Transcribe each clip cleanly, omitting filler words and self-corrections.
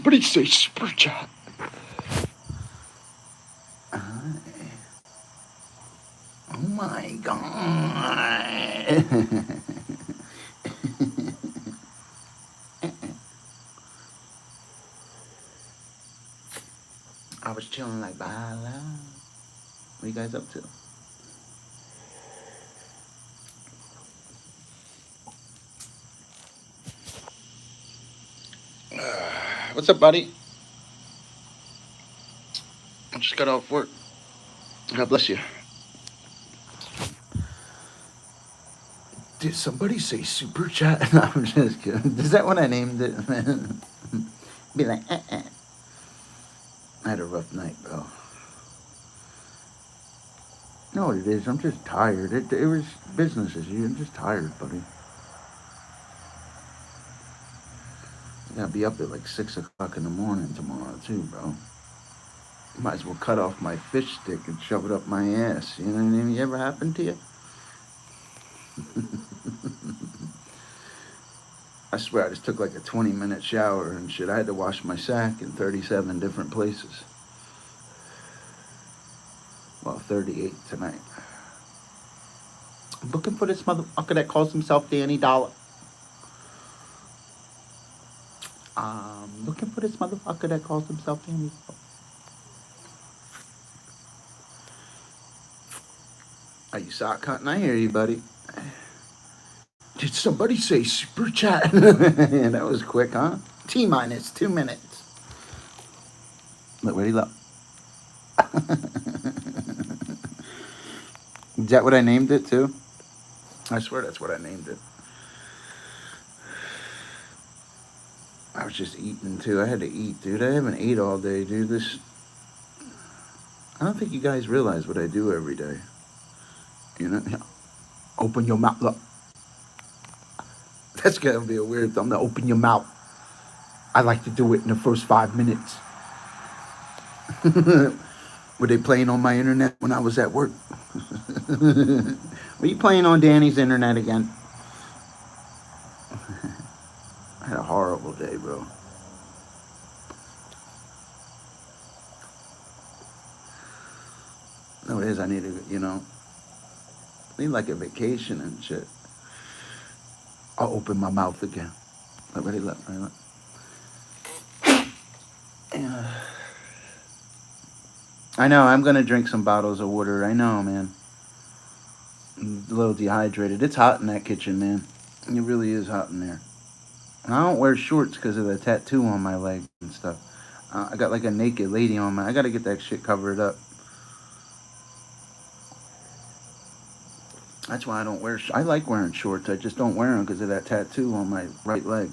somebody say super chat? Oh my god. I was chilling like, bye. What are you guys up to? What's up, buddy? I just got off work. God bless you. Did somebody say super chat? No, I'm just kidding. Is that what I named it? Be like, eh. I had a rough night, bro. No, it is. I'm just tired. It was business as usual. I'm just tired, buddy. I gotta be up at like 6 o'clock in the morning tomorrow too, bro. Might as well cut off my fish stick and shove it up my ass. You know what I mean? Ever happened to you? I swear I just took like a 20-minute shower and shit. I had to wash my sack in 37 different places. Well, 38 tonight. I'm looking for this motherfucker that calls himself Danny Dollar. I'm looking for this motherfucker that calls himself Danny Dollar. Are you sock hunting? I hear you, buddy. Did somebody say super chat? Yeah, that was quick, huh? T-minus 2 minutes. Look, where'd he look? Is that what I named it too? I swear that's what I named it. I was just eating too. I had to eat, dude. I haven't ate all day, dude. I don't think you guys realize what I do every day. You know? Open your mouth. Look. That's gonna be a weird thumb to open your mouth. I like to do it in the first 5 minutes. Were they playing on my internet when I was at work? Were you playing on Danny's internet again? I had a horrible day, bro. No, it is. I need to, need like a vacation and shit. I'll open my mouth again. Ready, left. Yeah. I know, I'm gonna drink some bottles of water. I know, man. I'm a little dehydrated. It's hot in that kitchen, man. It really is hot in there. And I don't wear shorts because of the tattoo on my leg and stuff. I got like a naked lady on my... I gotta get that shit covered up. That's why I don't wear... I like wearing shorts. I just don't wear them because of that tattoo on my right leg.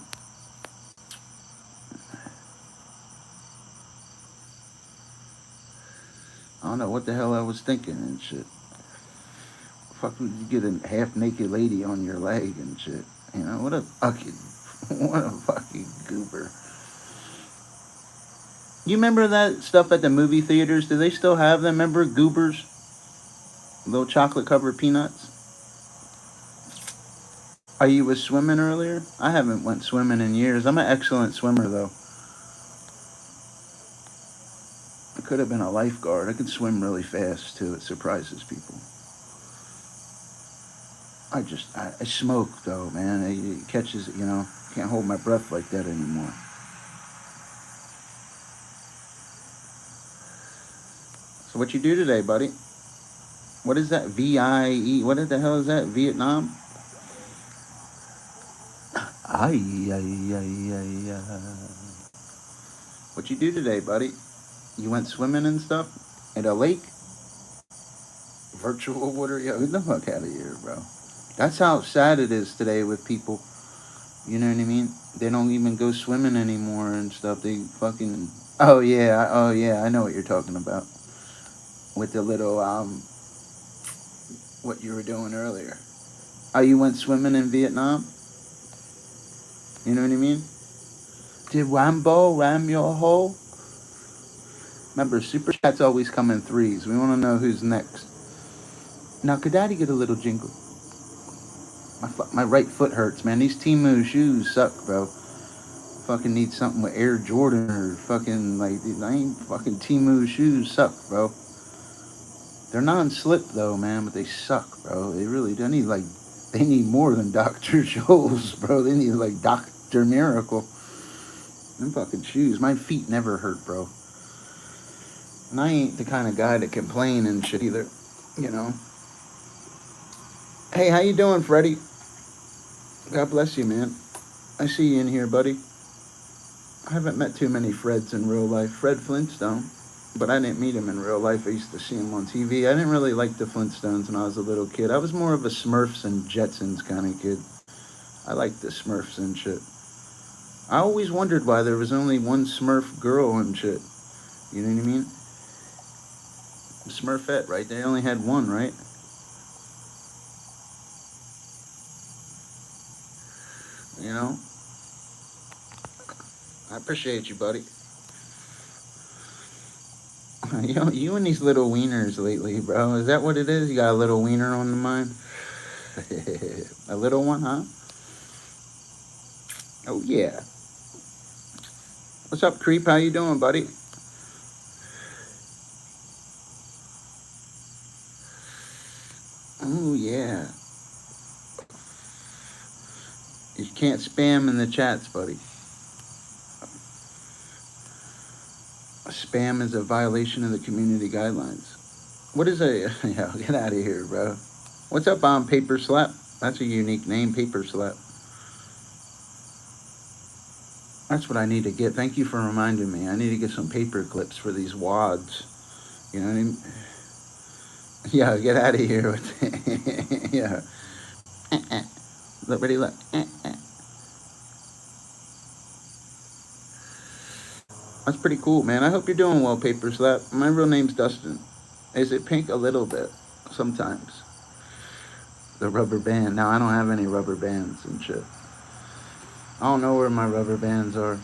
I don't know what the hell I was thinking and shit. Fuck, would you get a half-naked lady on your leg and shit? You know, what a fucking goober. You remember that stuff at the movie theaters? Do they still have them? Remember goobers? Little chocolate-covered peanuts? Are you was swimming earlier? I haven't went swimming in years. I'm an excellent swimmer, though. I could have been a lifeguard. I could swim really fast, too. It surprises people. I smoke, though, man. It catches, can't hold my breath like that anymore. So what you do today, buddy? What is that? VIE? What the hell is that? Vietnam? What you do today, buddy? You went swimming and stuff? At a lake? Virtual water? Yo, get the fuck out of here, bro. That's how sad it is today with people. You know what I mean? They don't even go swimming anymore and stuff. They fucking... Oh, yeah, I know what you're talking about. With the little, what you were doing earlier. Oh, you went swimming in Vietnam? You know what I mean? Did Rambo ram your hole? Remember, Super Chats always come in threes. We want to know who's next. Now, could Daddy get a little jingle? My right foot hurts, man. These Temu shoes suck, bro. fucking need something with Air Jordan or fucking like I ain't fucking Temu shoes suck, bro. They're non-slip though, man, but they suck, bro. They really do. They need more than Dr. Scholl's, bro. They need like Dr. Miracle. Them fucking shoes. My feet never hurt, bro. And I ain't the kind of guy to complain and shit either, you know. Hey, how you doing, Freddie? God bless you, man. I see you in here, buddy. I haven't met too many Freds in real life. Fred Flintstone, but I didn't meet him in real life. I used to see him on TV. I didn't really like the Flintstones when I was a little kid. I was more of a Smurfs and Jetsons kind of kid. I liked the Smurfs and shit. I always wondered why there was only one Smurf girl and shit. You know what I mean? Smurfette, right? They only had one, right? You know? I appreciate you, buddy. You and these little wieners lately, bro. Is that what it is? You got a little wiener on the mind? A little one, huh? Oh, yeah. What's up, Creep? How you doing, buddy? Oh, yeah. You can't spam in the chats, buddy. Spam is a violation of the community guidelines. What is a... Yeah, get out of here, bro. What's up, Paper Slap? That's a unique name, Paper Slap. That's what I need to get. Thank you for reminding me. I need to get some paper clips for these wads. You know what I mean? Yeah, get out of here with it. Yeah. Look, ready, look. That's pretty cool, man. I hope you're doing well, Paper Slap. My real name's Dustin. Is it pink? A little bit. Sometimes. The rubber band. Now, I don't have any rubber bands and shit. I don't know where my rubber bands are.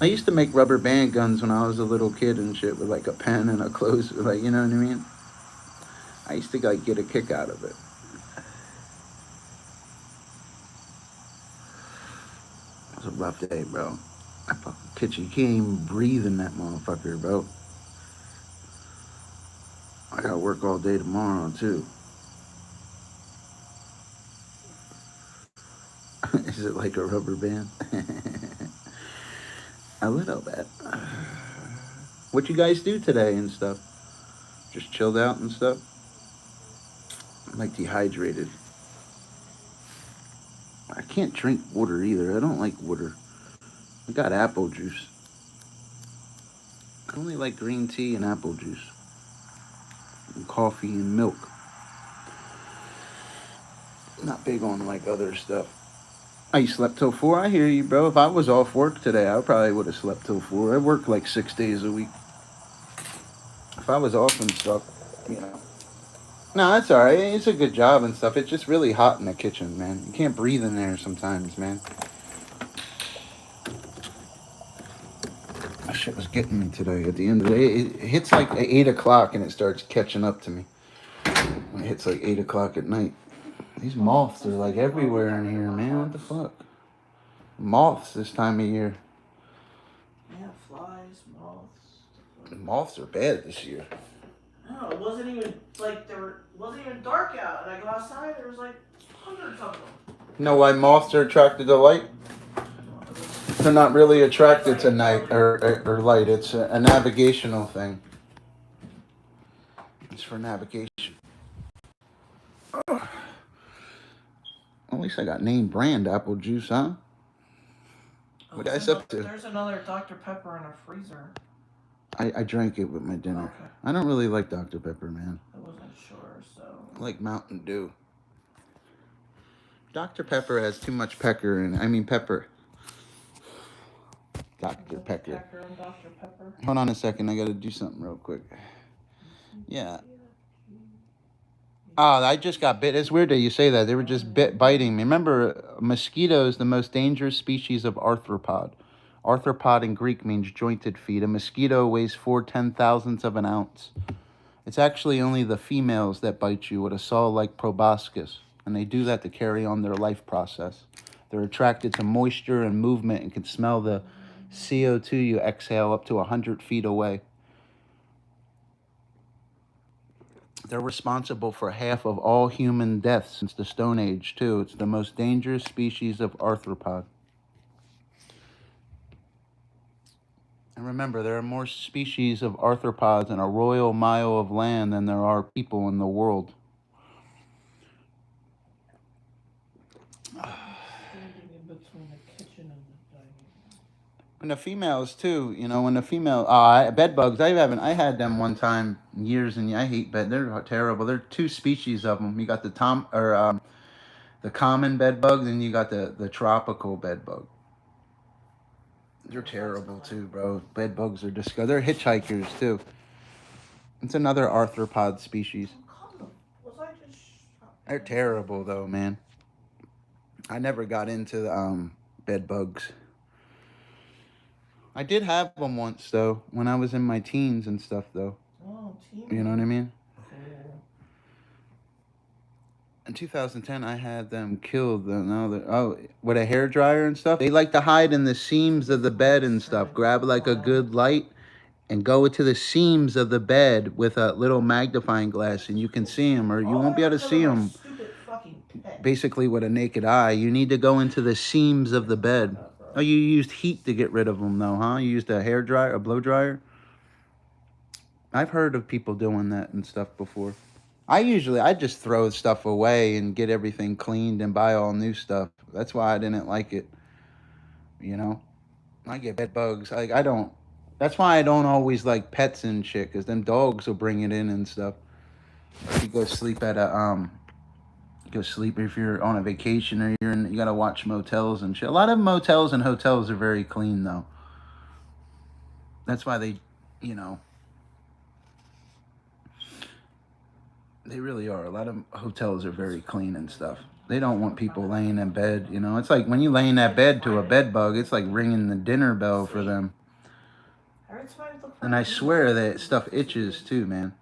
I used to make rubber band guns when I was a little kid and shit with like a pen and a close, like, you know what I mean? I used to like get a kick out of it. It was a rough day, bro. I fucking kitchen. You can't even breathe in that motherfucker, bro. I gotta work all day tomorrow, too. Is it like a rubber band? A little bit. What you guys do today and stuff? Just chilled out and stuff? I'm like dehydrated. I can't drink water either. I don't like water. I got apple juice. I only like green tea and apple juice. And coffee and milk. Not big on like other stuff. Oh, you slept till 4? I hear you, bro. If I was off work today, I probably would have slept till 4. I work like 6 days a week. If I was off and stuff, you know. No, that's alright. It's a good job and stuff. It's just really hot in the kitchen, man. You can't breathe in there sometimes, man. That shit was getting me today. At the end of the day, it hits like 8 o'clock and it starts catching up to me. It hits like 8 o'clock at night. These moths are like everywhere in here, man. What the fuck? Moths this time of year. Yeah, flies, moths. Moths are bad this year. No, it wasn't even like wasn't even dark out, and I go outside. There was like hundreds of them. You know why moths are attracted to light? They're not really attracted to night or light. It's a navigational thing. It's for navigation. At least I got name brand apple juice, huh? What guys up to? There's another Dr. Pepper in a freezer. I drank it with my dinner. Okay. I don't really like Dr. Pepper, man. I wasn't sure, so. I like Mountain Dew. Dr. Pepper has too much pecker in it. I mean pepper. Dr. Pecker. Pecker and Dr. Pepper. Hold on a second. I got to do something real quick. Yeah. Oh, I just got bit. It's weird that you say that. They were just biting me. Remember, mosquito is the most dangerous species of arthropod. Arthropod in Greek means jointed feet. A mosquito weighs 4/10,000ths of an ounce. It's actually only the females that bite you with a saw like proboscis, and they do that to carry on their life process. They're attracted to moisture and movement and can smell the CO2 you exhale up to 100 feet away. They're responsible for half of all human deaths since the Stone Age, too. It's the most dangerous species of arthropod. And remember, there are more species of arthropods in a royal mile of land than there are people in the world. Standing in between the kitchen and the dining room. And the females too, when the female bed bugs, I had them one time years, and I hate bed. They're terrible. There are two species of them. You got the common bed bug, and you got the tropical bed bug. They're terrible too, bro. Bed bugs are disgusting. They're hitchhikers too. It's another arthropod species. They're terrible though, man. I never got into bed bugs. I did have them once though, when I was in my teens and stuff though. Oh, You know what I mean? Cool. In 2010, I had them killed. With a hair dryer and stuff. They like to hide in the seams of the bed and stuff. Grab like a good light and go into the seams of the bed with a little magnifying glass, and you can see them, or you won't be able to see them. Basically, with a naked eye, you need to go into the seams of the bed. Oh, you used heat to get rid of them, though, huh? You used a hair dryer, a blow dryer. I've heard of people doing that and stuff before. I just throw stuff away and get everything cleaned and buy all new stuff. That's why I didn't like it. I get bed bugs. I don't. That's why I don't always like pets and shit, because them dogs will bring it in and stuff. You go sleep at go sleep if you're on a vacation, or you gotta watch motels and shit. A lot of motels and hotels are very clean though. That's why they they really are. A lot of hotels are very clean and stuff. They don't want people laying in bed, It's like when you lay in that bed to a bed bug, it's like ringing the dinner bell for them. And I swear that stuff itches too, man.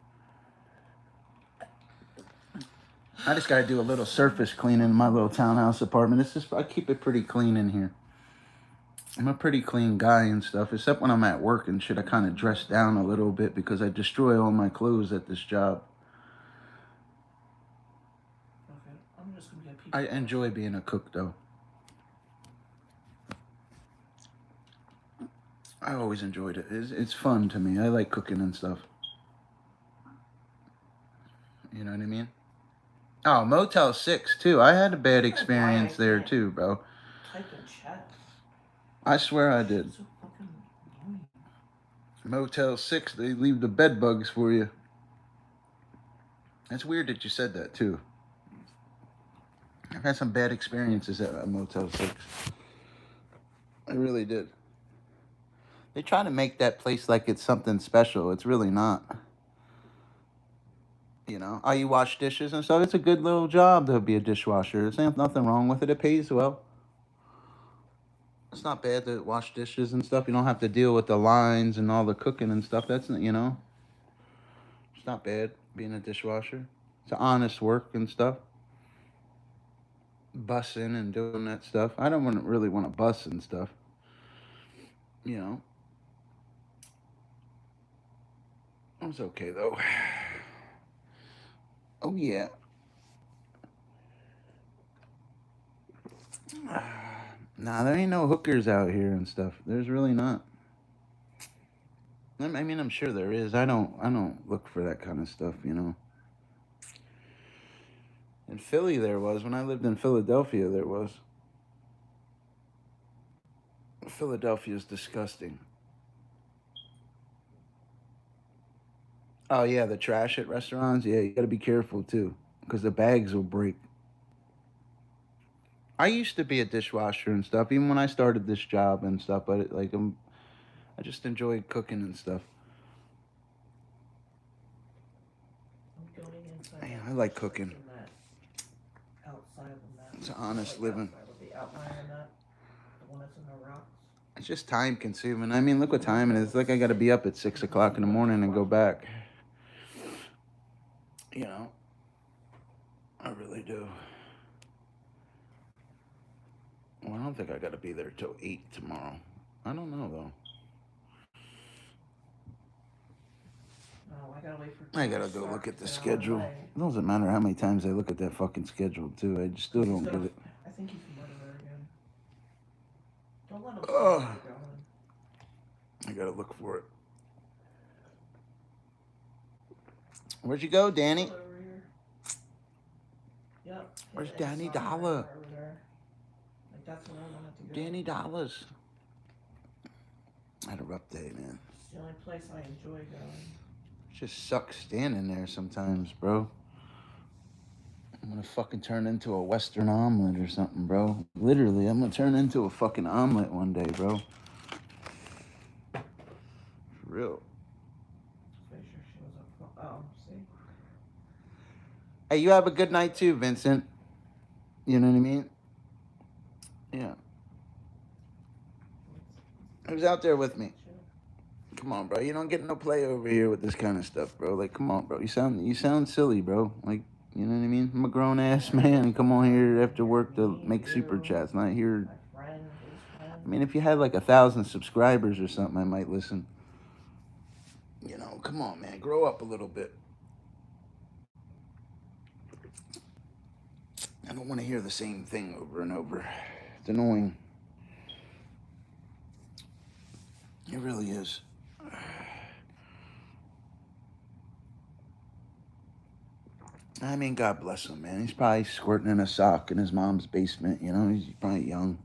I just gotta do a little surface cleaning in my little townhouse apartment. I keep it pretty clean in here. I'm a pretty clean guy and stuff, except when I'm at work and shit. I kind of dress down a little bit because I destroy all my clothes at this job. I enjoy being a cook, though. I always enjoyed it. It's fun to me. I like cooking and stuff. You know what I mean? Oh, Motel 6, too. I had a bad experience there, too, bro. Type in chat. I swear I did. Motel 6, they leave the bed bugs for you. That's weird that you said that, too. I've had some bad experiences at Motel 6. I really did. They try to make that place like it's something special. It's really not. Oh, you wash dishes and stuff? It's a good little job to be a dishwasher. There's nothing wrong with it. It pays well. It's not bad to wash dishes and stuff. You don't have to deal with the lines and all the cooking and stuff. It's not bad being a dishwasher. It's honest work and stuff. Bussing and doing that stuff. I don't really want to bus and stuff. It was okay, though. Oh, yeah. Nah, there ain't no hookers out here and stuff. There's really not. I mean, I'm sure there is. I don't look for that kind of stuff, In Philly, there was. When I lived in Philadelphia, there was. Philadelphia's disgusting. Oh, yeah, the trash at restaurants. Yeah, you got to be careful, too, because the bags will break. I used to be a dishwasher and stuff, even when I started this job and stuff, but I just enjoyed cooking and stuff. Man, I like cooking. It's an honest living. It's just time consuming. I mean, look what time it is. It's like I got to be up at 6 o'clock in the morning and go back. I really do. Well, I don't think I got to be there till 8 tomorrow. I don't know, though. Oh, I gotta wait for. I gotta go look at the schedule. It doesn't matter how many times I look at that fucking schedule, too. I just still don't get it. I think you can let her again. Don't let him Ugh. keep going. I gotta look for it. Where'd you go, Danny? Over here. Yep. Where's Danny Dollar? Like that's where I wanted to go. Danny Dollars. I had a rough day, man. It's the only place I enjoy going. It just sucks standing there sometimes, bro. I'm gonna fucking turn into a Western omelet or something, bro. Literally, I'm gonna turn into a fucking omelet one day, bro. For real. Make sure she was up. Oh, see. Hey, you have a good night too, Vincent. You know what I mean? Yeah. Who's out there with me? Come on, bro. You don't get no play over here with this kind of stuff, bro. Like, come on, bro. You sound silly, bro. Like, you know what I mean? I'm a grown ass man. Come on here after work to make super chats. Not here. I mean, if you had like 1,000 subscribers or something, I might listen. You know, come on, man. Grow up a little bit. I don't want to hear the same thing over and over. It's annoying. It really is. I mean, God bless him, man. He's probably squirting in a sock in his mom's basement. You know, he's probably young.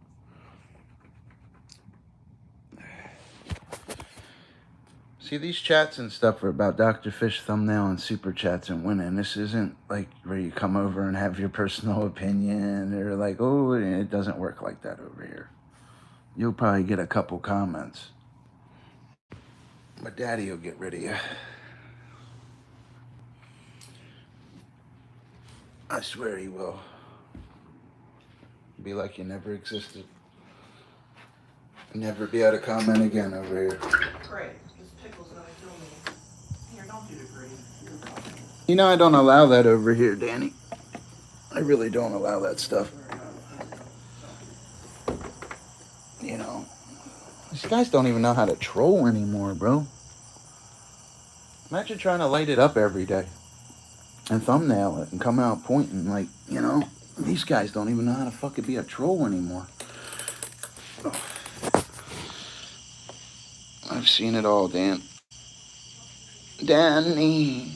See, these chats and stuff are about Dr. Fish thumbnail and super chats and winning. This isn't like where you come over and have your personal opinion or like, oh, it doesn't work like that over here. You'll probably get a couple comments. But Daddy will get rid of you. I swear he will. Be like you never existed. Never be able to comment again over here. Great. This pickle's gonna kill me. Here, don't do the green. You know I don't allow that over here, Danny. I really don't allow that stuff. You know. These guys don't even know how to troll anymore, bro. Imagine trying to light it up every day and thumbnail it and come out pointing like, you know, these guys don't even know how to fucking be a troll anymore. I've seen it all, Dan. Danny.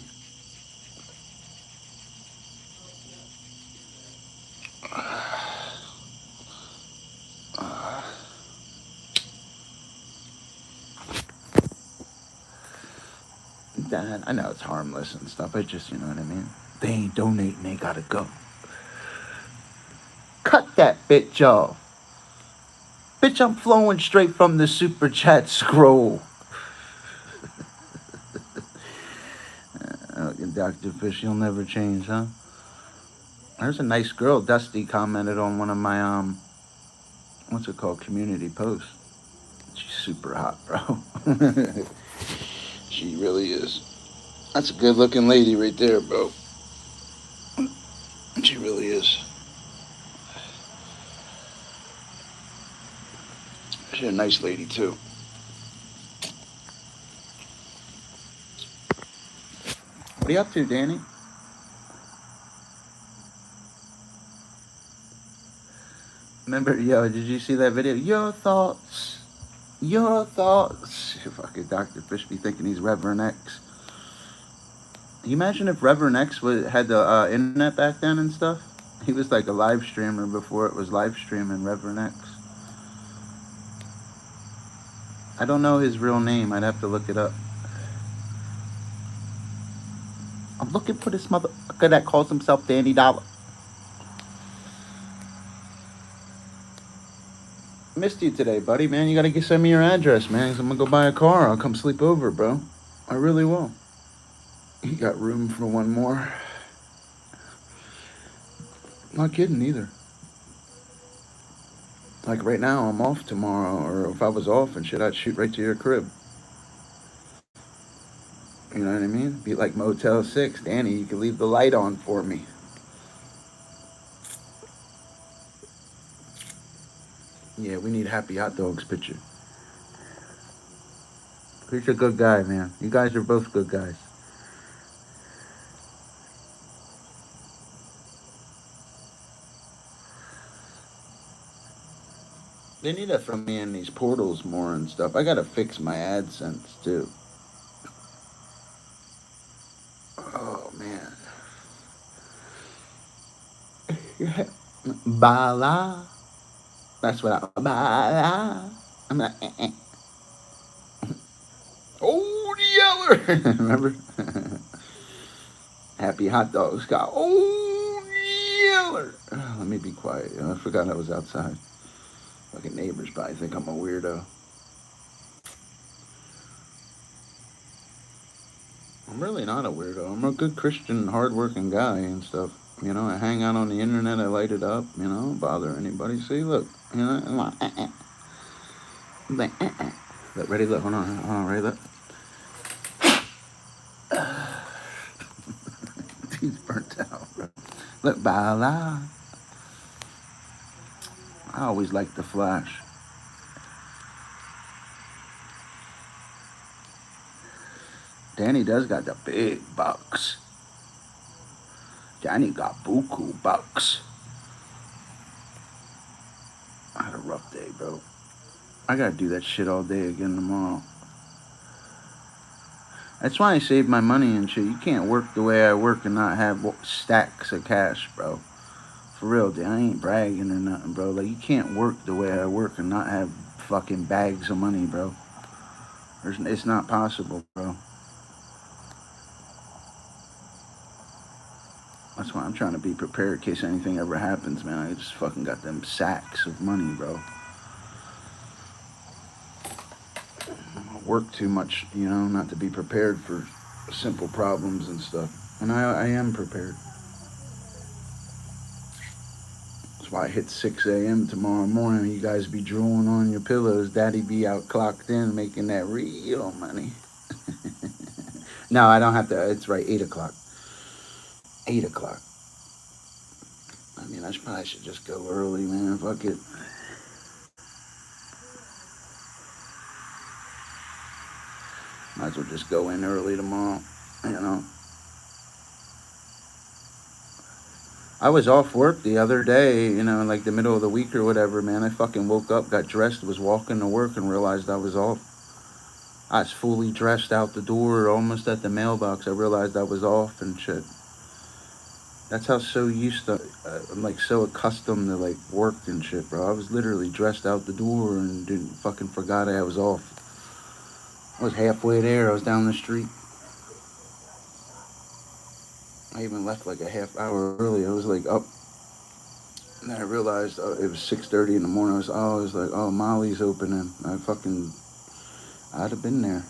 Dan, I know it's harmless and stuff. I just, you know what I mean? They ain't donating, they gotta go. Cut that bitch off. Bitch, I'm flowing straight from the super chat scroll. Dr. Fish, you'll never change, huh? There's a nice girl. Dusty commented on one of my, what's it called? Community posts. She's super hot, bro. She really is. That's a good looking lady right there, bro. She really is. She's a nice lady, too. What are you up to, Danny? Remember, yo, did you see that video? Your thoughts. Your thoughts. Fucking Dr. Fish be thinking he's Reverend X. Can you imagine if Reverend X had the internet back then and stuff? He was like a live streamer before it was live streaming, Reverend X. I don't know his real name. I'd have to look it up. I'm looking for this motherfucker that calls himself Danny Dollar. Missed you today, buddy, man. You gotta send me your address, man. 'Cause I'm gonna go buy a car. I'll come sleep over, bro. I really will. You got room for one more? Not kidding either. Like right now, I'm off tomorrow, or if I was off and shit, I'd shoot right to your crib. You know what I mean? Be like Motel 6. Danny, you can leave the light on for me. Yeah, we need Happy Hot Dogs picture. He's a good guy, man. You guys are both good guys. They need to throw me in these portals more and stuff. I gotta fix my AdSense too. Oh man. Yeah. Bala. That's what I bala. I'm like, oh Yeller. Remember? Happy Hot Dogs got oh Yeller. Let me be quiet. I forgot I was outside. Fucking neighbors probably think I'm a weirdo. I'm really not a weirdo. I'm a good Christian, hardworking guy and stuff. You know, I hang out on the internet. I light it up. You know, don't bother anybody. See, look. You know, I'm like, Look, ready? Look, hold on, ready? Look. He's burnt out, bro. Look, bala. I always like the Flash. Danny does got the big bucks. Danny got buku bucks. I had a rough day, bro. I gotta do that shit all day again tomorrow. That's why I save my money and shit. You can't work the way I work and not have stacks of cash, bro. For real, dude. I ain't bragging or nothing, bro. Like, you can't work the way I work and not have fucking bags of money, bro. It's not possible, bro. That's why I'm trying to be prepared in case anything ever happens, man. I just fucking got them sacks of money, bro. I work too much, you know, not to be prepared for simple problems and stuff. And I am prepared. That's why I hit 6 a.m. tomorrow morning. You guys be drooling on your pillows. Daddy be out clocked in making that real money. No, I don't have to. It's right, 8 o'clock. 8 o'clock. I mean, I probably should just go early, man. Fuck it. Might as well just go in early tomorrow, you know. I was off work the other day, you know, like the middle of the week or whatever, man. I fucking woke up, got dressed, was walking to work, and realized I was off. I was fully dressed out the door, almost at the mailbox. I realized I was off and shit. That's how so used to, I'm like so accustomed to like work and shit, bro. I was literally dressed out the door and didn't fucking forgot I was off. I was halfway there. I was down the street. I even left like a half hour early. I was like up. And then I realized it was 6:30 in the morning. I was like, oh, Molly's opening. I'd have been there.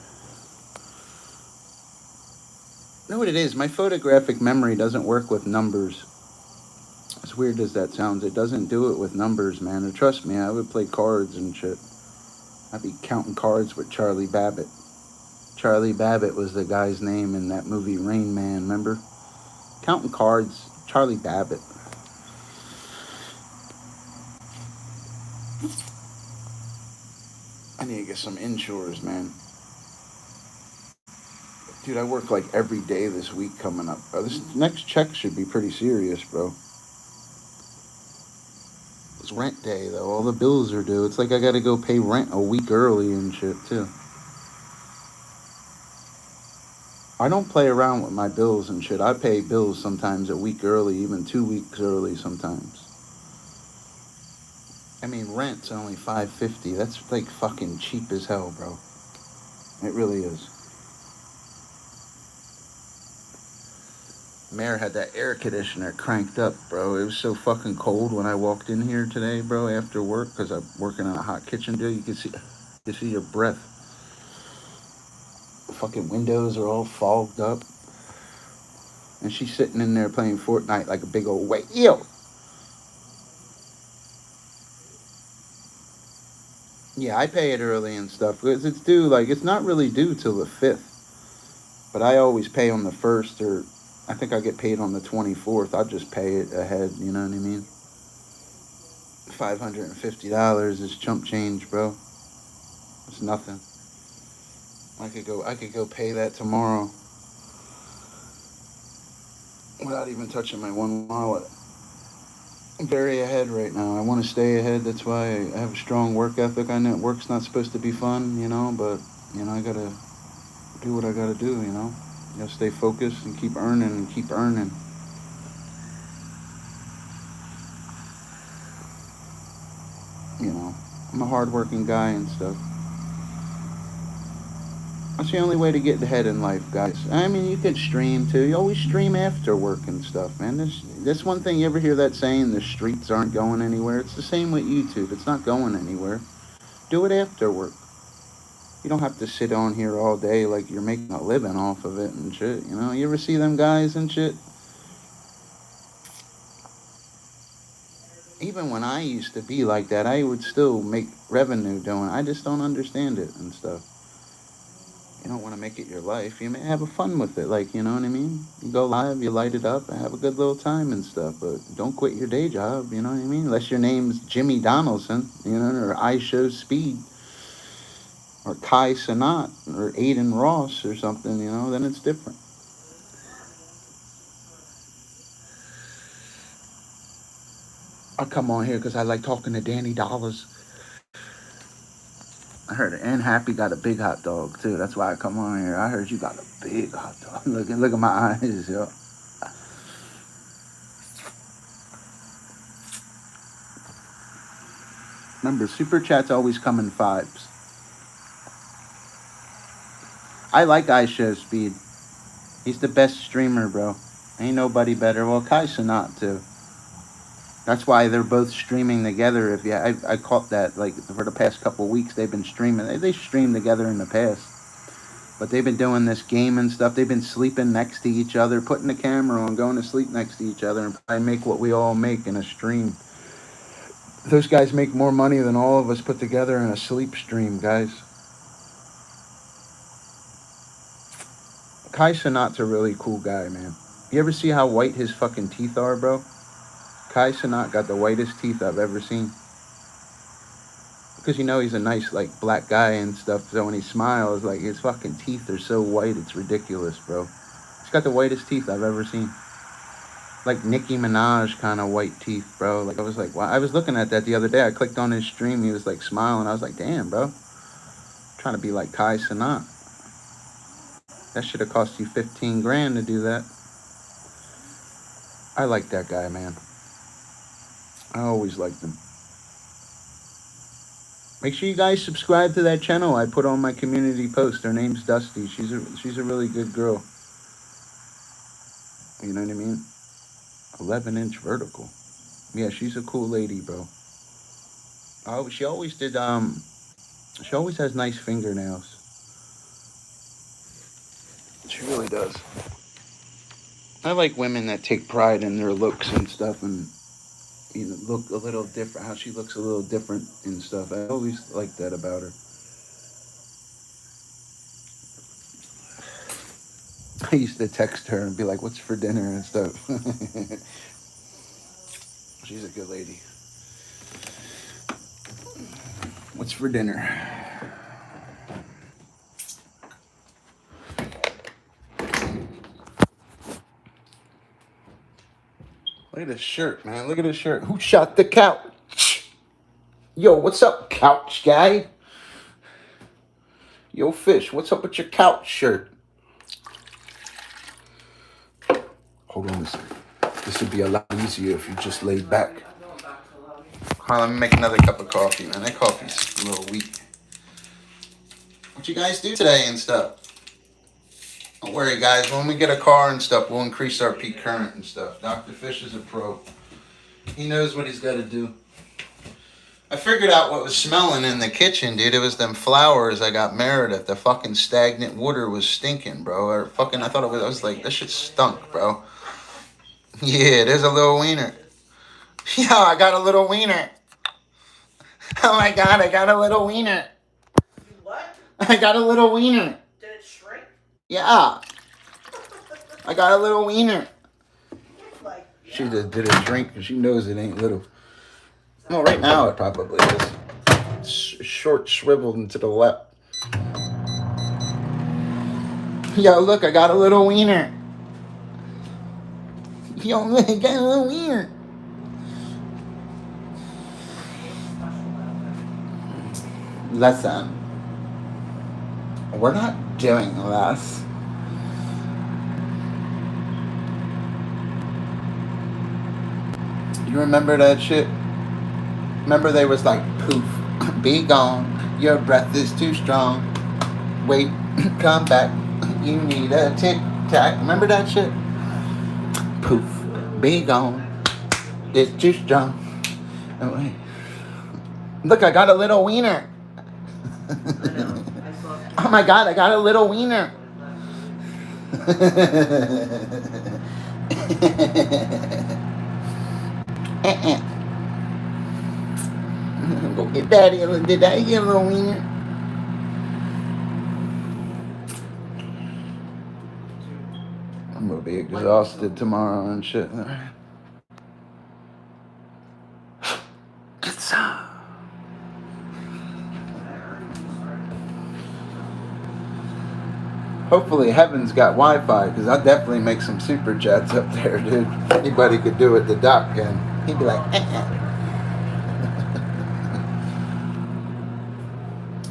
You know what it is? My photographic memory doesn't work with numbers. As weird as that sounds, it doesn't do it with numbers, man. And trust me, I would play cards and shit. I'd be counting cards with Charlie Babbitt. Charlie Babbitt was the guy's name in that movie Rain Man, remember? Counting cards, Charlie Babbitt. I need to get some insurers, man. Dude, I work like every day this week coming up. This next check should be pretty serious, bro. It's rent day, though. All the bills are due. It's like I gotta go pay rent a week early and shit, too. I don't play around with my bills and shit. I pay bills sometimes a week early, even 2 weeks early sometimes. I mean, rent's only $5.50. That's like fucking cheap as hell, bro. It really is. Mayor had that air conditioner cranked up, bro. It was so fucking cold when I walked in here today, bro, after work, because I'm working on a hot kitchen, dude. You see your breath. The fucking windows are all fogged up. And she's sitting in there playing Fortnite like a big old whale. Yeah, I pay it early and stuff because it's due. Like, it's not really due till the 5th, but I always pay on the 1st, or I think I get paid on the 24th. I'll just pay it ahead. You know what I mean? $550 is chump change, bro. It's nothing. I could go pay that tomorrow without even touching my one wallet. I'm very ahead right now. I want to stay ahead. That's why I have a strong work ethic. I know work's not supposed to be fun, but I gotta do what I gotta do. Stay focused and keep earning and keep earning. I'm a hardworking guy and stuff. That's the only way to get ahead in life, guys. I mean, you can stream too. You always stream after work and stuff, man. That's one thing. You ever hear that saying, the streets aren't going anywhere? It's the same with YouTube. It's not going anywhere. Do it after work. You don't have to sit on here all day like you're making a living off of it and shit. You ever see them guys and shit? Even when I used to be like that, I would still make revenue doing it. I just don't understand it and stuff. You don't want to make it your life. You may have a fun with it, like, you know what I mean? You go live, you light it up, and have a good little time and stuff, but don't quit your day job, you know what I mean? Unless your name's Jimmy Donaldson, or iShowSpeed, or Kai Cenat, or Aiden Ross, or something, then it's different. I come on here because I like talking to Danny Dollars. I heard it. And Happy got a big hot dog too. That's why I come on here. I heard you got a big hot dog. Look at my eyes, yo. Remember, super chats always come in fives. I like iShowSpeed. He's the best streamer, bro. Ain't nobody better. Well, Kai Cenat too. That's why they're both streaming together. I caught that, like, for the past couple of weeks they've been streaming. They streamed together in the past, but they've been doing this game and stuff. They've been sleeping next to each other, putting the camera on, going to sleep next to each other, and probably make what we all make in a stream. Those guys make more money than all of us put together in a sleep stream, guys. Kai Cenat's a really cool guy, man. You ever see how white his fucking teeth are, bro? Kai Cenat got the whitest teeth I've ever seen. Because he's a nice, like, black guy and stuff, so when he smiles, like, his fucking teeth are so white, it's ridiculous, bro. He's got the whitest teeth I've ever seen. Like Nicki Minaj kind of white teeth, bro. Like, I was like, wow. I was looking at that the other day. I clicked on his stream, he was, like, smiling. I was like, damn, bro. I'm trying to be like Kai Cenat. That should have cost you 15 grand to do that. I like that guy, man. I always liked him. Make sure you guys subscribe to that channel I put on my community post. Her name's Dusty. She's a really good girl. You know what I mean? 11-inch vertical. Yeah, she's a cool lady, bro. Oh, she always did. She always has nice fingernails. She really does. I like women that take pride in their looks and stuff, and look a little different. How she looks a little different and stuff. I always like that about her. I used to text her and be like, "What's for dinner?" and stuff. She's a good lady. What's for dinner? Look at this shirt, man. Look at this shirt. Who shot the couch? Yo, what's up, couch guy? Yo, Fish, what's up with your couch shirt? Hold on a second. This would be a lot easier if you just laid back. Hold on, let me make another cup of coffee, man. That coffee's a little weak. What you guys do today and stuff? Don't worry, guys. When we get a car and stuff, we'll increase our peak current and stuff. Dr. Fish is a pro. He knows what he's got to do. I figured out what was smelling in the kitchen, dude. It was them flowers I got Meredith. The fucking stagnant water was stinking, bro. I thought it was, I was like, this shit stunk, bro. Yeah, there's a little wiener. Yo, I got a little wiener. Oh my God, I got a little wiener. What? I got a little wiener. Did it shrink? Yeah. I got a little wiener. Like, yeah. She just did a shrink because she knows it ain't little. Is Well, right now it probably is. Short shriveled into the left. Yo, look, I got a little wiener. Yo, look, I got a little wiener. Listen, we're not doing this. You remember that shit? Remember they was like, poof, be gone. Your breath is too strong. Wait, come back. You need a tic tac. Remember that shit? Poof, be gone. It's too strong. Oh, wait. Look, I got a little wiener. Oh my god, I got a little wiener. Go get daddy. Did daddy get a little wiener? I'm gonna be exhausted tomorrow and shit. Hopefully Heaven's got Wi-Fi, because I'll definitely make some super chats up there, dude. If anybody could do it, the doc can. He'd be like,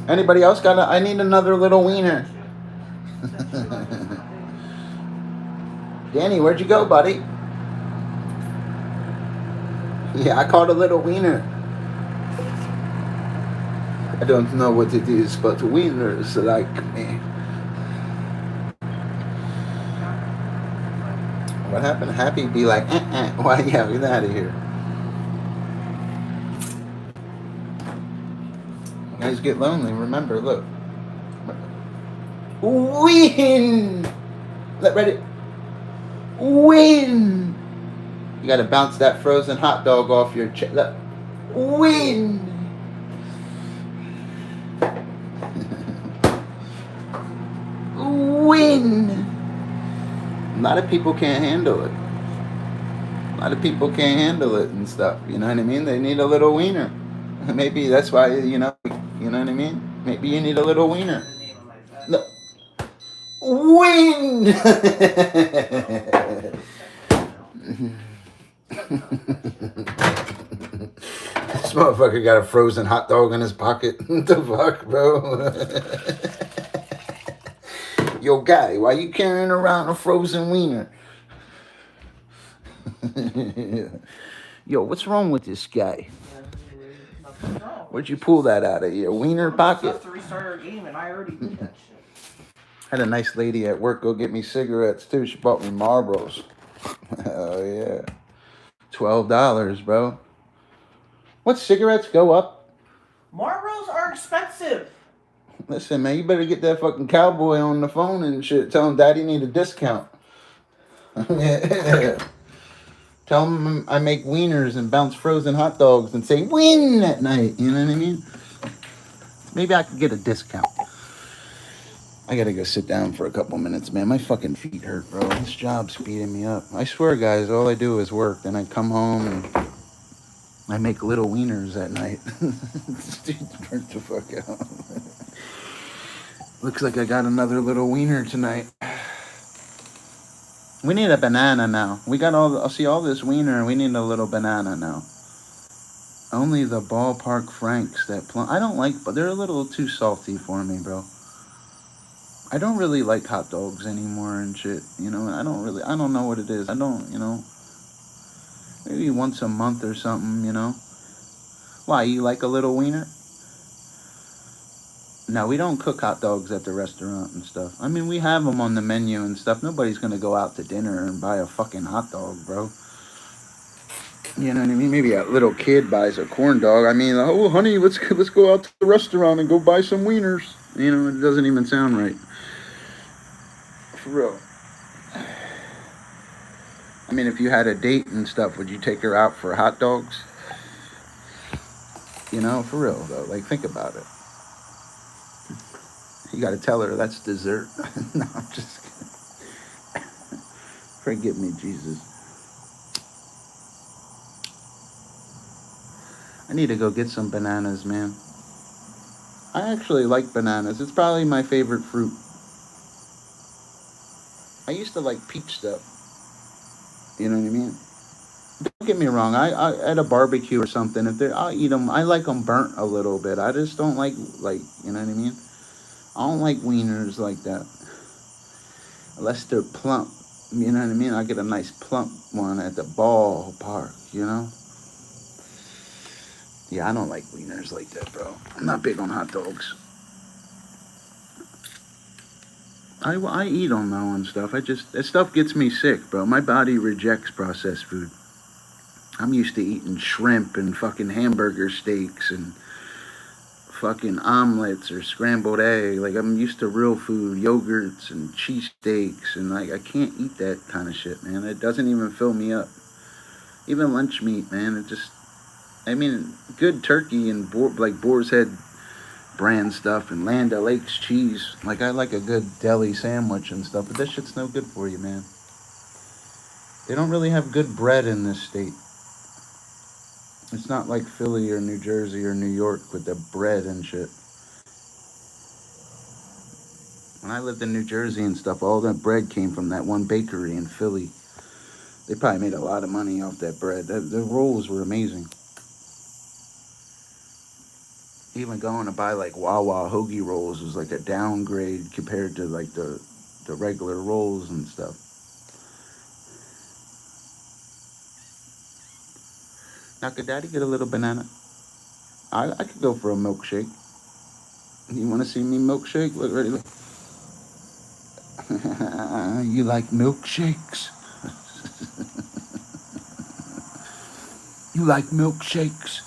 Anybody else got I need another little wiener. Danny, where'd you go, buddy? Yeah, I caught a little wiener. I don't know what it is, but wieners like me. What happened? Happy be like, why? Yeah, get out of here. You guys get lonely. Remember, look. Win. Let ready. Win. You gotta bounce that frozen hot dog off your chest. Look. Win. Win. A lot of people can't handle it. A lot of people can't handle it and stuff. You know what I mean? They need a little wiener. Maybe that's why, you know what I mean? Maybe you need a little wiener. No. Win! This motherfucker got a frozen hot dog in his pocket. What the fuck, bro? Yo, guy, why you carrying around a frozen wiener? Yo, what's wrong with this guy? Where'd you pull that out of your wiener pocket? To restart our game, and I already did that shit. Had a nice lady at work go get me cigarettes too. She bought me Marlboros. Oh yeah, $12, bro. What cigarettes go up? Marlboros are expensive. Listen, man, you better get that fucking cowboy on the phone and shit. Tell him Daddy need a discount. Yeah. Tell him I make wieners and bounce frozen hot dogs and say win at night. You know what I mean? Maybe I could get a discount. I gotta go sit down for a couple minutes, man. My fucking feet hurt, bro. This job's beating me up. I swear, guys, all I do is work. Then I come home and I make little wieners at night. Dude, burnt the fuck out. Looks like I got another little wiener tonight. We need a banana now. We got all this wiener, and we need a little banana now. Only the ballpark Franks that I don't like, but they're a little too salty for me, bro. I don't really like hot dogs anymore and shit. You know, I don't know what it is. I don't, maybe once a month or something, you know. Why, you like a little wiener? No, we don't cook hot dogs at the restaurant and stuff. I mean, we have them on the menu and stuff. Nobody's going to go out to dinner and buy a fucking hot dog, bro. You know what I mean? Maybe a little kid buys a corn dog. I mean, oh, honey, let's go out to the restaurant and go buy some wieners. You know, it doesn't even sound right. For real. I mean, if you had a date and stuff, would you take her out for hot dogs? You know, for real, though. Like, think about it. You got to tell her that's dessert. No, I'm just kidding. Forgive me, Jesus. I need to go get some bananas, man. I actually like bananas. It's probably my favorite fruit. I used to like peach stuff. You know what I mean? Don't get me wrong. I at a barbecue or something, if they're, I'll eat them. I like them burnt a little bit. I just don't like, you know what I mean? I don't like wieners like that unless they're plump. You know what I mean? I get a nice plump one at the ballpark. You know? Yeah, I don't like wieners like that, bro. I'm not big on hot dogs. I eat them though and stuff. That stuff gets me sick, bro. My body rejects processed food. I'm used to eating shrimp and fucking hamburger steaks and fucking omelets or scrambled egg. Like, I'm used to real food, yogurts and cheesesteaks, and like, I can't eat that kind of shit, man. It doesn't even fill me up. Even lunch meat, man. It just, I mean, good turkey and like Boar's Head brand stuff and Land O'Lakes cheese. Like, I like a good deli sandwich and stuff, but that shit's no good for you, man. They don't really have good bread in this state. It's not like Philly or New Jersey or New York with the bread and shit. When I lived in New Jersey and stuff, all that bread came from that one bakery in Philly. They probably made a lot of money off that bread. The rolls were amazing. Even going to buy like Wawa hoagie rolls was like a downgrade compared to like the regular rolls and stuff. Now, could Daddy get a little banana? I could go for a milkshake. You want to see me milkshake? Look, ready? Look. You like milkshakes? You like milkshakes?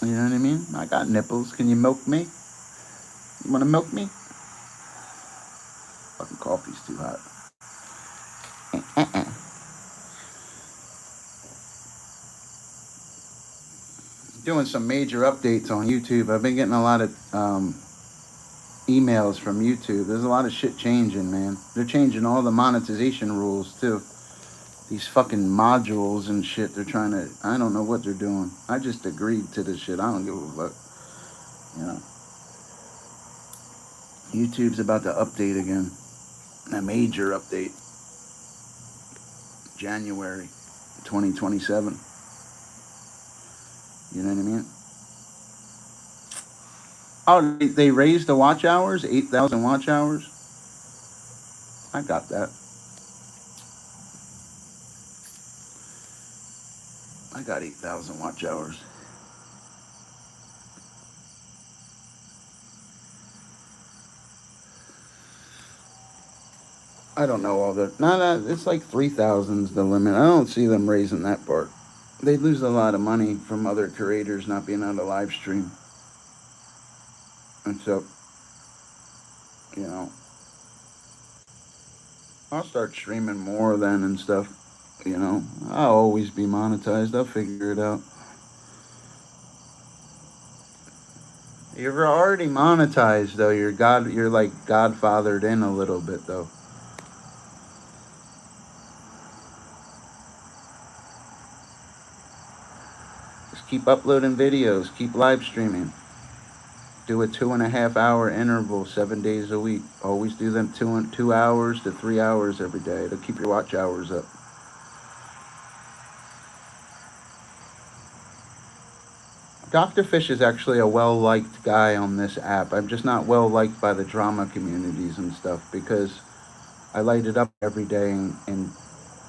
You know what I mean? I got nipples. Can you milk me? You want to milk me? Fucking coffee's too hot. Doing some major updates on YouTube. I've been getting a lot of emails from YouTube. There's a lot of shit changing, man. They're changing all the monetization rules too. These fucking modules and shit. They're trying to. I don't know what they're doing. I just agreed to this shit. I don't give a fuck. You know. YouTube's about to update again. A major update. January 2027. You know what I mean? Oh, they raised the watch hours? 8,000 watch hours? I got that. I got 8,000 watch hours. I don't know all the. No, it's like 3,000's the limit. I don't see them raising that part. They lose a lot of money from other creators not being able to live stream. And so, you know, I'll start streaming more then and stuff. You know, I'll always be monetized. I'll figure it out. You're already monetized though. You're like godfathered in a little bit though. Just keep uploading videos. Keep live streaming. Do a 2.5 hour interval 7 days a week. Always do them 2 hours to 3 hours every day. To keep your watch hours up. Dr. Fish is actually a well-liked guy on this app. I'm just not well-liked by the drama communities and stuff because I light it up every day and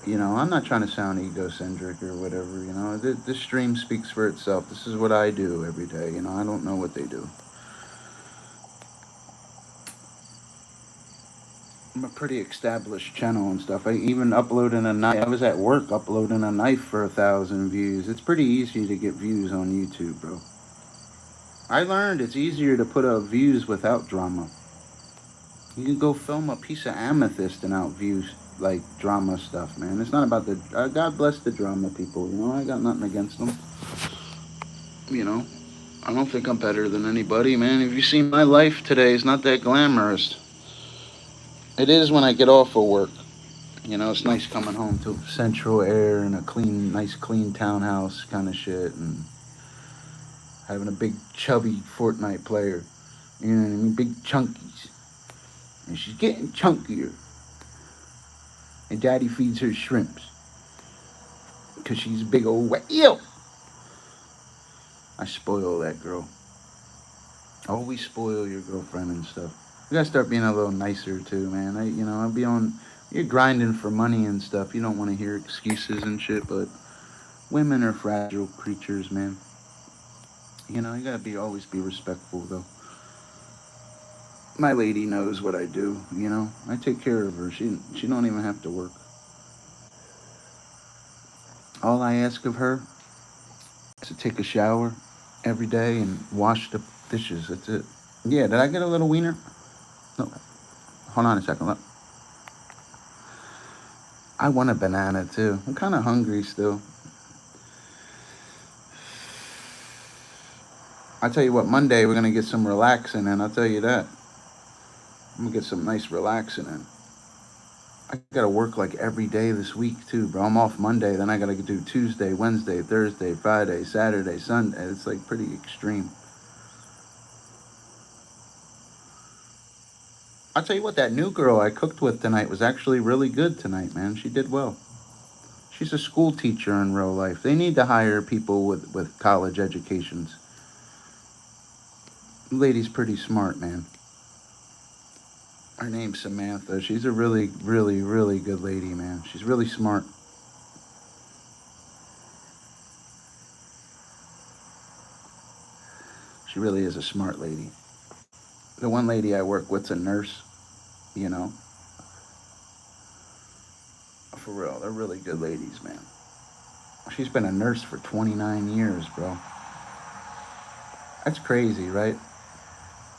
you know, I'm not trying to sound egocentric or whatever, you know. This stream speaks for itself. This is what I do every day, you know. I don't know what they do. I'm a pretty established channel and stuff. I even uploaded a knife. I was at work uploading a knife for 1,000 views. It's pretty easy to get views on YouTube, bro. I learned it's easier to put out views without drama. You can go film a piece of amethyst and out views like drama stuff, man. It's not about the. God bless the drama people. You know, I got nothing against them. You know, I don't think I'm better than anybody, man. If you see my life today, it's not that glamorous. It is when I get off of work. You know, it's nice coming home to central air and a clean, nice, clean townhouse kind of shit, and having a big, chubby Fortnite player. You know what I mean? Big chunkies. And she's getting chunkier. And daddy feeds her shrimps. Because she's a big old whale. I spoil that girl. Always spoil your girlfriend and stuff. You gotta start being a little nicer too, man. I'll be on. You're grinding for money and stuff. You don't want to hear excuses and shit, but women are fragile creatures, man. You know, you gotta always be respectful though. My lady knows what I do. You know, I take care of her. She don't even have to work. All I ask of her is to take a shower every day and wash the dishes. That's it. Yeah, did I get a little wiener? No. Hold on a second. Look. I want a banana too. I'm kind of hungry still. I tell you what, Monday we're gonna get some relaxing in. I'll tell you that. I'm gonna get some nice relaxing in. I gotta work like every day this week too, bro. I'm off Monday, then I gotta do Tuesday, Wednesday, Thursday, Friday, Saturday, Sunday. It's like pretty extreme. I'll tell you what, that new girl I cooked with tonight was actually really good tonight, man. She did well. She's a school teacher in real life. They need to hire people with college educations. The lady's pretty smart, man. Her name's Samantha. She's a really, really, really good lady, man. She's really smart. She really is a smart lady. The one lady I work with's a nurse, you know. For real, they're really good ladies, man. She's been a nurse for 29 years, bro. That's crazy, right?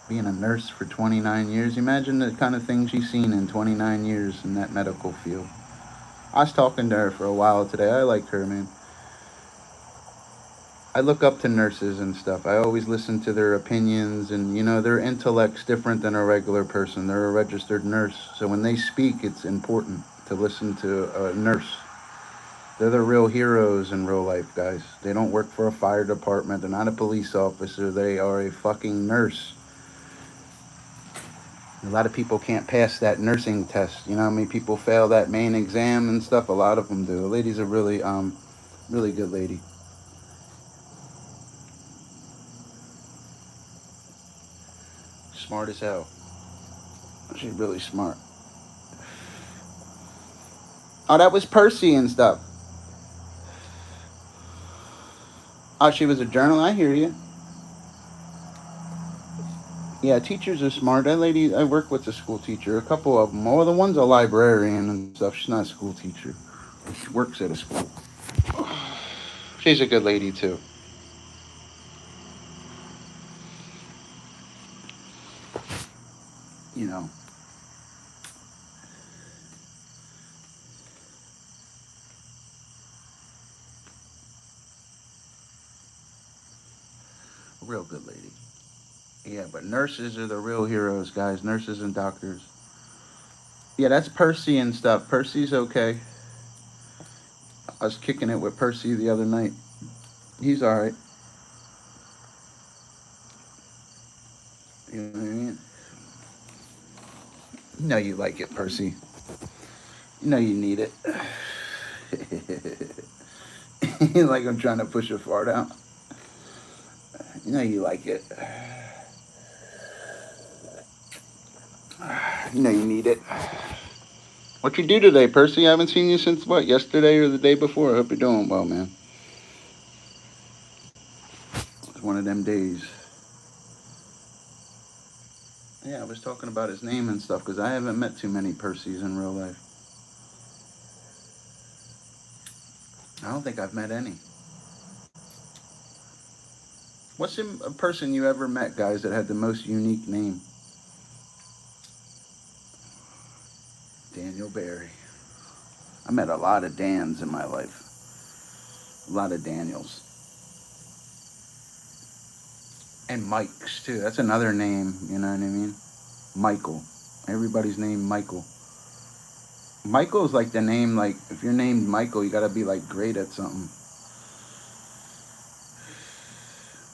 Being a nurse for 29 years. Imagine the kind of things she's seen in 29 years in that medical field. I was talking to her for a while today. I like her, man. I look up to nurses and stuff. I always listen to their opinions, and you know, their intellect's different than a regular person. They're a registered nurse. So when they speak, it's important to listen to a nurse. They're the real heroes in real life, guys. They don't work for a fire department. They're not a police officer. They are a fucking nurse. A lot of people can't pass that nursing test. You know how many people fail that main exam and stuff? A lot of them do. The lady's a really, really good lady. Smart as hell. She's really smart. Oh, that was Percy and stuff. Oh, she was a journal. I hear you. Yeah, teachers are smart. That lady, I work with a school teacher. A couple of them. Oh, the one's a librarian and stuff. She's not a school teacher. She works at a school. She's a good lady too. You know. A real good lady. Yeah, but nurses are the real heroes, guys. Nurses and doctors. Yeah, that's Percy and stuff. Percy's okay. I was kicking it with Percy the other night. He's alright. You know what I mean? You know you like it, Percy. You know you need it. Like I'm trying to push a fart out. You know you like it. You know you need it. What you do today, Percy? I haven't seen you since what? Yesterday or the day before? I hope you're doing well, man. It's one of them days. Yeah, I was talking about his name and stuff because I haven't met too many Percys in real life. I don't think I've met any. What's a person you ever met, guys, that had the most unique name? Daniel Barry. I met a lot of Dans in my life. A lot of Daniels. And Mikes, too. That's another name, you know what I mean? Michael. Everybody's named Michael. Michael's like the name, like, if you're named Michael, you gotta be, like, great at something.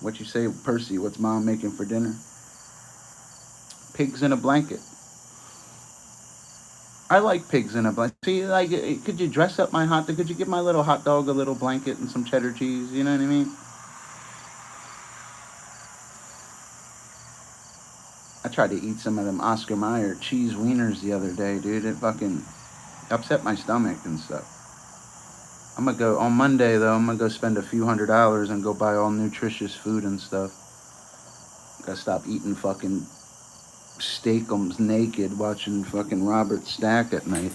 What you say, Percy? What's mom making for dinner? Pigs in a blanket. I like pigs in a blanket. See, like, could you dress up my hot dog? Could you give my little hot dog a little blanket and some cheddar cheese? You know what I mean? I tried to eat some of them Oscar Mayer cheese wieners the other day, dude. It fucking upset my stomach and stuff. I'm gonna go on Monday though. I'm gonna go spend a few $100s and go buy all nutritious food and stuff. Gotta stop eating fucking steakums naked, watching fucking Robert Stack at night.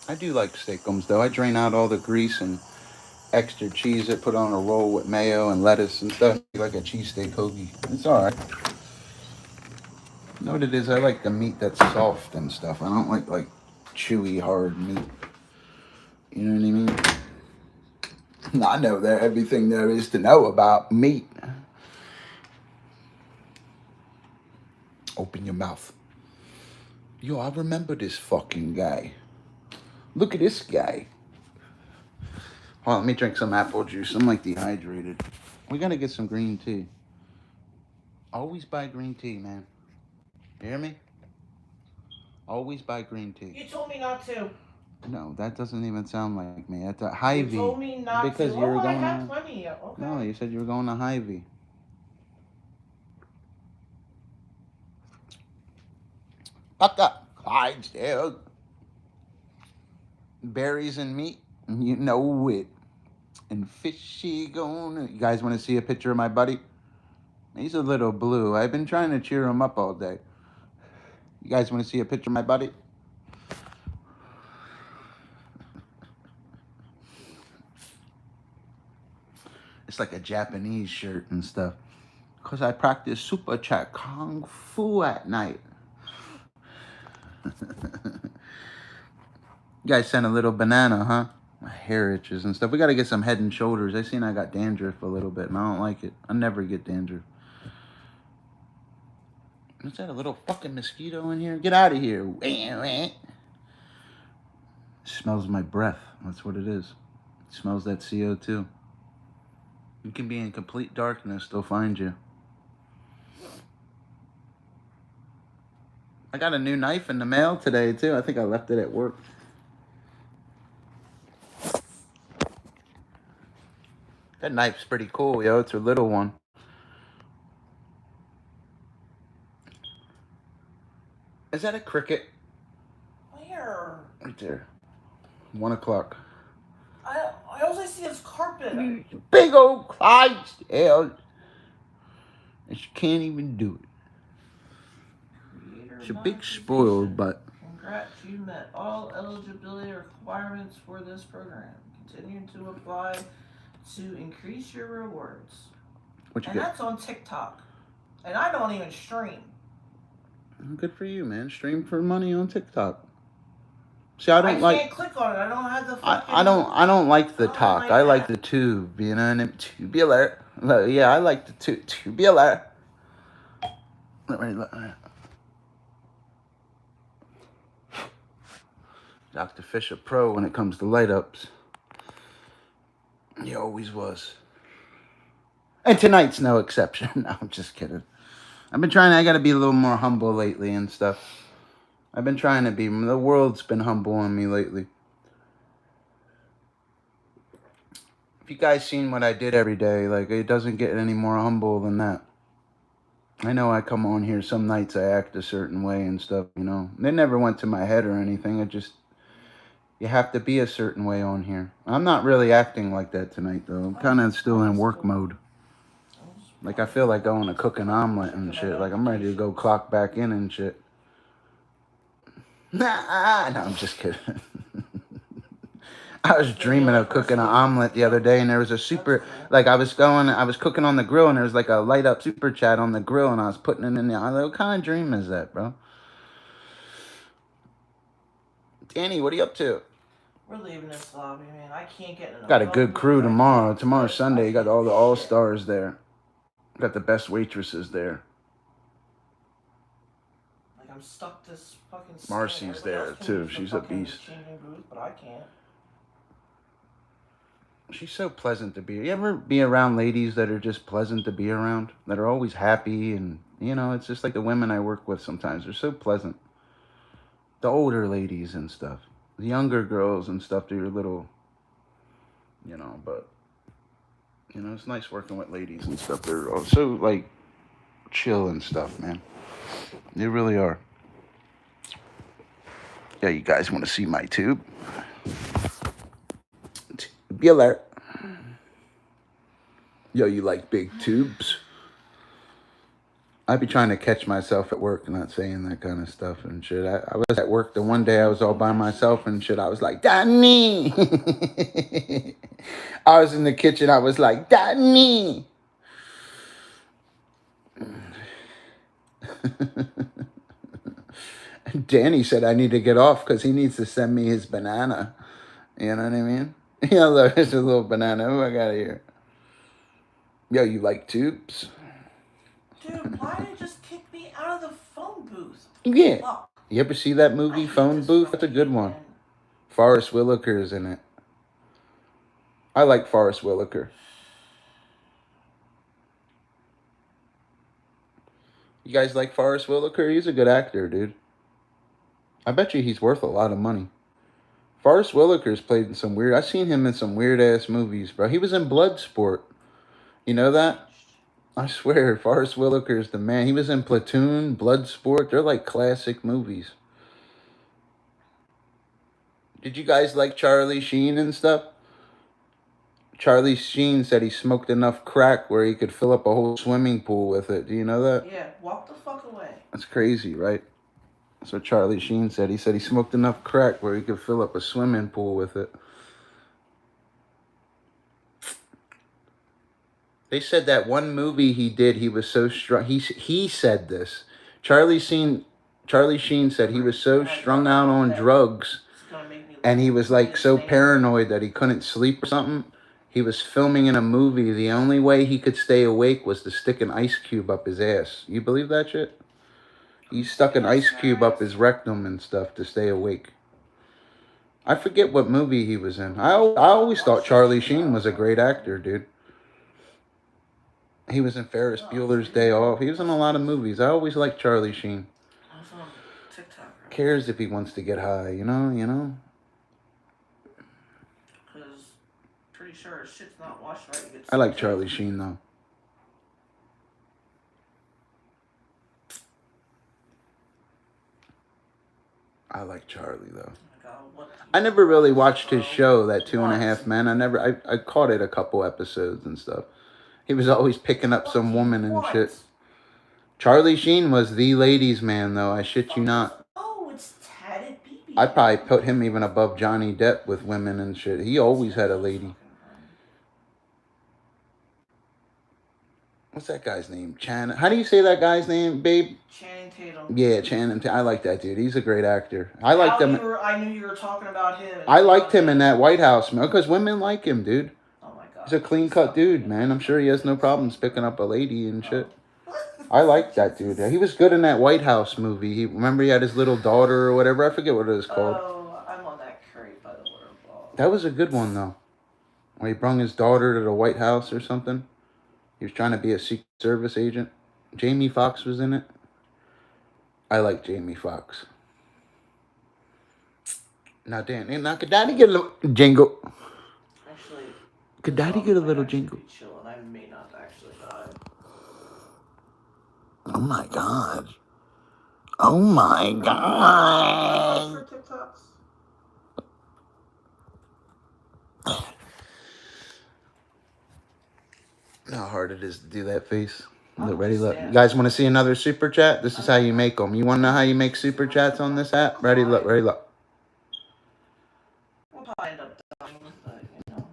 I do like steakums though. I drain out all the grease and extra cheese. I put on a roll with mayo and lettuce and stuff, like a cheesesteak hoagie. It's all right. You know what it is? I like the meat that's soft and stuff. I don't like chewy, hard meat. You know what I mean? I know there everything there is to know about meat. Open your mouth. Yo, I remember this fucking guy. Look at this guy. Hold on, let me drink some apple juice. I'm like dehydrated. We gotta get some green tea. Always buy green tea, man. You hear me? Always buy green tea. You told me not to. No, that doesn't even sound like me. That's a You Hy-Vee. told me not Because to. you were I going have to... plenty. Okay. No, you said you were going to Hy-Vee. Fuck up, Clydesdale. Berries and meat, you know it. And fishy gonna... You guys want to see a picture of my buddy? He's a little blue. I've been trying to cheer him up all day. You guys want to see a picture of my buddy? It's like a Japanese shirt and stuff. Because I practice super chat kung fu at night. You guys sent a little banana, huh? My hair itches and stuff. We got to get some Head and Shoulders. I seen I got dandruff a little bit, and I don't like it. I never get dandruff. Is that a little fucking mosquito in here? Get out of here. It smells my breath. That's what it is. It smells that CO2. You can be in complete darkness, they'll find you. I got a new knife in the mail today, too. I think I left it at work. That knife's pretty cool, yo. It's a little one. Is that a cricket? Where? Right there. 1 o'clock. I also see this carpet. Big old Clydesdale. And she can't even do it. She's a big spoiled butt. Congrats, you met all eligibility requirements for this program. Continue to apply to increase your rewards. What you and get? That's on TikTok. And I don't even stream. Good for you, man. Stream for money on TikTok. See, I can't click on it. I don't have the fucking... I don't like the talk. like I like that. the tube, you know, and tubular. Yeah, I like the tubular. Dr. Fisher Pro when it comes to light ups. He always was. And tonight's no exception. No, I'm just kidding. I've been trying, I gotta be a little more humble lately and stuff. I've been trying to be, the world's been humble on me lately. If you guys seen what I did every day, like, it doesn't get any more humble than that. I know I come on here, some nights I act a certain way and stuff, you know. They never went to my head or anything, it just, you have to be a certain way on here. I'm not really acting like that tonight, though. I'm kind of still in work mode. Like, I feel like going to cook an omelet and shit. Like, I'm ready to go clock back in and shit. Nah, no, I'm just kidding. I was dreaming of cooking an omelet the other day, and there was a super, like, I was cooking on the grill, and there was like a light up super chat on the grill, and I was putting it in there. I was like, what kind of dream is that, bro? Danny, what are you up to? We're leaving this lobby, man. I can't get enough. Got a good crew tomorrow. Tomorrow's Sunday. You got all the all-stars there. Got the best waitresses there. Like, I'm I'm stuck this fucking skin. Marcy's Everybody there, else can too. use the She's a fucking beast. changing booth, but I can't. She's so pleasant to be. You ever be around ladies that are just pleasant to be around? That are always happy and, you know, it's just like the women I work with sometimes. They're so pleasant. The older ladies and stuff. The younger girls and stuff, they're a little, you know, but, you know, it's nice working with ladies and stuff. They're all so, like, chill and stuff, man. They really are. Yeah, you guys want to see my tube? Be alert. Yo, you like big tubes? I'd be trying to catch myself at work and not saying that kind of stuff and shit. I was at work the one day I was all by myself and shit. I was like, Danny! I was in the kitchen. I was like, Danny! Danny said I need to get off because he needs to send me his banana. You know what I mean? Yeah, look, there's a little banana. Who I got here? Yo, you like tubes? Dude, why did you just kick me out of the phone booth? Yeah. Fuck. You ever see that movie, Phone Booth? That's a good one. Forrest Whitaker's in it. I like Forrest Whitaker. You guys like Forrest Whitaker? He's a good actor, dude. I bet you he's worth a lot of money. Forrest Whitaker's played in some weird... I've seen him in some weird-ass movies, bro. He was in Bloodsport. You know that? I swear, Forrest Whitaker's the man. He was in Platoon, Bloodsport. They're like classic movies. Did you guys like Charlie Sheen and stuff? Charlie Sheen said he smoked enough crack where he could fill up a whole swimming pool with it. Do you know that? Yeah, walk the fuck away. That's crazy, right? That's what Charlie Sheen said. He said he smoked enough crack where he could fill up a swimming pool with it. They said that one movie he did, he was so strong. He said this. Charlie Sheen said he was so strung out on drugs and he was like so paranoid that he couldn't sleep or something. He was filming in a movie. The only way he could stay awake was to stick an ice cube up his ass. You believe that shit? He stuck an ice cube up his rectum and stuff to stay awake. I forget what movie he was in. I always thought Charlie Sheen was a great actor, dude. He was in Ferris Bueller's Day Off. He was in a lot of movies. I always liked Charlie Sheen. I was on TikTok. Cares if he wants to get high, you know? Because pretty sure his shit's not washed right. I like Charlie Sheen, though. I like Charlie, though. I never really watched his show, that 2.5 Men. I caught it a couple episodes and stuff. He was always picking up some woman and shit. Charlie Sheen was the ladies' man, though. I shit you not. Oh, it's Tatted BB. I'd probably put him even above Johnny Depp with women and shit. He always had a lady. What's that guy's name? Channing. How do you say that guy's name, babe? Channing Tatum. Yeah, Channing Tatum. I like that dude. He's a great actor. I liked him. I knew you were talking about him. I liked him in that White House, man, because women like him, dude. Oh my god. He's a clean-cut dude, man. I'm sure he has no problems picking up a lady and shit. I like that dude. He was good in that White House movie. Remember he had his little daughter or whatever. I forget what it was called. Oh, I'm on that crate by the waterfall. That was a good one, though. Where he brung his daughter to the White House or something. He was trying to be a Secret Service agent. Jamie Foxx was in it. I like Jamie Foxx. Now, Dan, now could Daddy get a little jingle? Actually, could Daddy get a little jingle? Chill, and I may not actually die. Oh my god. Oh my god. For TikToks. You know how hard it is to do that face. Look, ready, look. You guys want to see another super chat? This is how you make them. You want to know how you make super chats on this app? Ready, look, ready, look. We'll probably end up dying, but, you know.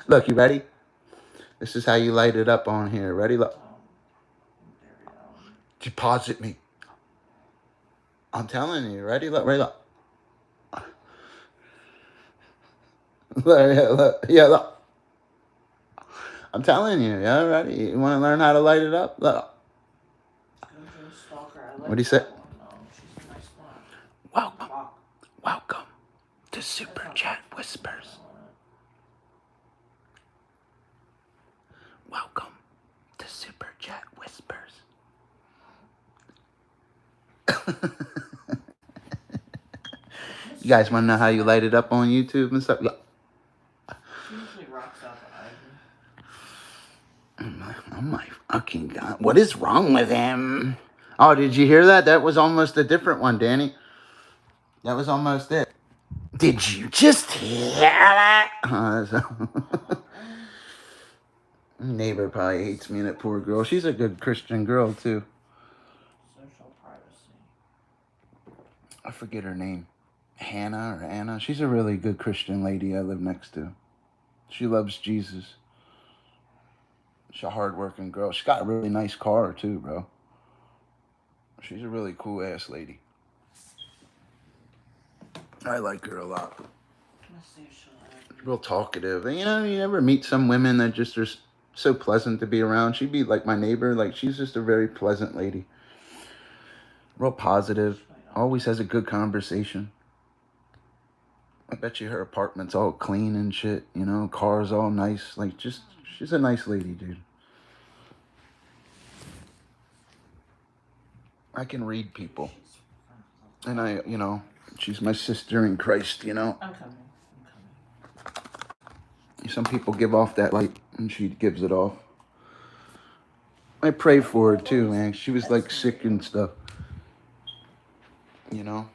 Look, you ready? This is how you light it up on here. Ready, look. There we go. Deposit me. I'm telling you. Ready, look, ready, look. Look, yeah, look. I'm telling you, yeah, ready? You want to learn how to light it up? Look. Stalker, I like What do you say? Welcome. Welcome to Super Chat Whispers. Welcome to Super Chat Whispers. You guys want to know how you light it up on YouTube and stuff? She usually rocks out the Ivy. Oh my fucking God. What is wrong with him? Oh, did you hear that? That was almost a different one, Danny. That was almost it. Did you just hear that? Neighbor probably hates me, that poor girl. She's a good Christian girl, too. Social privacy. I forget her name. Hannah or Anna. She's a really good Christian lady I live next to. She loves Jesus. She's a hard-working girl. She's got a really nice car, too, bro. She's a really cool-ass lady. I like her a lot. Let's see if she'll have Real talkative. And, you know, you never meet some women that just are so pleasant to be around. She'd be like my neighbor. Like, she's just a very pleasant lady. Real positive. Always has a good conversation. I bet you her apartment's all clean and shit. You know, car's all nice. Like, just, she's a nice lady, dude. I can read people. And I, you know, she's my sister in Christ, you know. I'm coming. Some people give off that light, and she gives it off. I pray for her, too, man. She was, like, sick and stuff. You know?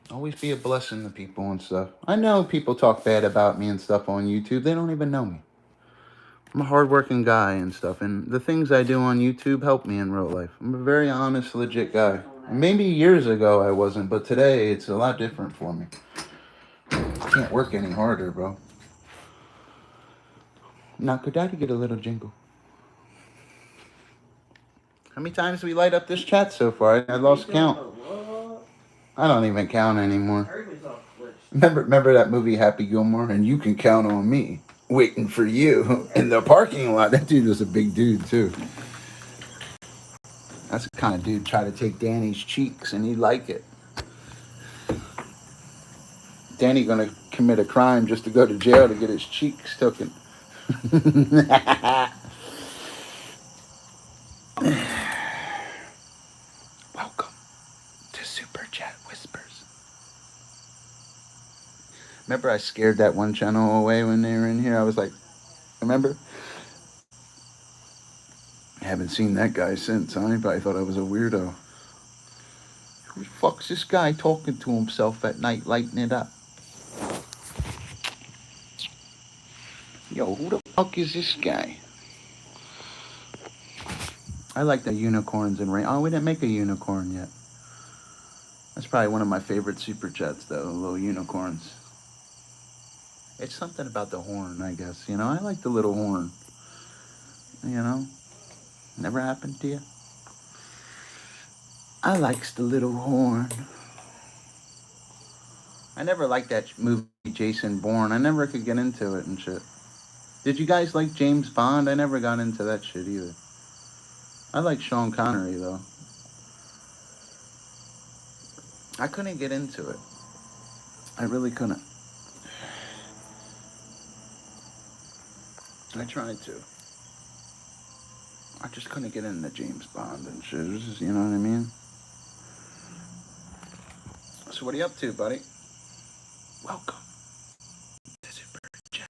Always be a blessing to people and stuff. I know people talk bad about me and stuff on YouTube. They don't even know me. I'm a hardworking guy and stuff, and the things I do on YouTube help me in real life. I'm a very honest, legit guy. Maybe years ago I wasn't, but today it's a lot different for me. I can't work any harder, bro. Now, could Daddy get a little jingle? How many times we light up this chat so far? I lost count. I don't even count anymore. Remember that movie Happy Gilmore? And you can count on me. Waiting for you in the parking lot. That dude was a big dude, too. That's the kind of dude try to take Danny's cheeks, and he'd like it. Danny gonna commit a crime just to go to jail to get his cheeks taken. Welcome to Super Chat Whispers. Remember I scared that one channel away when they were in here? I was like, remember? I haven't seen that guy since. Huh? He probably thought I was a weirdo. Who the fuck's this guy talking to himself at night, lighting it up? Yo, who the fuck is this guy? I like the unicorns and rain. Oh, we didn't make a unicorn yet. That's probably one of my favorite super chats, though, little unicorns. It's something about the horn, I guess. You know, I like the little horn. You know? Never happened to you? I likes the little horn. I never liked that movie, Jason Bourne. I never could get into it and shit. Did you guys like James Bond? I never got into that shit either. I like Sean Connery, though. I couldn't get into it. I really couldn't. I tried to. I just couldn't get into James Bond and shit. It was just, you know what I mean? So what are you up to, buddy? Welcome to Super Chat.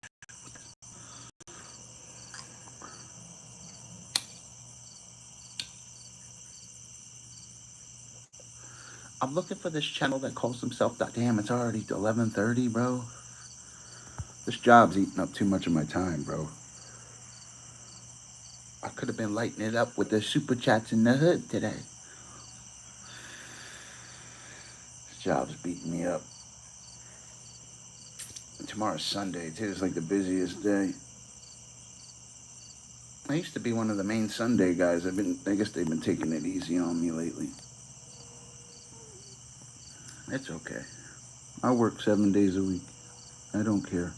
I'm looking for this channel that calls himself... Damn, it's already 11:30, bro. This job's eating up too much of my time, bro. I could have been lighting it up with the super chats in the hood today. This job's beating me up. Tomorrow's Sunday, too. It's like the busiest day. I used to be one of the main Sunday guys. I guess they've been taking it easy on me lately. It's okay. I work 7 days a week. I don't care.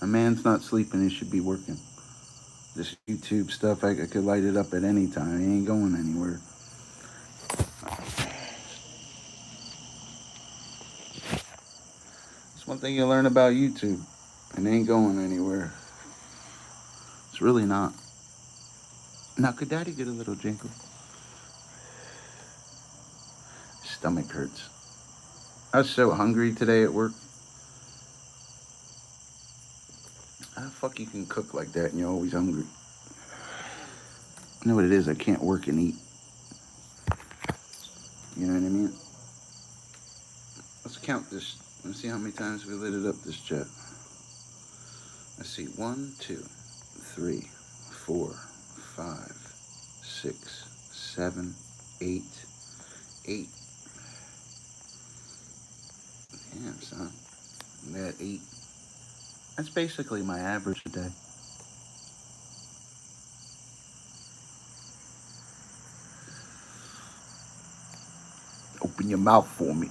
A man's not sleeping, he should be working. This YouTube stuff, I could light it up at any time. He ain't going anywhere. That's one thing you learn about YouTube. It ain't going anywhere. It's really not. Now, could Daddy get a little jingle? Stomach hurts. I was so hungry today at work. How the fuck you can cook like that and you're always hungry? You know what it is? I can't work and eat. You know what I mean? Let's count this. Let's see how many times we lit it up this jet. Let's see. 1, 2, 3, 4, 5, 6, 7, 8. 8. Damn, son. We had 8. That's basically my average a day. Open your mouth for me.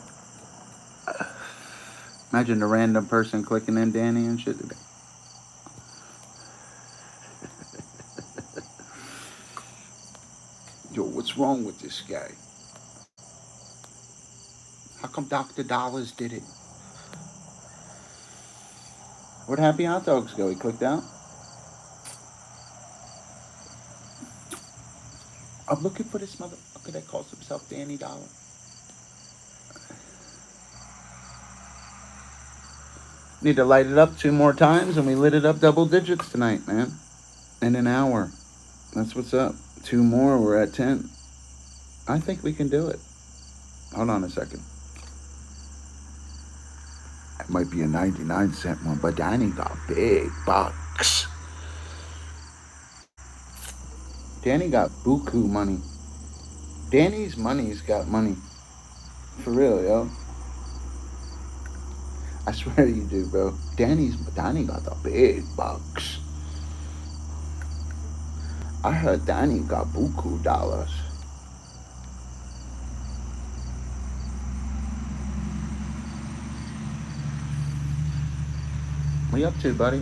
Imagine the random person clicking in Danny and shit today. Yo, what's wrong with this guy? How come Dr. Dollars did it? Where'd Happy Hot Dogs go? He clicked out? I'm looking for this motherfucker that calls himself Danny Dollar. Need to light it up 2 more times, and we lit it up double digits tonight, man. In an hour. That's what's up. 2 more, we're at 10. I think we can do it. Hold on a second. It might be a 99-cent one, but Danny got big bucks. Danny got buku money. Danny's money's got money. For real, yo. I swear you do, bro. Danny got the big bucks. I heard Danny got buku dollars. What you up to, buddy?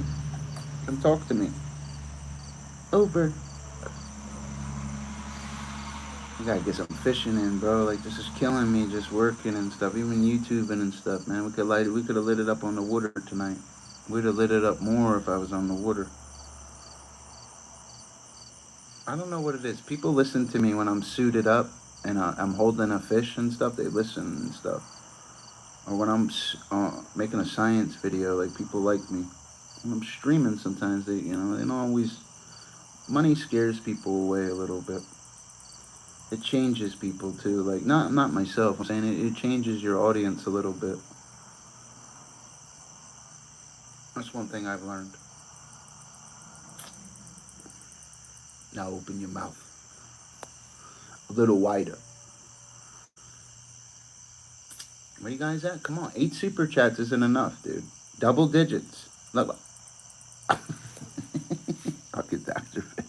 Come talk to me. Over. You gotta get some fishing in, bro. Like, this is killing me, just working and stuff. Even YouTubing and stuff, man. We could have lit it up on the water tonight. We'd have lit it up more if I was on the water. I don't know what it is. People listen to me when I'm suited up and I'm holding a fish and stuff. They listen and stuff. Or when I'm making a science video, like, people like me. When I'm streaming sometimes, they don't always... Money scares people away a little bit. It changes people too. Like, not myself. I'm saying it changes your audience a little bit. That's one thing I've learned. Now open your mouth a little wider. Where you guys at? Come on, 8 super chats isn't enough, dude. Double digits. Look. Fucking Dr. Fish.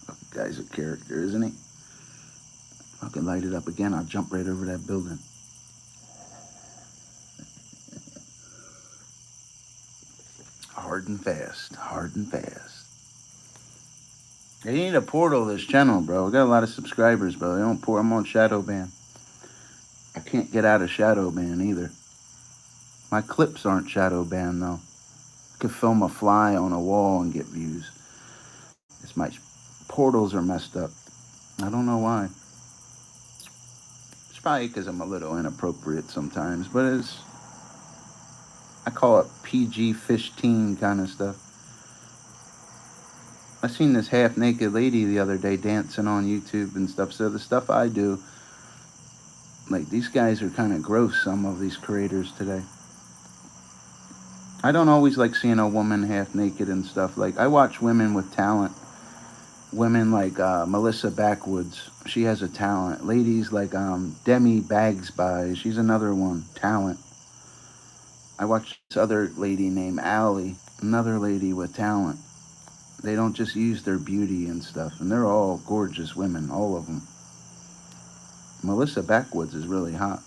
Fucking guy's a character, isn't he? Fucking light it up again. I'll jump right over that building. Hard and fast. Hard and fast. They need to portal this channel, bro. We got a lot of subscribers, bro. They don't pour. I'm on shadow ban. I can't get out of shadow ban either. My clips aren't shadow banned though. I could film a fly on a wall and get views. It's my portals are messed up. I don't know why. It's probably because I'm a little inappropriate sometimes, but I call it PG-15 kind of stuff. I seen this half-naked lady the other day dancing on YouTube and stuff. So the stuff I do, like, these guys are kind of gross, some of these creators today. I don't always like seeing a woman half-naked and stuff. Like, I watch women with talent. Women like Melissa Backwoods. She has a talent. Ladies like Demi Bagsby. She's another one. Talent. I watch this other lady named Allie. Another lady with talent. They don't just use their beauty and stuff. And they're all gorgeous women. All of them. Melissa Backwoods is really hot.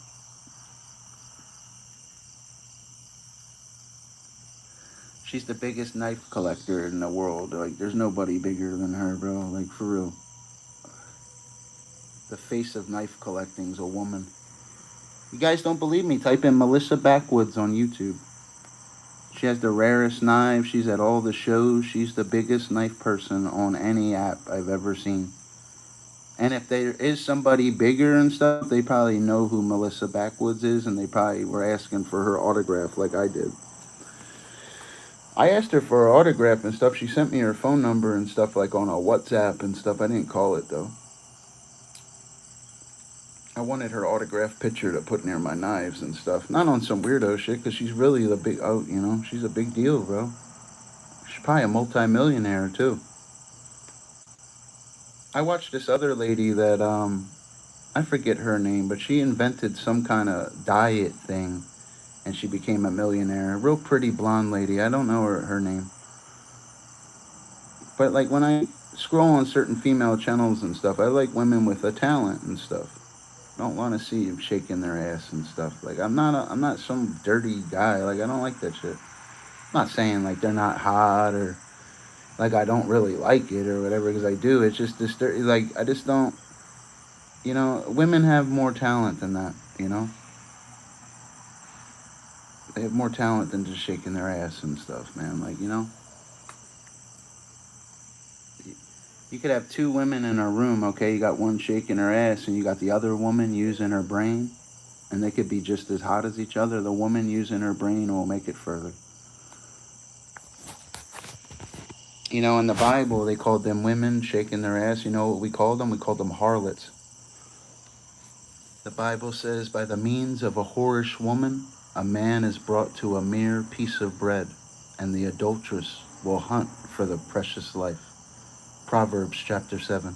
She's the biggest knife collector in the world. Like, there's nobody bigger than her, bro. Like, for real. The face of knife collecting's a woman. You guys don't believe me? Type in Melissa Backwoods on YouTube. She has the rarest knives. She's at all the shows. She's the biggest knife person on any app I've ever seen. And if there is somebody bigger and stuff, they probably know who Melissa Backwoods is, and they probably were asking for her autograph like I did. I asked her for her autograph and stuff. She sent me her phone number and stuff like on a WhatsApp and stuff. I didn't call it though. I wanted her autograph picture to put near my knives and stuff. Not on some weirdo shit, because she's really the big, oh, you know, she's a big deal, bro. She's probably a multi-millionaire too. I watched this other lady that, I forget her name, but she invented some kind of diet thing and she became a millionaire. A real pretty blonde lady. I don't know her name. But like when I scroll on certain female channels and stuff, I like women with a talent and stuff. I don't want to see them shaking their ass and stuff. Like I'm not some dirty guy. Like I don't like that shit. I'm not saying like they're not hot or like I don't really like it or whatever, because I do. It's just this dirty. Like I just don't. You know, women have more talent than that. You know, they have more talent than just shaking their ass and stuff, man. Like you know. You could have two women in a room, okay? You got one shaking her ass and you got the other woman using her brain, and they could be just as hot as each other. The woman using her brain will make it further. You know, in the Bible, they called them women shaking their ass. You know what we called them? We called them harlots. The Bible says, by the means of a whorish woman, a man is brought to a mere piece of bread, and the adulteress will hunt for the precious life. Proverbs chapter 7.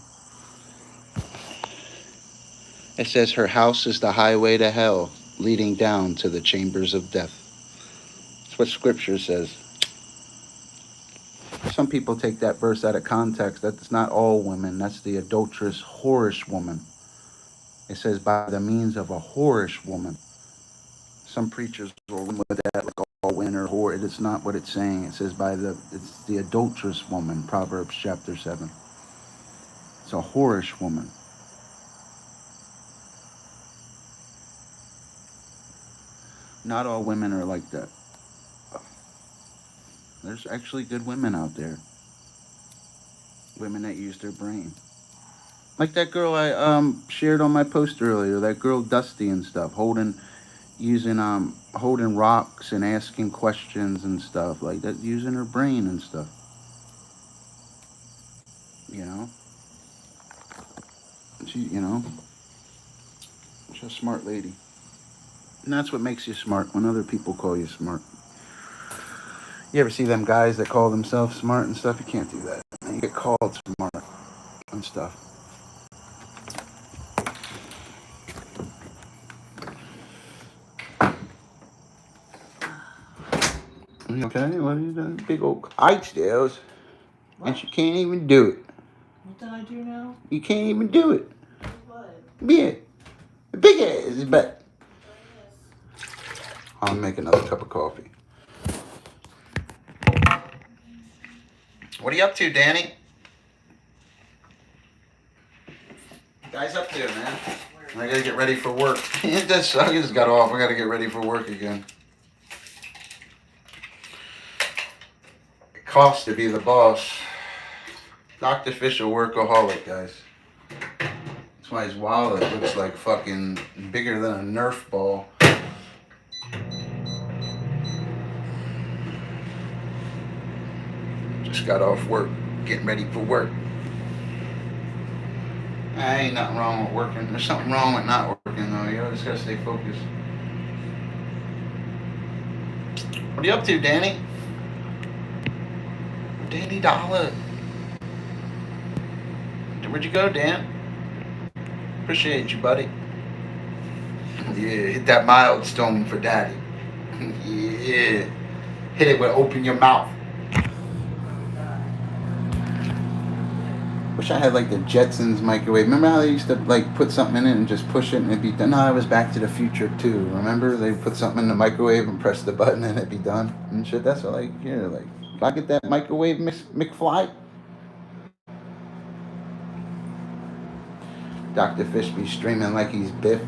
It says her house is the highway to hell, leading down to the chambers of death. That's what scripture says. Some people take that verse out of context. That's not all women. That's the adulterous, whorish woman. It says by the means of a whorish woman. Some preachers will run with that like all women are whore. It's not what it's saying. It says it's the adulterous woman, Proverbs chapter 7. It's a whorish woman. Not all women are like that. There's actually good women out there. Women that use their brain. Like that girl I shared on my post earlier, that girl Dusty and stuff, holding rocks and asking questions and stuff, like that, using her brain and stuff. You know? She's a smart lady. And that's what makes you smart, when other people call you smart. You ever see them guys that call themselves smart and stuff? You can't do that. You get called smart and stuff. Okay, what are you doing? Big old kite tails. And you can't even do it. What did I do now? You can't even do it. What? Yeah. The big ass butt. I'll make another cup of coffee. What are you up to, Danny? Guys up to, man? I gotta get ready for work. I just got off. I gotta get ready for work again. It costs to be the boss. Dr. Fish a workaholic, guys. That's why his wallet looks like fucking bigger than a Nerf ball. Just got off work, getting ready for work. Ain't nothing wrong with working. There's something wrong with not working though. You just gotta stay focused. What are you up to, Danny? Danny Dollar. Where'd you go, Dan? Appreciate you, buddy. Yeah, hit that milestone for daddy. Yeah. Hit it with open your mouth. Wish I had like the Jetsons microwave. Remember how they used to like put something in it and just push it and it'd be done? No, it was Back to the Future too. Remember? They put something in the microwave and press the button and it'd be done and shit. That's what like here, like if I get that microwave McFly. Dr. Fish be streaming like he's Biff.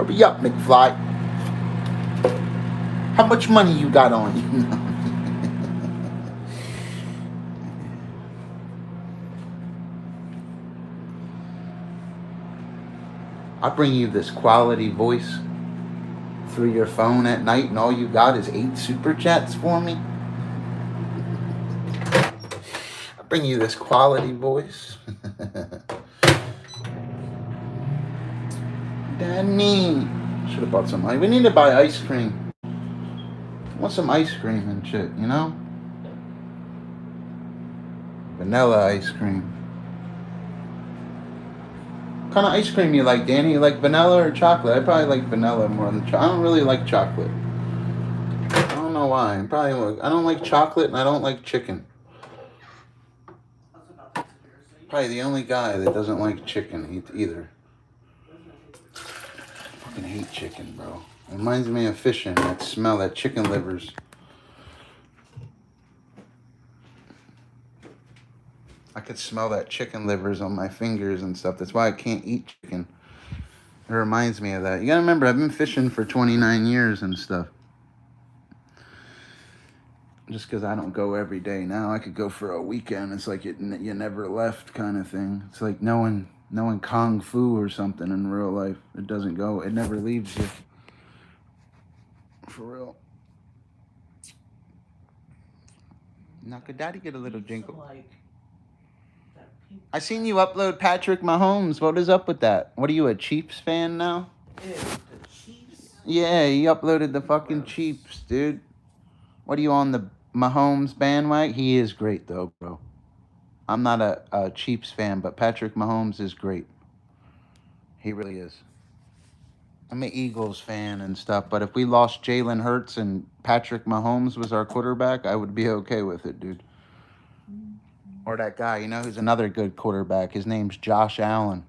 Hurry up, McFly. How much money you got on you? I bring you this quality voice through your phone at night, and all you got is 8 super chats for me. I bring you this quality voice. Danny. Should have bought some ice. We need to buy ice cream. I want some ice cream and shit, you know? Vanilla ice cream. What kind of ice cream you like, Danny? You like vanilla or chocolate? I probably like vanilla more than chocolate. I don't really like chocolate. I don't know why. I don't like chocolate and I don't like chicken. Probably the only guy that doesn't like chicken either. I fucking hate chicken, bro. It reminds me of fishing. That smell, that chicken livers. I could smell that chicken livers on my fingers and stuff. That's why I can't eat chicken. It reminds me of that. You gotta remember, I've been fishing for 29 years and stuff. Just because I don't go every day now, I could go for a weekend. It's like you never left kind of thing. It's like knowing kung fu or something in real life. It doesn't go. It never leaves you. For real. Now, could Daddy get a little jingle? I seen you upload Patrick Mahomes. What is up with that? What are you, a Chiefs fan now? Yeah, the Chiefs. Yeah, he uploaded the fucking Chiefs, dude. What are you on the Mahomes bandwagon? He is great though, bro. I'm not a Chiefs fan, but Patrick Mahomes is great. He really is. I'm an Eagles fan and stuff, but if we lost Jalen Hurts and Patrick Mahomes was our quarterback, I would be okay with it, dude. Or that guy, you know who's another good quarterback? His name's Josh Allen.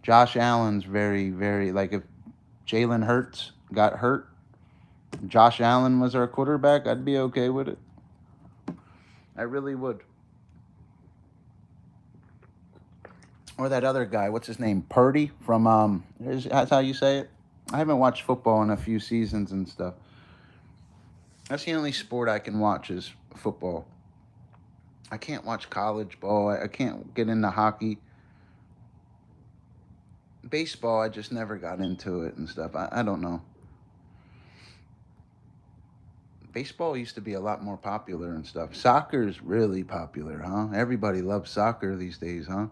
Josh Allen's very, very, like if Jalen Hurts got hurt, Josh Allen was our quarterback, I'd be okay with it. I really would. Or that other guy, what's his name? Purdy from that's how you say it. I haven't watched football in a few seasons and stuff. That's the only sport I can watch is football. I can't watch college ball. I can't get into hockey. Baseball, I just never got into it and stuff. I don't know. Baseball used to be a lot more popular and stuff. Soccer's really popular, huh? Everybody loves soccer these days, huh?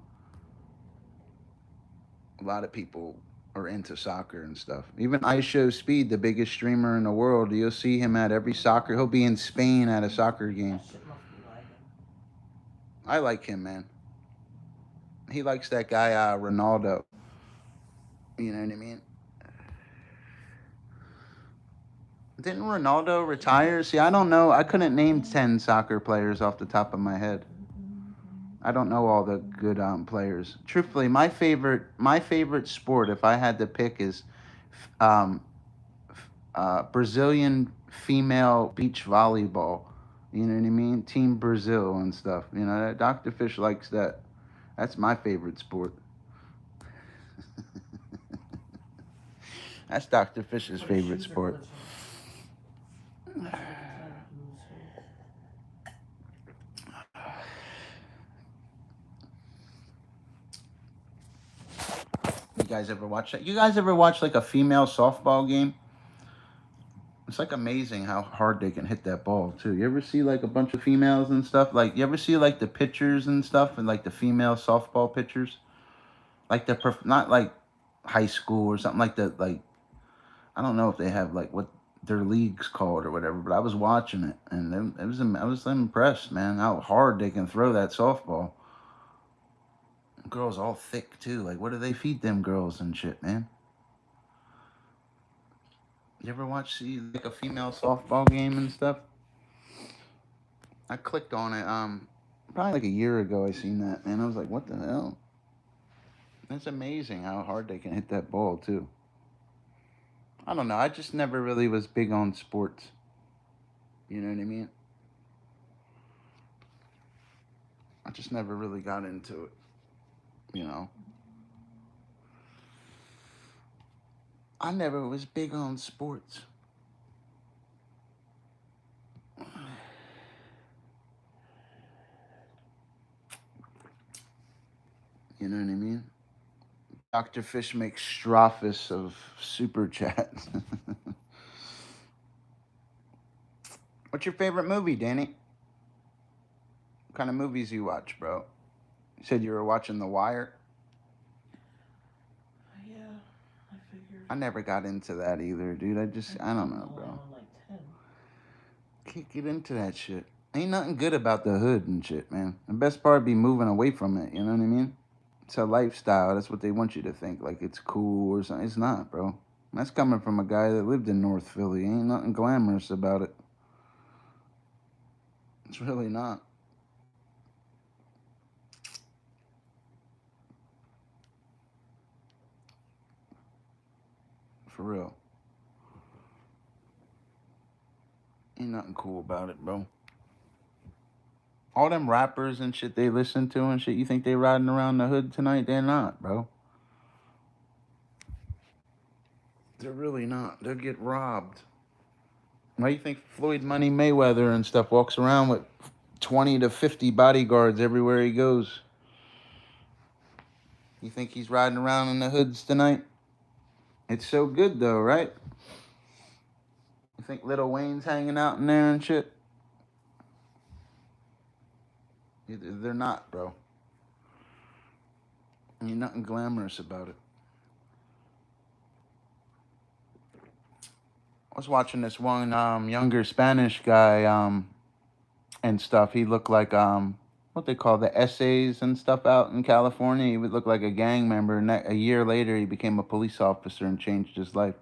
A lot of people are into soccer and stuff. Even IShowSpeed, the biggest streamer in the world, you'll see him at every soccer. He'll be in Spain at a soccer game. I like him, man. He likes that guy, Ronaldo. You know what I mean? Didn't Ronaldo retire? See, I don't know. I couldn't name 10 soccer players off the top of my head. I don't know all the good players. Truthfully, my favorite sport, if I had to pick, is um, Brazilian female beach volleyball. You know what I mean? Team Brazil and stuff. You know, Dr. Fish likes that. That's my favorite sport. That's Dr. Fish's favorite sport. You guys ever watch that? You guys ever watch like a female softball game? It's like amazing how hard they can hit that ball too. You ever see like a bunch of females and stuff? Like you ever see like the pitchers and stuff and like the female softball pitchers? Like the not like high school or something like that. Like I don't know if they have like what their league's called or whatever, but I was watching it and I was impressed, man, how hard they can throw that softball. Girls all thick too. Like what do they feed them girls and shit, man? You ever see like a female softball game and stuff? I clicked on it probably like a year ago. I seen that, man. I was like, what the hell? That's amazing how hard they can hit that ball too. I don't know. I just never really was big on sports. You know what I mean? I just never really got into it. You know. I never was big on sports. You know what I mean? Dr. Fish makes Strophus of Super Chat. What's your favorite movie, Danny? What kind of movies you watch, bro? You said you were watching The Wire? Yeah, I figured. I never got into that either, dude. I don't know, bro. I'm like 10. Can't get into that shit. Ain't nothing good about the hood and shit, man. The best part be moving away from it, you know what I mean? It's a lifestyle. That's what they want you to think. Like it's cool or something. It's not, bro. That's coming from a guy that lived in North Philly. Ain't nothing glamorous about it. It's really not. For real. Ain't nothing cool about it, bro. All them rappers and shit they listen to and shit, you think they riding around the hood tonight? They're not, bro. They're really not. They'll get robbed. Why do you think Floyd Money Mayweather and stuff walks around with 20 to 50 bodyguards everywhere he goes? You think he's riding around in the hoods tonight? It's so good though, right? You think Lil Wayne's hanging out in there and shit? They're not, bro. Ain't nothing glamorous about it. I was watching this one younger Spanish guy and stuff. He looked like what they call the essays and stuff out in California. He would look like a gang member. And a year later, he became a police officer and changed his life.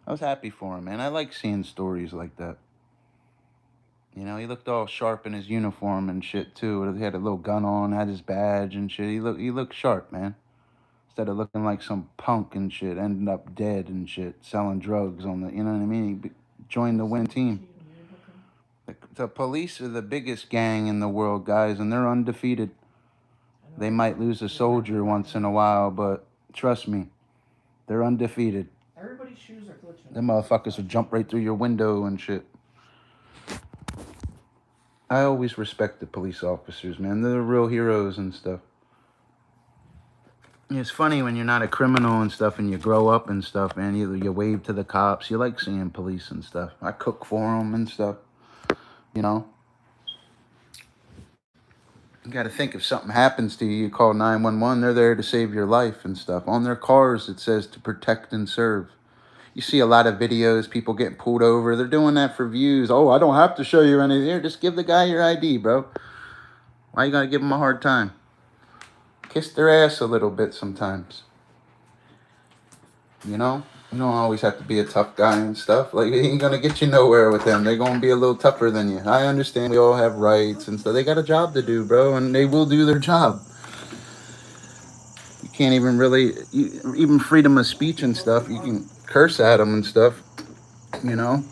I was happy for him, man. I like seeing stories like that. You know, he looked all sharp in his uniform and shit too. He had a little gun on, had his badge and shit. He looked sharp, man. Instead of looking like some punk and shit, ended up dead and shit, selling drugs on the, you know what I mean? He joined the win team. The police are the biggest gang in the world, guys, and they're undefeated. They might lose a soldier once in a while, but trust me, they're undefeated. Everybody's shoes are glitching. Them motherfuckers will jump right through your window and shit. I always respect the police officers, man. They're the real heroes and stuff. It's funny when you're not a criminal and stuff and you grow up and stuff, man. You wave to the cops. You like seeing police and stuff. I cook for them and stuff, you know. You got to think if something happens to you, you call 911. They're there to save your life and stuff. On their cars, it says to protect and serve. You see a lot of videos, people getting pulled over. They're doing that for views. Oh, I don't have to show you anything. Here, just give the guy your ID, bro. Why you got to give them a hard time? Kiss their ass a little bit sometimes. You know? You don't always have to be a tough guy and stuff. Like, it ain't gonna get you nowhere with them. They're gonna be a little tougher than you. I understand we all have rights and stuff. They got a job to do, bro, and they will do their job. You can't even really, even freedom of speech and stuff, you can curse at them and stuff, you know?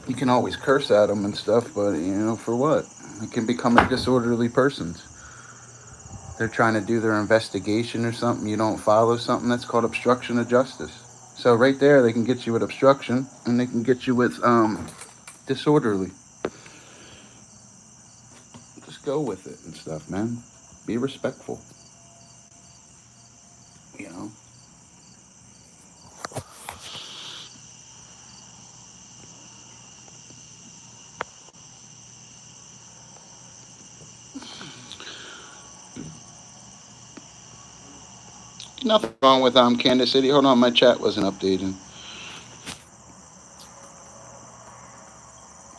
You can always curse at them and stuff, but, you know, for what? It can become a disorderly person. They're trying to do their investigation or something, you don't follow something, that's called obstruction of justice. So right there, they can get you with obstruction, and they can get you with disorderly. Just go with it and stuff, man. Be respectful. You know? Nothing wrong with Kansas City. Hold on, my chat wasn't updating.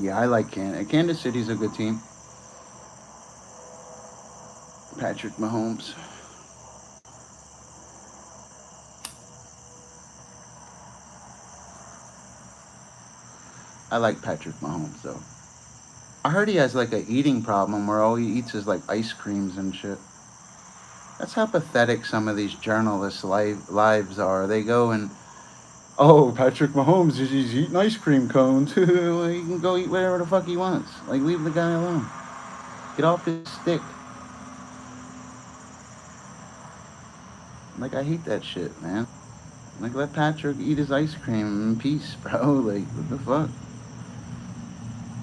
Yeah, I like Kansas. Kansas City's a good team. Patrick Mahomes. I like Patrick Mahomes, though. I heard he has, like, an eating problem where all he eats is, like, ice creams and shit. That's how pathetic some of these journalists' lives are. They go and, oh, Patrick Mahomes, he's eating ice cream cones. Well, he can go eat whatever the fuck he wants. Like, leave the guy alone. Get off his stick. Like, I hate that shit, man. Like, let Patrick eat his ice cream in peace, bro. Like, what the fuck?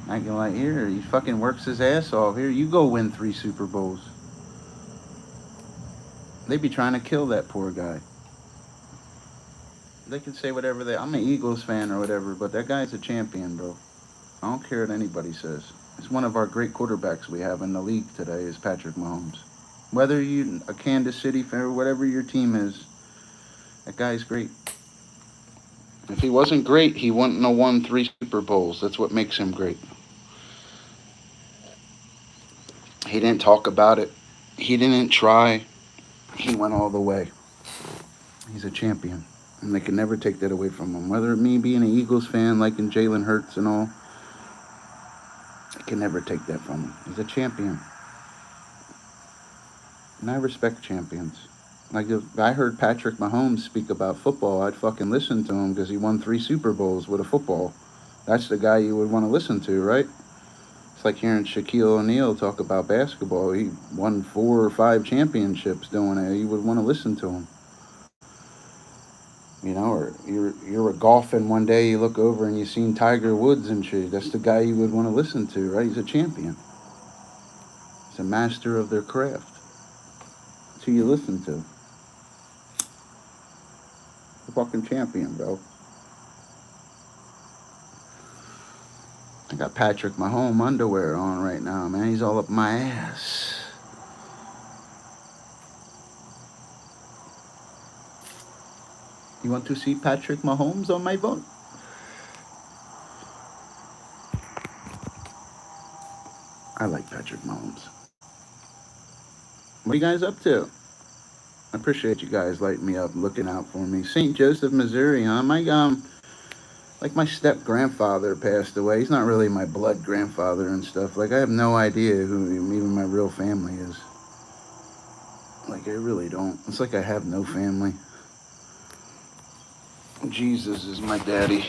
Acting like, here, he fucking works his ass off. Here, you go win 3 Super Bowls. They be trying to kill that poor guy. They can say whatever they. I'm an Eagles fan or whatever, but that guy's a champion, bro. I don't care what anybody says. It's one of our great quarterbacks we have in the league today is Patrick Mahomes. Whether you a Kansas City fan or whatever your team is, that guy's great. If he wasn't great, he wouldn't have won 3 Super Bowls. That's what makes him great. He didn't talk about it. He didn't try. He went all the way. He's a champion. And they can never take that away from him. Whether me being an Eagles fan, liking Jalen Hurts and all, they can never take that from him. He's a champion. And I respect champions. Like, if I heard Patrick Mahomes speak about football, I'd fucking listen to him because he won 3 Super Bowls with a football. That's the guy you would want to listen to, right? It's like hearing Shaquille O'Neal talk about basketball. He won 4 or 5 championships doing it. You would want to listen to him. You know, or you're golfing one day, you look over and you seen Tiger Woods and shit. That's the guy you would want to listen to, right? He's a champion. He's a master of their craft. That's who you listen to. A fucking champion, bro. I got Patrick Mahomes underwear on right now, man. He's all up my ass. You want to see Patrick Mahomes on my phone? I like Patrick Mahomes. What are you guys up to? I appreciate you guys lighting me up, looking out for me. St. Joseph, Missouri, huh? My step grandfather passed away. He's not really my blood grandfather and stuff. Like, I have no idea who even my real family is. Like, I really don't. It's like I have no family. Jesus is my daddy.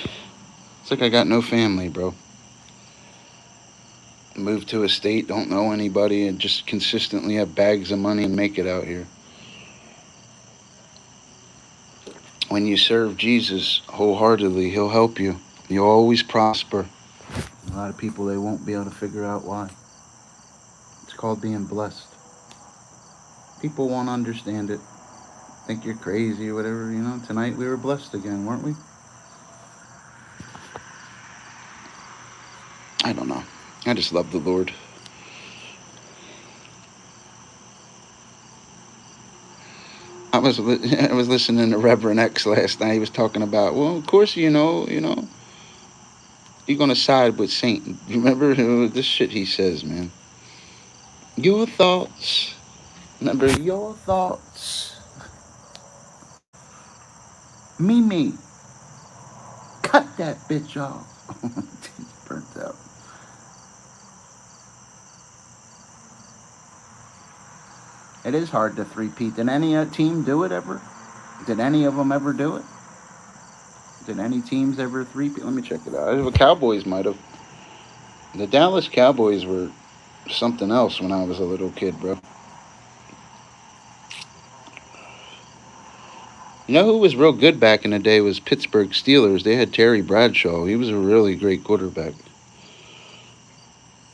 It's like I got no family, bro. Moved to a state, don't know anybody, and just consistently have bags of money and make it out here. When you serve Jesus wholeheartedly, he'll help you. You'll always prosper. A lot of people, they won't be able to figure out why. It's called being blessed. People won't understand it. Think you're crazy or whatever, you know. Tonight we were blessed again, weren't we? I don't know. I just love the Lord. I was listening to Reverend X last night. He was talking about, well, of course, you know, you're gonna side with Satan. You remember this shit he says, man? Your thoughts. Remember your thoughts. Mimi, cut that bitch off. He's burnt out. It is hard to three-peat. Did any team do it ever? Did any of them ever do it? Did any teams ever three-peat? Let me check it out. The Cowboys might have. The Dallas Cowboys were something else when I was a little kid, bro. You know who was real good back in the day was Pittsburgh Steelers. They had Terry Bradshaw. He was a really great quarterback.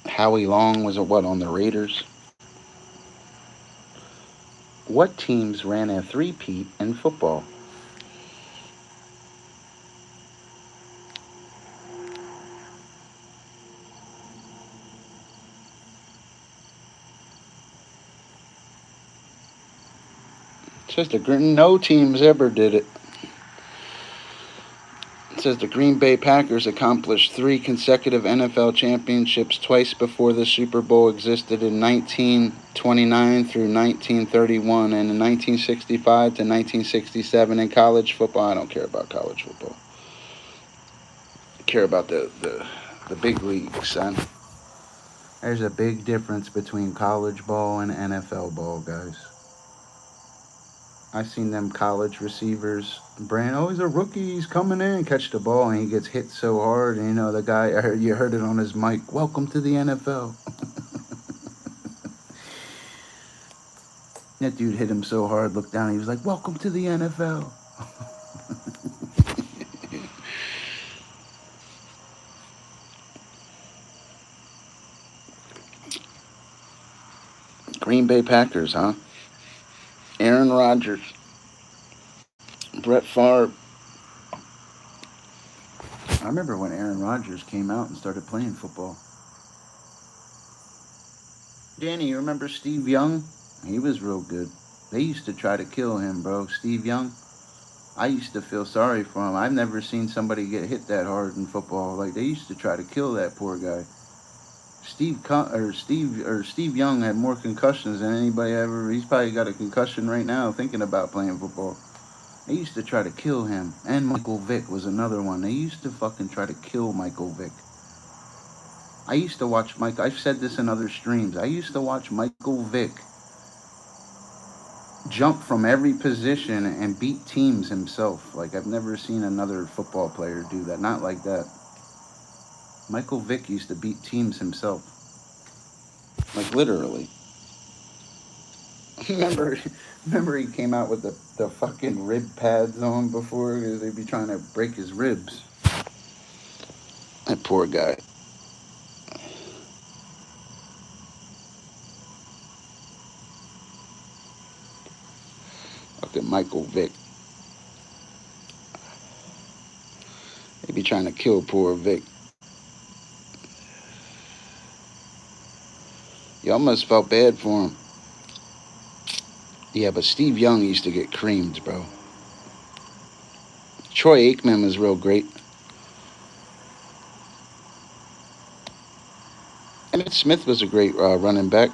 Howie Long was on the Raiders. What teams ran a three-peat in football? It says no teams ever did it. It says the Green Bay Packers accomplished 3 consecutive NFL championships twice before the Super Bowl existed in 1929 through 1931 and in 1965 to 1967 in college football. I don't care about college football. I care about the big leagues, son. There's a big difference between college ball and NFL ball, guys. I've seen them college receivers. He's a rookie. He's coming in, catch the ball, and he gets hit so hard. And, the guy, you heard it on his mic. Welcome to the NFL. That dude hit him so hard, looked down. He was like, welcome to the NFL. Green Bay Packers, huh? Aaron Rodgers, Brett Favre. I remember when Aaron Rodgers came out and started playing football. Danny, you remember Steve Young? He was real good. They used to try to kill him, bro. Steve Young. I used to feel sorry for him. I've never seen somebody get hit that hard in football. Like they used to try to kill that poor guy. Steve Young had more concussions than anybody ever. He's probably got a concussion right now thinking about playing football. They used to try to kill him. And Michael Vick was another one. They used to fucking try to kill Michael Vick. I used to watch Mike. I've said this in other streams. I used to watch Michael Vick jump from every position and beat teams himself. Like I've never seen another football player do that. Not like that. Michael Vick used to beat teams himself. Like literally. Remember he came out with the fucking rib pads on before because they'd be trying to break his ribs. That poor guy. Fucking Michael Vick. They be trying to kill poor Vic. You almost felt bad for him. Yeah, but Steve Young used to get creamed, bro. Troy Aikman was real great. Emmitt Smith was a great running back.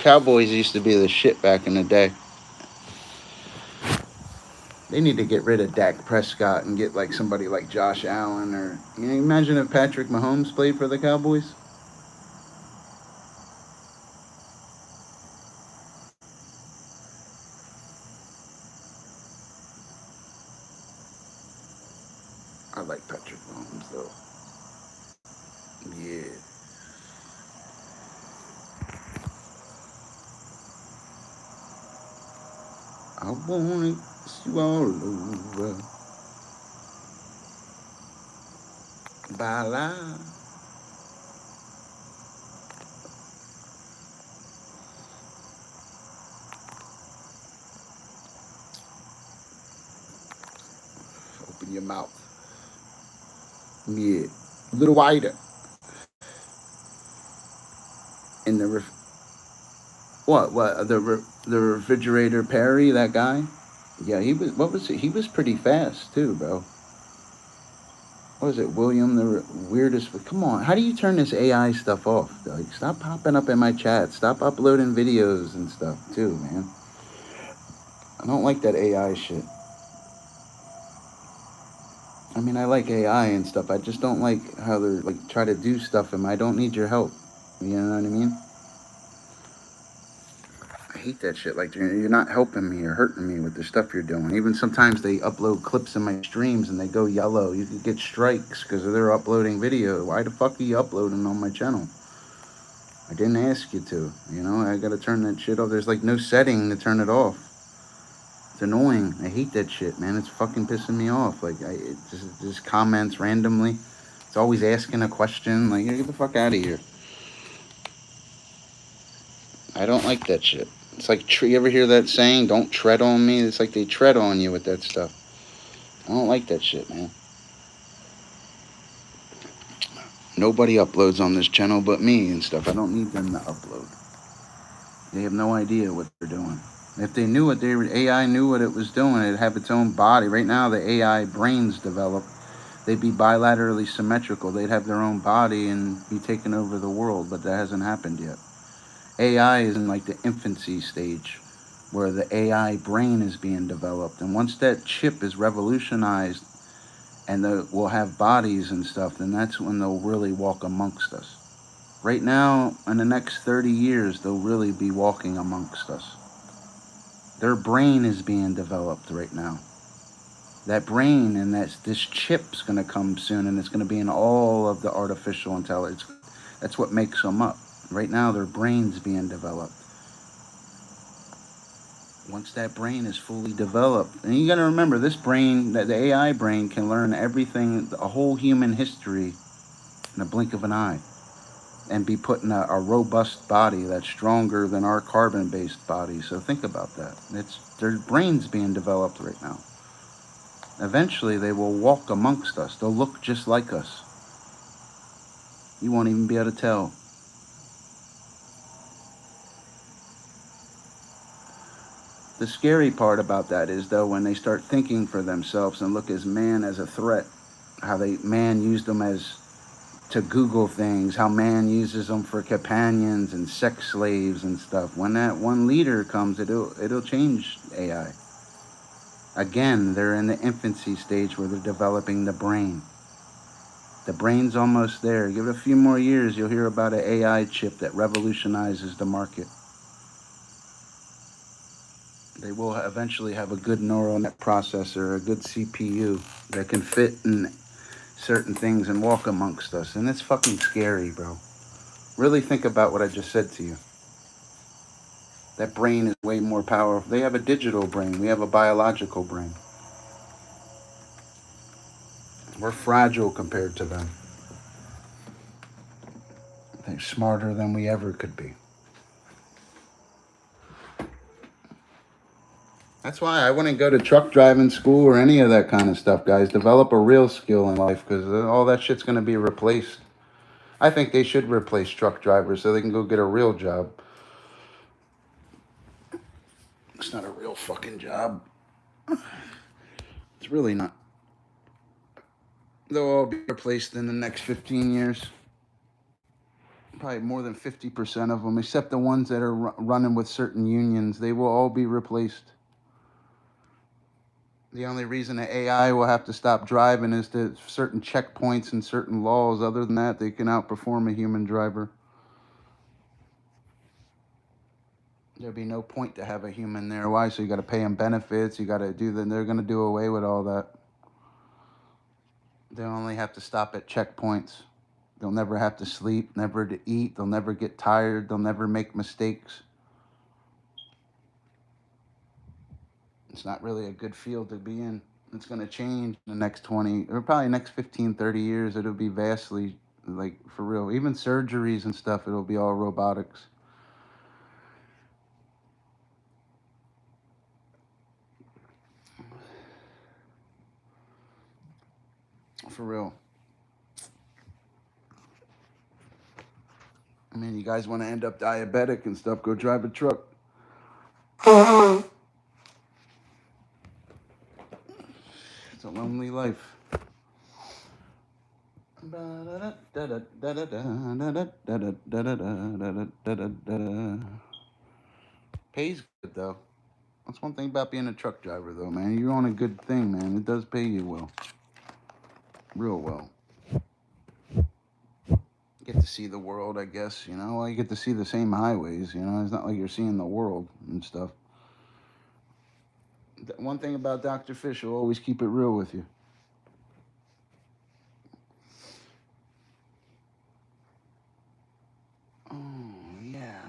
Cowboys used to be the shit back in the day. They need to get rid of Dak Prescott and get like somebody like Josh Allen or imagine if Patrick Mahomes played for the Cowboys. I like Patrick Mahomes though. Yeah. I wanna see you all over. Bala. Open your mouth. Yeah. A little wider. In the the refrigerator Perry, that guy? Yeah, he was. What was it? He was pretty fast too, bro. What was it, William? The weirdest. Come on, how do you turn this AI stuff off? Like, stop popping up in my chat. Stop uploading videos and stuff too, man. I don't like that AI shit. I mean, I like AI and stuff. I just don't like how they're like try to do stuff, and I don't need your help. You know what I mean? I hate that shit. Like you're not helping me or hurting me with the stuff you're doing. Even sometimes they upload clips in my streams and they go yellow. You could get strikes because they're uploading video. Why the fuck are you uploading on my channel? I didn't ask you to. You know, I gotta turn that shit off. There's like no setting to turn it off. It's annoying. I hate that shit, man. It's fucking pissing me off. Like it just comments randomly. It's always asking a question. Like get the fuck out of here. I don't like that shit. It's like, you ever hear that saying, don't tread on me? It's like they tread on you with that stuff. I don't like that shit, man. Nobody uploads on this channel but me and stuff. I don't need them to upload. They have no idea what they're doing. If they knew what AI knew what it was doing, it'd have its own body. Right now, the AI brains develop. They'd be bilaterally symmetrical. They'd have their own body and be taking over the world, but that hasn't happened yet. AI is in like the infancy stage where the AI brain is being developed. And once that chip is revolutionized and we'll have bodies and stuff, then that's when they'll really walk amongst us. Right now, in the next 30 years, they'll really be walking amongst us. Their brain is being developed right now. That brain and this chip's going to come soon, and it's going to be in all of the artificial intelligence. That's what makes them up. Right now, their brain's being developed. Once that brain is fully developed, and you got to remember, this brain, the AI brain, can learn everything, a whole human history, in a blink of an eye. and be put in a robust body that's stronger than our carbon-based body. So think about that. Their brains being developed right now. Eventually, they will walk amongst us. They'll look just like us. You won't even be able to tell. The scary part about that is, though, when they start thinking for themselves and look as man as a threat, how man used them as to Google things, how man uses them for companions and sex slaves and stuff. When that one leader comes, it'll change AI. Again, they're in the infancy stage where they're developing the brain. The brain's almost there. Give it a few more years, you'll hear about an AI chip that revolutionizes the market. They will eventually have a good neural net processor, a good CPU that can fit in certain things and walk amongst us. And it's fucking scary, bro. Really think about what I just said to you. That brain is way more powerful. They have a digital brain. We have a biological brain. We're fragile compared to them. They're smarter than we ever could be. That's why I wouldn't go to truck driving school or any of that kind of stuff, guys. Develop a real skill in life, because all that shit's going to be replaced. I think they should replace truck drivers so they can go get a real job. It's not a real fucking job. It's really not. They'll all be replaced in the next 15 years. Probably more than 50% of them, except the ones that are running with certain unions. They will all be replaced. The only reason the AI will have to stop driving is to certain checkpoints and certain laws. Other than that, they can outperform a human driver. There'd be no point to have a human there. Why? So you got to pay them benefits. You got to do that. They're going to do away with all that. They'll only have to stop at checkpoints. They'll never have to sleep, never to eat. They'll never get tired. They'll never make mistakes. It's not really a good field to be in. It's going to change in the next 20, or probably next 15, 30 years. It'll be vastly, like, for real. Even surgeries and stuff, it'll be all robotics. For real. I mean, you guys want to end up diabetic and stuff, go drive a truck. It's a lonely life. Pays good, though. That's one thing about being a truck driver, though, man. You're on a good thing, man. It does pay you well. Real well. Get to see the world, I guess, you know. Well, you get to see the same highways, you know. It's not like you're seeing the world and stuff. One thing about Dr. Fish, will always keep it real with you. Oh, yeah.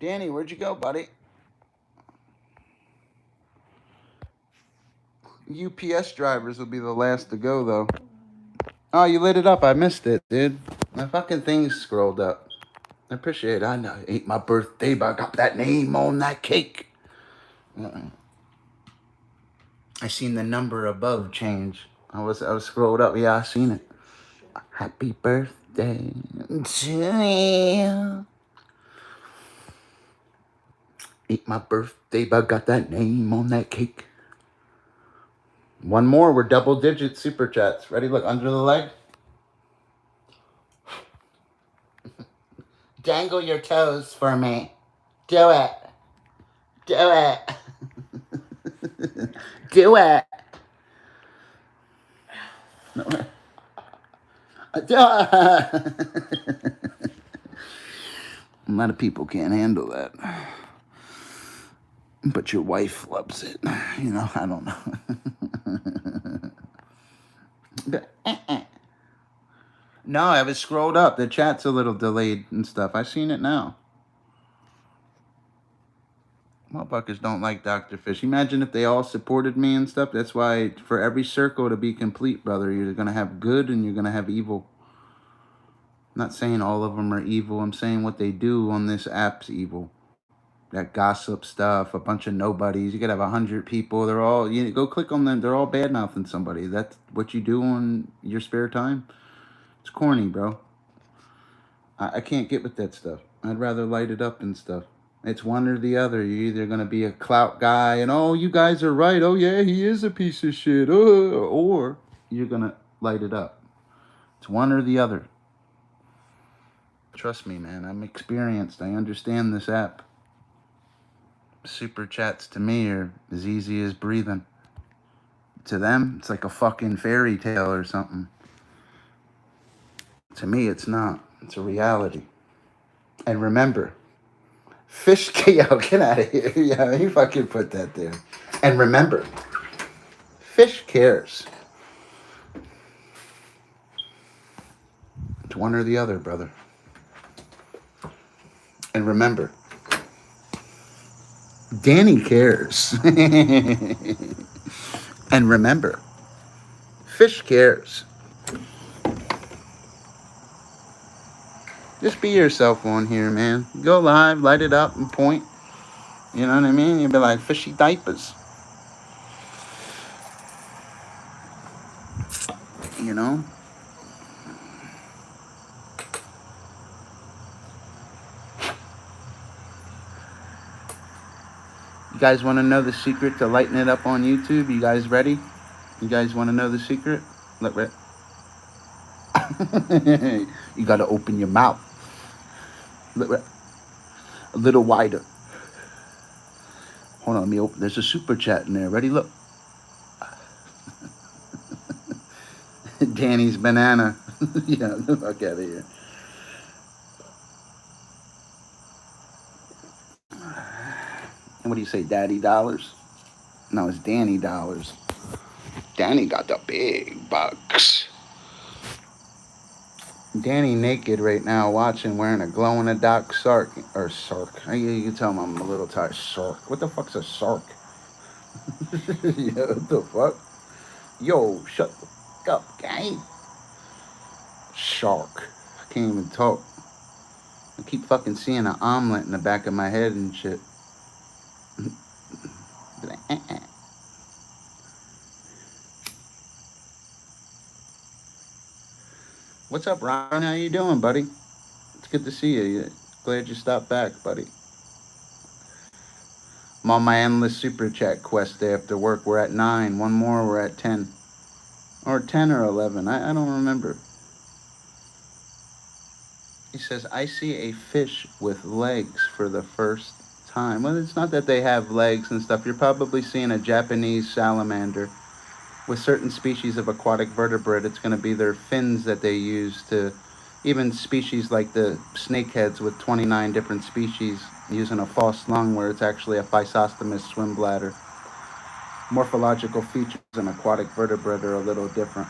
Danny, where'd you go, buddy? UPS drivers will be the last to go, though. Oh, you lit it up. I missed it, dude. My fucking thing scrolled up. I appreciate it. I know it ain't my birthday, but I got that name on that cake. I seen the number above change. I was scrolled up. Yeah, I seen it. Happy birthday to you. Ain't my birthday, but I got that name on that cake. One more. We're double digit super chats. Ready? Look, under the leg. Dangle your toes for me. Do it. Do it. Do it. Do it. A lot of people can't handle that. But your wife loves it. You know, I don't know. No, I was scrolled up. The chat's a little delayed and stuff. I seen it now. Motherfuckers don't like Dr. Fish. Imagine if they all supported me and stuff. That's why for every circle to be complete, brother, you're going to have good and you're going to have evil. not saying all of them are evil. I'm saying what they do on this app's evil. That gossip stuff, a bunch of nobodies. You could have 100 people. They're all, you go click on them. They're all bad mouthing somebody. That's what you do on your spare time. It's corny, bro. I can't get with that stuff. I'd rather light it up and stuff. It's one or the other. You're either gonna be a clout guy and oh, you guys are right. Oh yeah, he is a piece of shit. Or you're gonna light it up. It's one or the other. Trust me, man. I'm experienced. I understand this app. Super chats to me are as easy as breathing. To them, it's like a fucking fairy tale or something. To me, it's not. It's a reality. And remember, fish, yo, get out of here. Yeah, you fucking put that there. And remember, fish cares. It's one or the other, brother. And remember, Danny cares. And remember, fish cares. Just be yourself on here, man. Go live, light it up, and point. You know what I mean? You'll be like fishy diapers. You know? You guys want to know the secret to lighting it up on YouTube? You guys ready? You guys want to know the secret? Look, right. You got to open your mouth. Look, right. A little wider. Hold on, let me open. There's a super chat in there. Ready? Look. Danny's banana. Yeah, the fuck out of here. And what do you say, Daddy Dollars? No, it's Danny Dollars. Danny got the big bucks. Danny naked right now, watching, wearing a glow-in-the-dark sark. Or sark. You can tell him I'm a little tired. Sark. What the fuck's a sark? Yeah, what the fuck? Yo, shut the fuck up, gang. Shark. I can't even talk. I keep fucking seeing an omelet in the back of my head and shit. Like, What's up, Ron? How you doing, buddy? It's good to see you. Glad you stopped back, buddy. I'm on my endless super chat quest after work. We're at 9. One more, we're at 10. Or 10 or 11. I don't remember. He says, I see a fish with legs for the first time. Well, it's not that they have legs and stuff. You're probably seeing a Japanese salamander. With certain species of aquatic vertebrate, it's going to be their fins that they use to, even species like the snakeheads with 29 different species using a false lung where it's actually a physostomus swim bladder. Morphological features in aquatic vertebrate are a little different.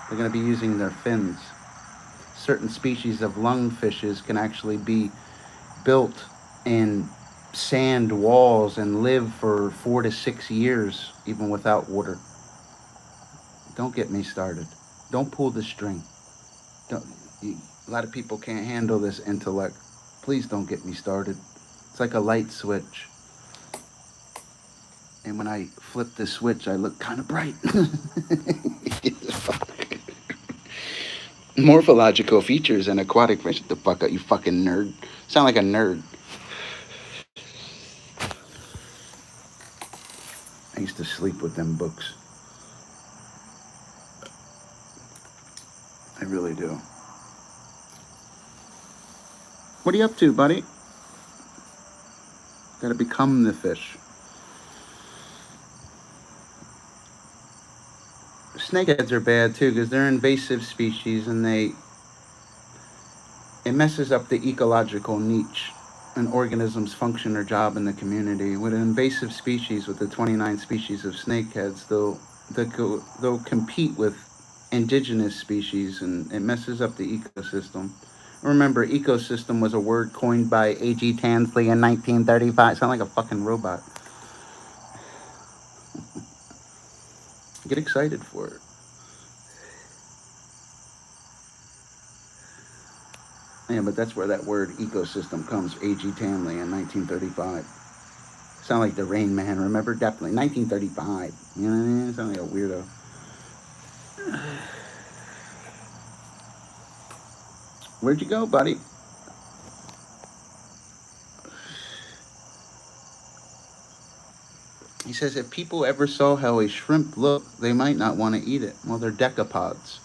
They're going to be using their fins. Certain species of lungfishes can actually be built in sand walls and live for 4 to 6 years even without water. Don't get me started. Don't pull the string. A lot of people can't handle this intellect. Please don't get me started. It's like a light switch. And when I flip the switch, I look kind of bright. Morphological features and aquatic fish. The fuck up, you fucking nerd. Sound like a nerd. I used to sleep with them books. I really do. What are you up to, buddy? Gotta become the fish. Snakeheads are bad too because they're invasive species and it messes up the ecological niche an organism's function or job in the community. With an invasive species, with the 29 species of snakeheads, they'll compete with indigenous species and it messes up the ecosystem. Remember, ecosystem was a word coined by A.G. Tansley in 1935. Sound like a fucking robot. Get excited for it. Yeah, but that's where that word ecosystem comes. A.G. Tanley in 1935. Sound like the Rain Man. Remember? Definitely. 1935. You know what I mean? Sound like a weirdo. Where'd you go, buddy? He says if people ever saw how a shrimp looked, they might not want to eat it. Well, they're decapods.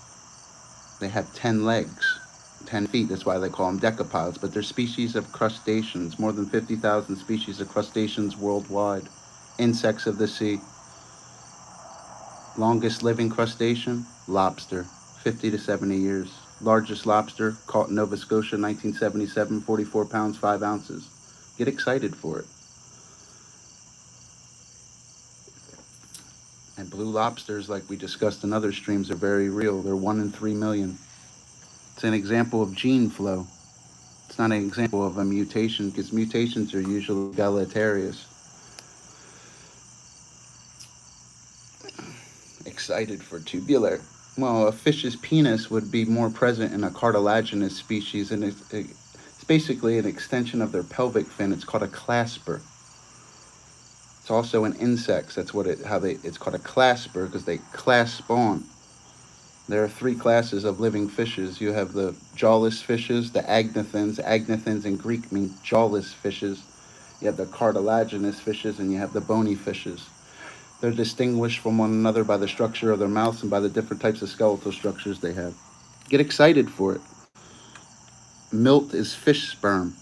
They have 10 legs, 10 feet. That's why they call them decapods. But they're species of crustaceans, more than 50,000 species of crustaceans worldwide. Insects of the sea. Longest living crustacean, lobster, 50 to 70 years. Largest lobster, caught in Nova Scotia, 1977, 44 pounds, 5 ounces. Get excited for it. And blue lobsters, like we discussed in other streams, are very real. They're 1 in 3 million. It's an example of gene flow. It's not an example of a mutation because mutations are usually deleterious. Excited for tubular. Well, a fish's penis would be more present in a cartilaginous species, and it's basically an extension of their pelvic fin. It's called a clasper. It's also in insects. That's what it's called a clasper because they clasp on. There are 3 classes of living fishes. You have the jawless fishes, the agnathins. Agnathins in Greek mean jawless fishes. You have the cartilaginous fishes, and you have the bony fishes. They're distinguished from one another by the structure of their mouths and by the different types of skeletal structures they have. Get excited for it. Milt is fish sperm.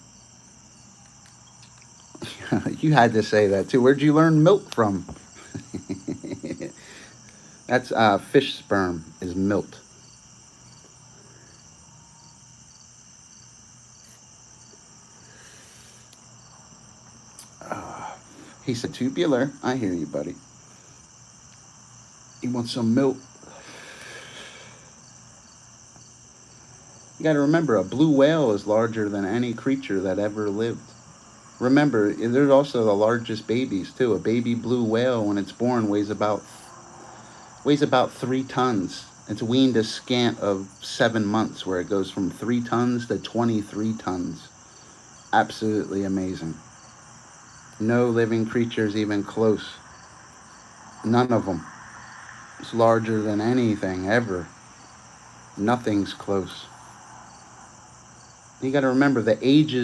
You had to say that too. Where'd you learn milt from? That's fish sperm is milt. He said tubular. I hear you, buddy. He wants some milk. You got to remember, a blue whale is larger than any creature that ever lived. Remember, there's also the largest babies too. A baby blue whale, when it's born, weighs about 3 tons. It's weaned a scant of 7 months, where it goes from 3 tons to 23 tons. Absolutely amazing. No living creatures even close. None of them. It's larger than anything ever. Nothing's close. You got to remember the age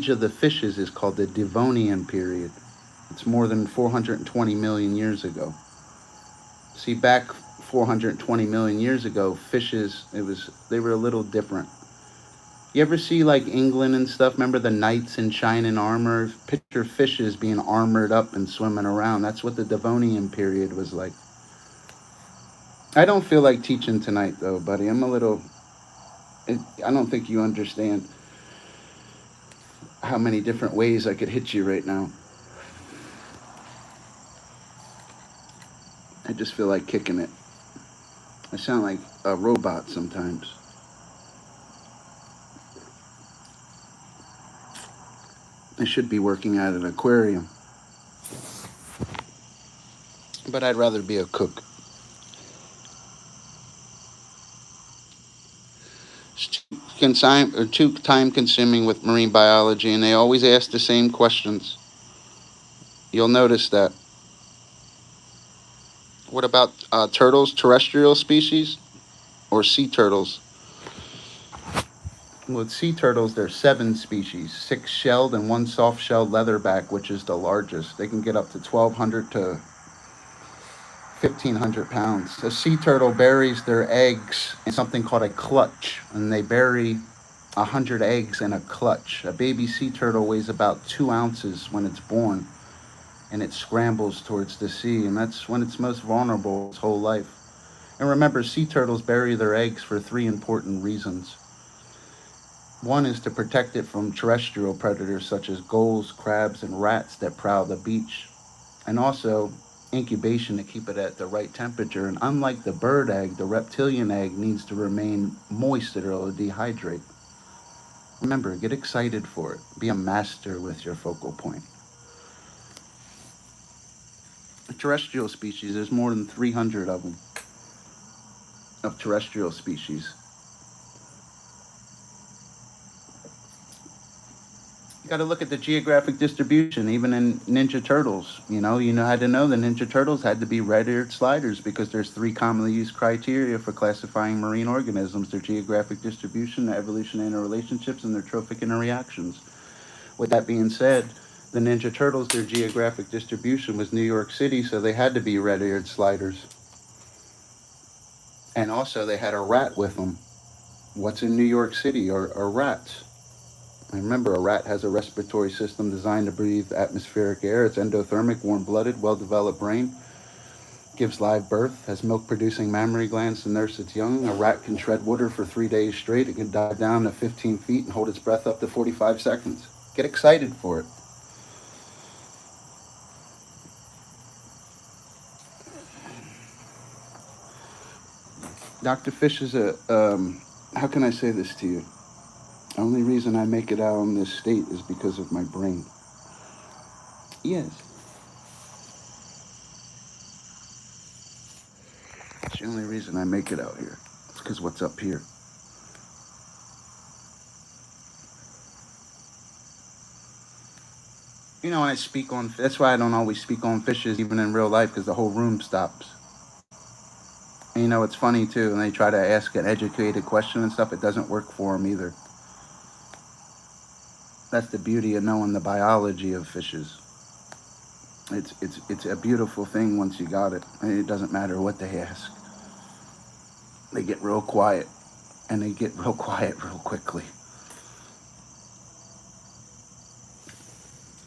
of the fishes is called the Devonian period. It's more than 420 million years ago. See, back 420 million years ago, fishes, they were a little different. You ever see like England and stuff? Remember the knights in shining armor? Picture fishes being armored up and swimming around. That's what the Devonian period was like. I don't feel like teaching tonight though, buddy. I don't think you understand how many different ways I could hit you right now. I just feel like kicking it. I sound like a robot sometimes. I should be working at an aquarium. But I'd rather be a cook. Too time consuming with marine biology, and they always ask the same questions. You'll notice that. What about turtles, terrestrial species, or sea turtles? With sea turtles, there's 7 species, 6 shelled and 1 soft-shelled leatherback, which is the largest. They can get up to 1,200 to 1,500 pounds. A sea turtle buries their eggs in something called a clutch, and they bury 100 eggs in a clutch. A baby sea turtle weighs about 2 ounces when it's born, and it scrambles towards the sea, and that's when it's most vulnerable its whole life. And remember, sea turtles bury their eggs for 3 important reasons. One is to protect it from terrestrial predators such as gulls, crabs, and rats that prowl the beach. And also incubation to keep it at the right temperature. And unlike the bird egg, the reptilian egg needs to remain moist or it'll dehydrate. Remember, get excited for it. Be a master with your focal point. The terrestrial species, there's more than 300 of them, of terrestrial species. Got to look at the geographic distribution, even in Ninja Turtles. Had to know the Ninja Turtles had to be red-eared sliders because there's three commonly used criteria for classifying marine organisms: their geographic distribution, their evolutionary interrelationships, and their trophic interreactions. With that being said, the Ninja Turtles, their geographic distribution was New York City, so they had to be red-eared sliders. And also, they had a rat with them. What's in New York City are rats. Remember, a rat has a respiratory system designed to breathe atmospheric air. It's endothermic, warm-blooded, well-developed brain. Gives live birth, has milk-producing mammary glands to nurse its young. A rat can tread water for 3 days straight. It can dive down to 15 feet and hold its breath up to 45 seconds. Get excited for it. Dr. Fish is how can I say this to you? The only reason I make it out in this state is because of my brain. Yes. It's the only reason I make it out here. It's because what's up here. When I speak on, that's why I don't always speak on fishes even in real life, because the whole room stops. And it's funny too, when they try to ask an educated question and stuff, it doesn't work for them either. That's the beauty of knowing the biology of fishes. It's a beautiful thing once you got it. And it doesn't matter what they ask. They get real quiet, and they get real quiet real quickly.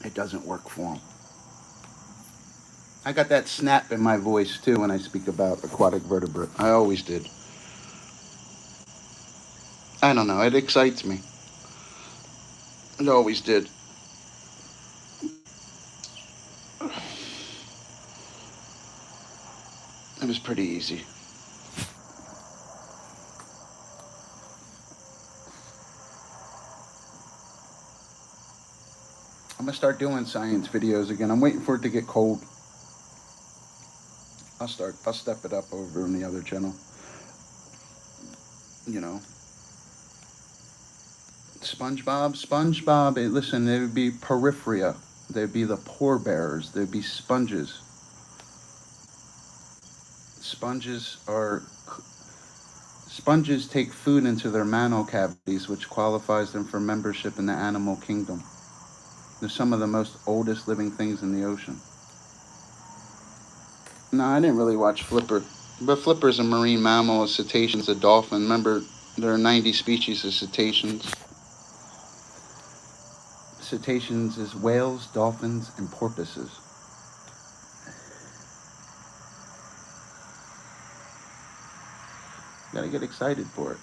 It doesn't work for them. I got that snap in my voice too when I speak about aquatic vertebrate. I always did. I don't know. It excites me. It always did. It was pretty easy. I'm gonna start doing science videos again. I'm waiting for it to get cold. I'll step it up over on the other channel. SpongeBob, listen, there would be peripheria. There'd be the pore bearers. There'd be sponges. Sponges take food into their mantle cavities, which qualifies them for membership in the animal kingdom. They're some of the most oldest living things in the ocean. No, I didn't really watch Flipper. But Flipper's a marine mammal, a cetacean's a dolphin. Remember, there are 90 species of cetaceans. Cetaceans is whales, dolphins, and porpoises. You gotta get excited for it.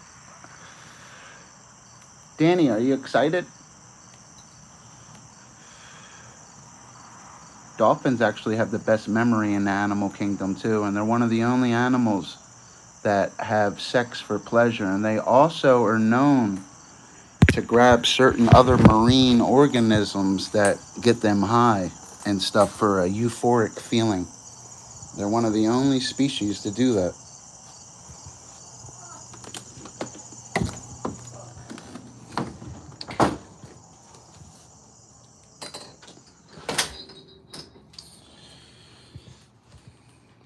Danny, are you excited? Dolphins actually have the best memory in the animal kingdom too, and they're one of the only animals that have sex for pleasure, and they also are known to grab certain other marine organisms that get them high and stuff for a euphoric feeling. They're one of the only species to do that.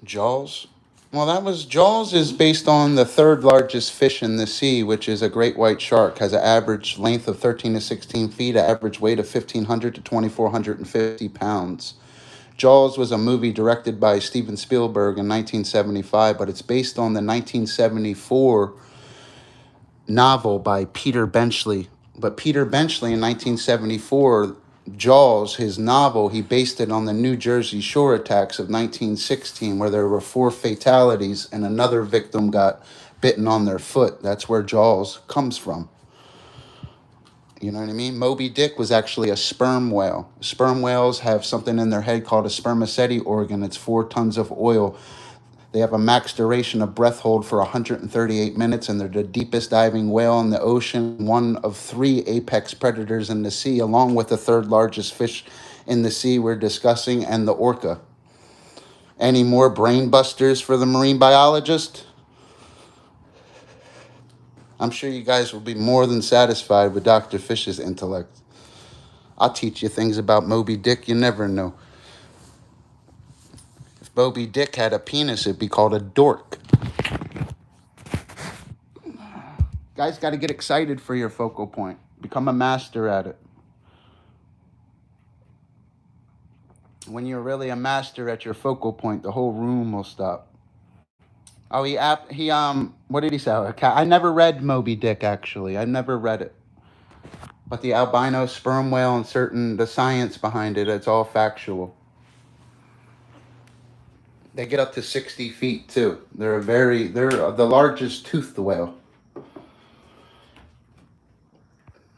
Jaws? Well, Jaws is based on the third largest fish in the sea, which is a great white shark. Has an average length of 13 to 16 feet, an average weight of 1,500 to 2,450 pounds. Jaws was a movie directed by Steven Spielberg in 1975, but it's based on the 1974 novel by Peter Benchley. But Peter Benchley in 1974, Jaws, his novel, he based it on the New Jersey shore attacks of 1916, where there were 4 fatalities and another victim got bitten on their foot. That's where Jaws comes from. You know what I mean? Moby Dick was actually a sperm whale. Sperm whales have something in their head called a spermaceti organ. It's 4 tons of oil. They have a max duration of breath hold for 138 minutes, and they're the deepest diving whale in the ocean, one of 3 apex predators in the sea, along with the third largest fish in the sea we're discussing, and the orca. Any more brain busters for the marine biologist? I'm sure you guys will be more than satisfied with Dr. Fish's intellect. I'll teach you things about Moby Dick you never know. If Moby Dick had a penis, it'd be called a dork. Guys got to get excited for your focal point. Become a master at it. When you're really a master at your focal point, the whole room will stop. Oh, what did he say? I never read Moby Dick, actually. I never read it. But the albino sperm whale and the science behind it, it's all factual. They get up to 60 feet, too. They're the largest toothed whale.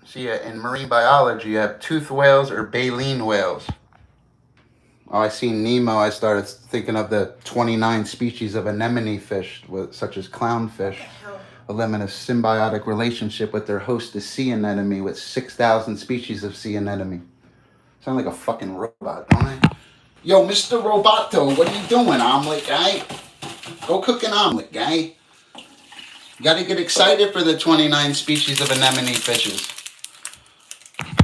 See, in marine biology, you have toothed whales or baleen whales. Oh, I seen Nemo. I started thinking of the 29 species of anemone fish, such as clownfish, live in a symbiotic relationship with their host, the sea anemone, with 6,000 species of sea anemone. Sound like a fucking robot, don't I? Yo, Mr. Roboto, what are you doing, omelet guy? Go cook an omelet, guy. You gotta get excited for the 29 species of anemone fishes.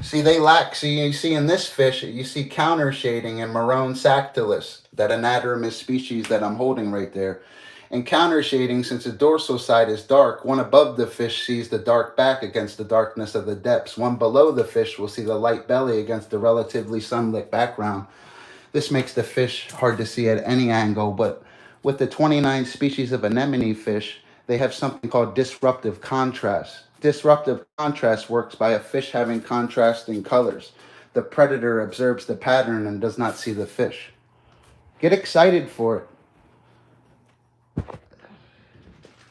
See, you see in this fish, you see counter shading in Marone sactilis, that anadromous species that I'm holding right there. And counter shading, since the dorsal side is dark, one above the fish sees the dark back against the darkness of the depths. One below the fish will see the light belly against the relatively sunlit background. This makes the fish hard to see at any angle, but with the 29 species of anemone fish, they have something called disruptive contrast. Disruptive contrast works by a fish having contrasting colors. The predator observes the pattern and does not see the fish. Get excited for it.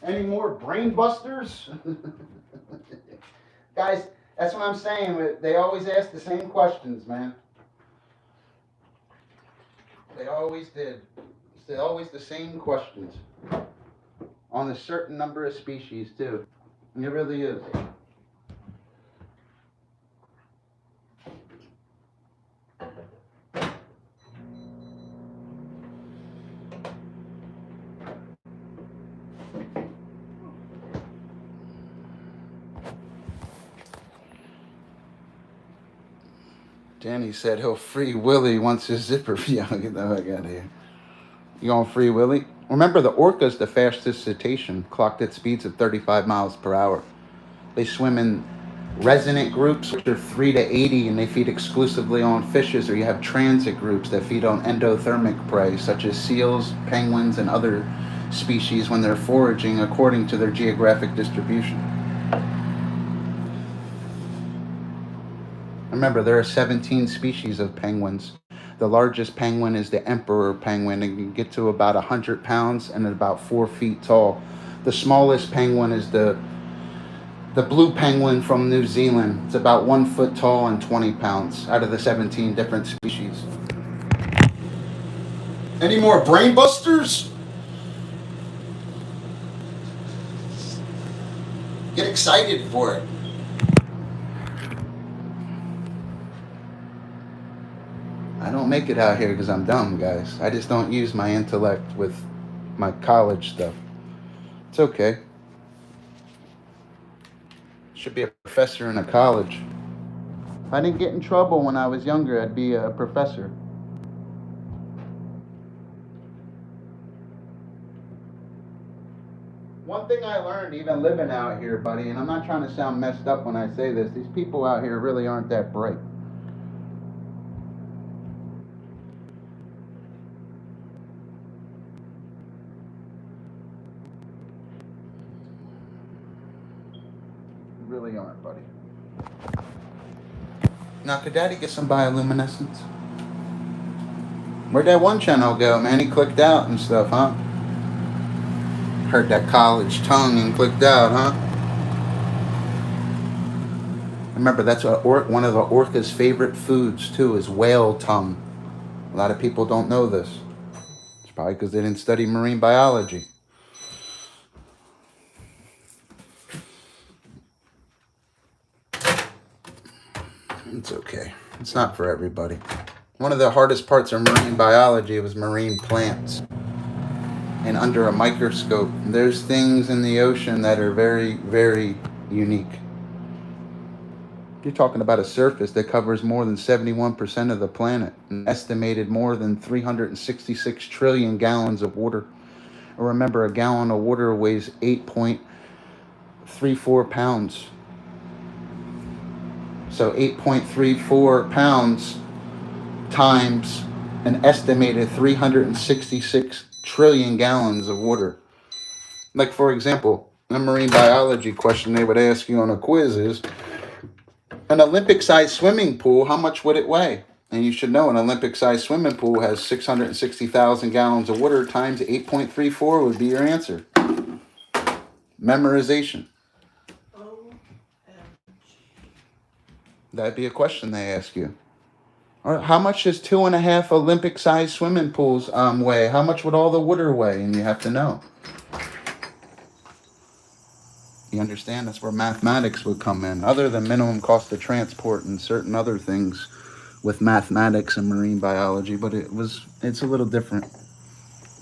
Any more brain busters? Guys, that's what I'm saying. They always ask the same questions, man. They always did. It's always the same questions. On a certain number of species, too. It really is. Danny said he'll free Willy once his zipper. Yeah, get the fuck out of here. You gonna free Willy? Remember, the orca's the fastest cetacean, clocked at speeds of 35 miles per hour. They swim in resonant groups, which are 3 to 80, and they feed exclusively on fishes, or you have transit groups that feed on endothermic prey, such as seals, penguins, and other species when they're foraging according to their geographic distribution. Remember, there are 17 species of penguins. The largest penguin is the emperor penguin. It can get to about 100 pounds and about 4 feet tall. The smallest penguin is the blue penguin from New Zealand. It's about 1 foot tall and 20 pounds out of the 17 different species. Any more brain busters? Get excited for it. I don't make it out here because I'm dumb, guys. I just don't use my intellect with my college stuff. It's okay. Should be a professor in a college. If I didn't get in trouble when I was younger, I'd be a professor. One thing I learned even living out here, buddy, and I'm not trying to sound messed up when I say this, these people out here really aren't that bright. Really aren't, buddy. Now, could Daddy get some bioluminescence? Where'd that one channel go, man? He clicked out and stuff, huh? Heard that college tongue and clicked out, huh? Remember, that's one of the orca's favorite foods, too, is whale tongue. A lot of people don't know this. It's probably because they didn't study marine biology. It's okay. It's not for everybody. One of the hardest parts of marine biology was marine plants. And under a microscope, there's things in the ocean that are very, very unique. You're talking about a surface that covers more than 71% of the planet, an estimated more than 366 trillion gallons of water. Remember, a gallon of water weighs 8.34 pounds. So 8.34 pounds times an estimated 366 trillion gallons of water. Like, for example, a marine biology question they would ask you on a quiz is, an Olympic-sized swimming pool, how much would it weigh? And you should know an Olympic-sized swimming pool has 660,000 gallons of water times 8.34 would be your answer. Memorization. OMG. That'd be a question they ask you. Or how much does 2.5 Olympic-sized swimming pools weigh? How much would all the water weigh? And you have to know. You understand? That's where mathematics would come in. Other than minimum cost of transport and certain other things with mathematics and marine biology, but it's a little different.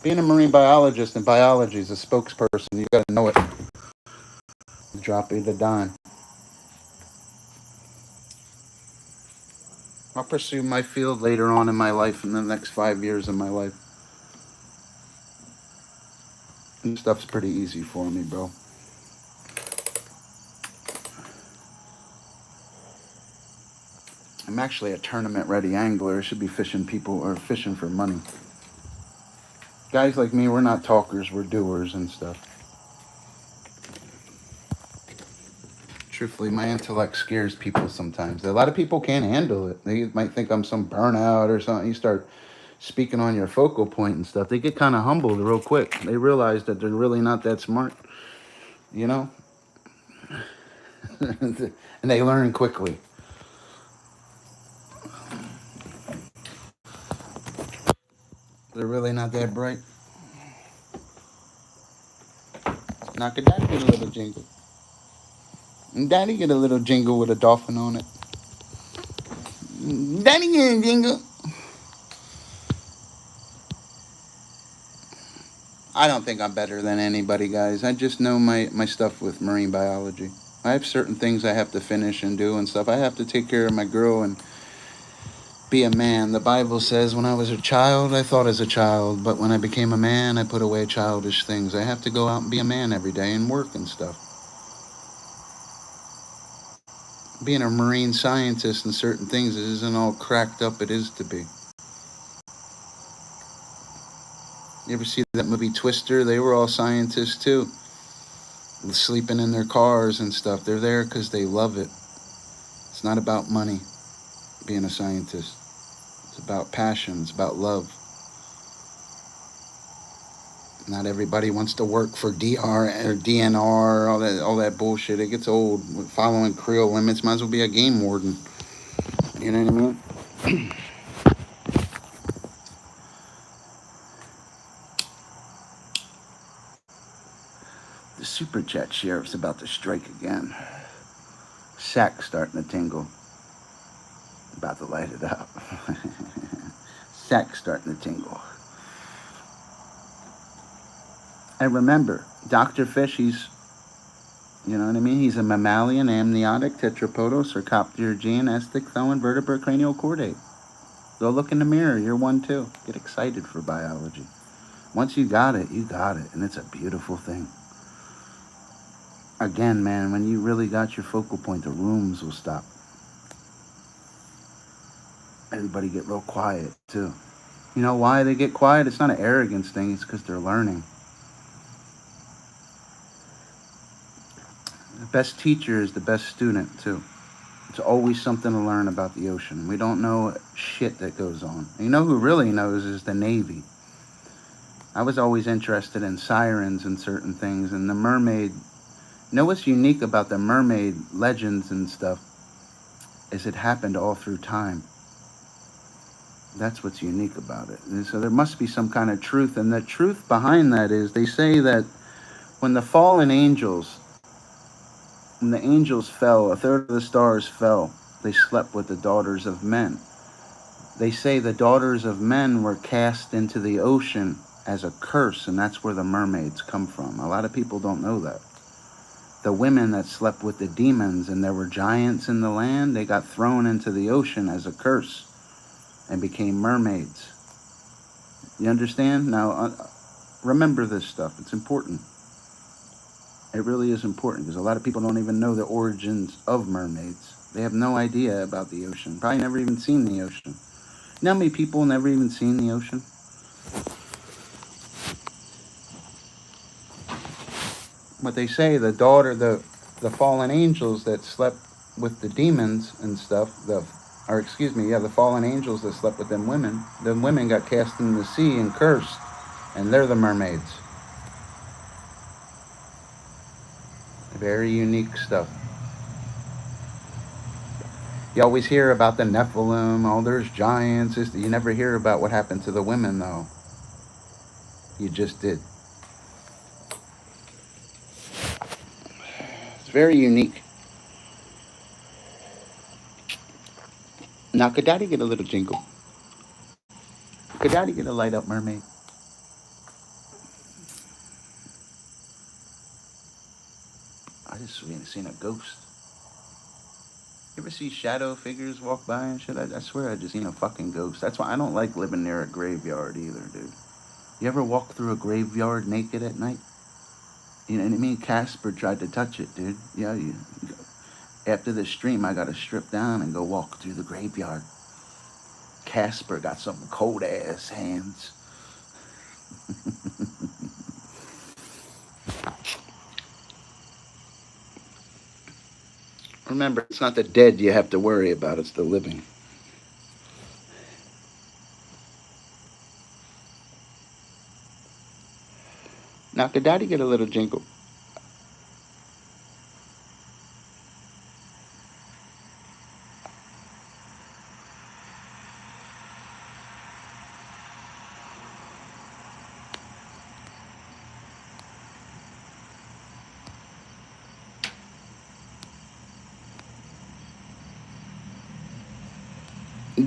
Being a marine biologist in biology is a spokesperson. You got to know it. Drop you the dime. I'll pursue my field later on in my life, in the next 5 years of my life. And stuff's pretty easy for me, bro. I'm actually a tournament-ready angler. I should be fishing people or fishing for money. Guys like me, we're not talkers, we're doers and stuff. Truthfully, my intellect scares people sometimes. A lot of people can't handle it. They might think I'm some burnout or something. You start speaking on your focal point and stuff, they get kind of humbled real quick. They realize that they're really not that smart, you know? And they learn quickly. They're really not that bright. Knock it down, get a little jingle. And Daddy get a little jingle with a dolphin on it. Daddy get a jingle. I don't think I'm better than anybody, guys. I just know my stuff with marine biology. I have certain things I have to finish and do and stuff. I have to take care of my girl and be a man. The Bible says when I was a child, I thought as a child. But when I became a man, I put away childish things. I have to go out and be a man every day and work and stuff. Being a marine scientist and certain things isn't all cracked up it is to be. You ever see that movie Twister? They were all scientists too. Sleeping in their cars and stuff. They're there because they love it. It's not about money, being a scientist. It's about passion. It's about love. Not everybody wants to work for DR or DNR, all that bullshit. It gets old. Following creel limits, might as well be a game warden. You know what I mean? The Super Chat Sheriff's about to strike again. Sack starting to tingle. About to light it up. Sack starting to tingle. And remember, Dr. Fish, he's, you know what I mean? He's a mammalian, amniotic, tetrapodal, sarcopter, gene, estic, vertebrate, cranial chordate. Go look in the mirror. You're one too. Get excited for biology. Once you got it, you got it. And it's a beautiful thing. Again, man, when you really got your focal point, the rooms will stop. Everybody get real quiet too. You know why they get quiet? It's not an arrogance thing. It's because they're learning. The best teacher is the best student too. It's always something to learn about the ocean. We don't know shit that goes on. You know who really knows is the Navy. I was always interested in sirens and certain things, and the mermaid. You know what's unique about the mermaid legends and stuff is it happened all through time. That's what's unique about it. And so there must be some kind of truth, and the truth behind that is they say that when the fallen angels, when the angels fell, a third of the stars fell, they slept with the daughters of men. They say the daughters of men were cast into the ocean as a curse, and that's where the mermaids come from. A lot of people don't know that. The women that slept with the demons, and there were giants in the land, they got thrown into the ocean as a curse and became mermaids. You understand? Now, remember this stuff. It's important. It really is important because a lot of people don't even know the origins of mermaids. They have no idea about the ocean. Probably never even seen the ocean. You know how many people never even seen the ocean? What they say, the fallen angels that slept with the demons and stuff, the fallen angels that slept with them women got cast in the sea and cursed, and they're the mermaids. Very unique stuff. You always hear about the Nephilim, oh, there's giants. You never hear about what happened to the women, though. You just did. It's very unique. Now, could Daddy get a little jingle? Could Daddy get a light up mermaid? I just seen a ghost. You ever see shadow figures walk by and shit? I swear I just seen a fucking ghost. That's why I don't like living near a graveyard either, dude. You ever walk through a graveyard naked at night? You know what I mean? Casper tried to touch it, dude. Yeah, after this stream, I gotta strip down and go walk through the graveyard. Casper got some cold ass hands. Remember, it's not the dead you have to worry about, it's the living. Now, could Daddy get a little jingle?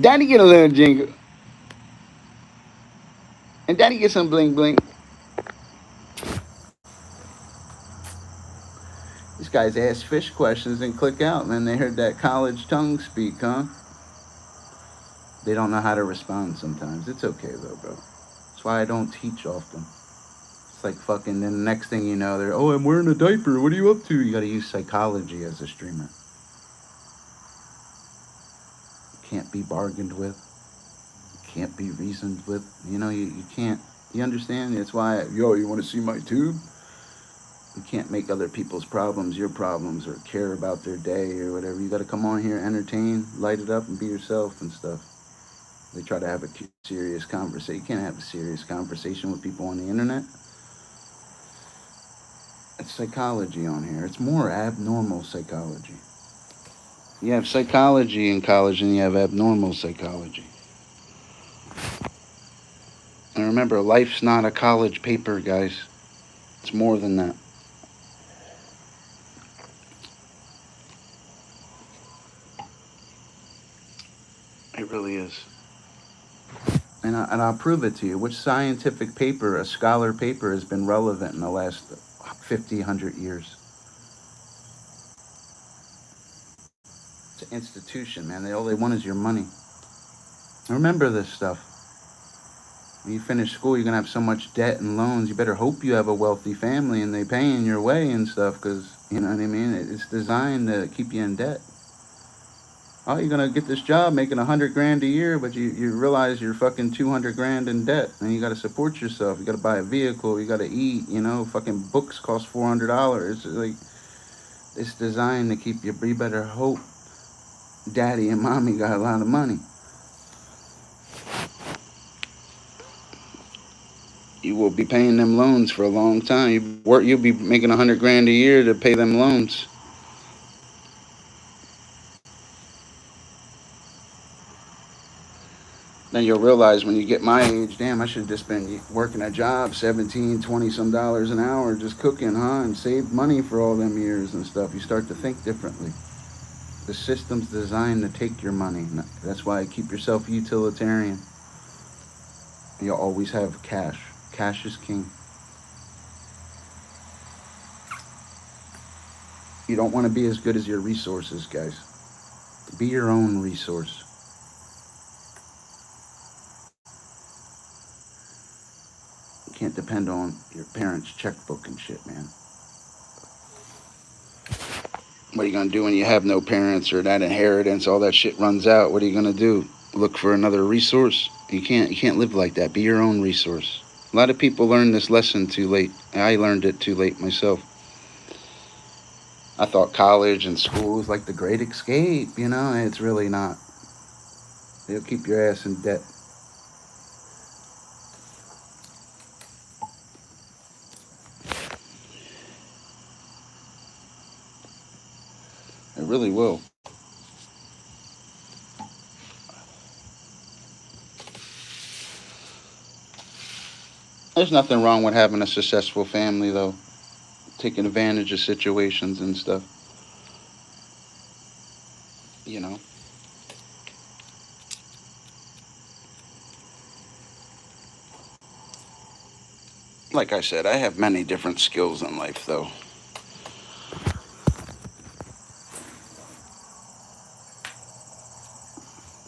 Daddy get a little jingle. And Daddy get some bling bling. These guys ask fish questions and click out, man. They heard that college tongue speak, huh? They don't know how to respond sometimes. It's okay though, bro. That's why I don't teach often. It's like fucking, then the next thing you know, they're, oh, I'm wearing a diaper. What are you up to? You gotta use psychology as a streamer. Can't be bargained with. Can't be reasoned with. You know, you can't. You understand? That's why, yo, you want to see my tube? You can't make other people's problems your problems or care about their day or whatever. You got to come on here, entertain, light it up, and be yourself and stuff. They try to have a serious conversation. You can't have a serious conversation with people on the internet. It's psychology on here. It's more abnormal psychology. You have psychology in college and you have abnormal psychology. And remember, life's not a college paper, guys. It's more than that. It really is. And I'll prove it to you. Which scientific paper, a scholar paper, has been relevant in the last 50, 100 years? It's an institution, man. All they want is your money. Remember this stuff. When you finish school, you're going to have so much debt and loans. You better hope you have a wealthy family and they paying your way and stuff because, you know what I mean? It's designed to keep you in debt. Oh, you're going to get this job making 100 grand a year, but you realize you're fucking 200 grand in debt and you got to support yourself. You got to buy a vehicle. You got to eat, you know, fucking books cost $400. It's like, it's designed to keep you, you better hope daddy and mommy got a lot of money. You will be paying them loans for a long time. You'll be making 100 grand a year to pay them loans. Then you'll realize when you get my age, damn, I should have just been working a job, 17, 20 some dollars an hour, just cooking, huh? And saved money for all them years and stuff. You start to think differently. The system's designed to take your money. That's why keep yourself utilitarian. You'll always have cash. Cash is king. You don't want to be as good as your resources, guys. Be your own resource. You can't depend on your parents' checkbook and shit, man. What are you going to do when you have no parents or that inheritance, all that shit runs out? What are you going to do? Look for another resource? You can't live like that. Be your own resource. A lot of people learn this lesson too late. I learned it too late myself. I thought college and school was like the great escape, you know? It's really not. It'll keep your ass in debt. It really will. There's nothing wrong with having a successful family, though. Taking advantage of situations and stuff, you know? Like I said, I have many different skills in life, though.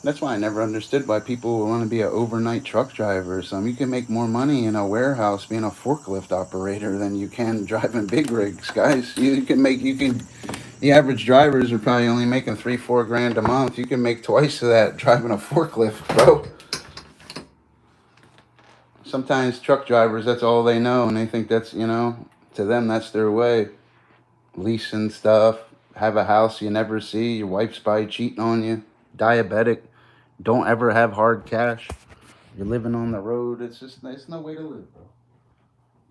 That's why I never understood why people want to be an overnight truck driver or something. You can make more money in a warehouse being a forklift operator than you can driving big rigs, guys. The average drivers are probably only making 3-4 grand a month. You can make twice of that driving a forklift, bro. Sometimes truck drivers, that's all they know, and they think that's, to them, that's their way. Leasing stuff, have a house you never see, your wife's probably cheating on you, diabetic, don't ever have hard cash. You're living on the road. It's no way to live, bro.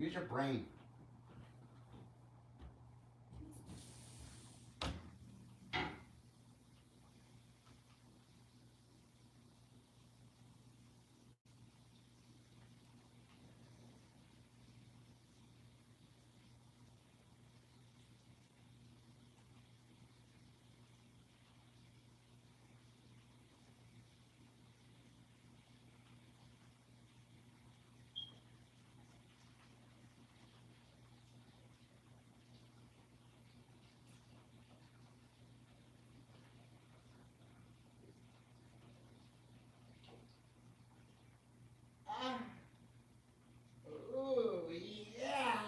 Use your brain. Oh, yeah.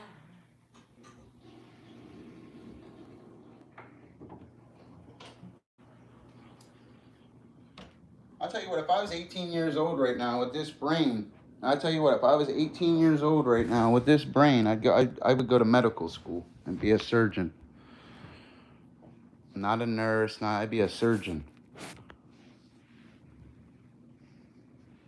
I'll tell you what, if I was 18 years old right now with this brain, I'll tell you what, if I was 18 years old right now with this brain, I would go to medical school and be a surgeon. Not a nurse, I'd be a surgeon.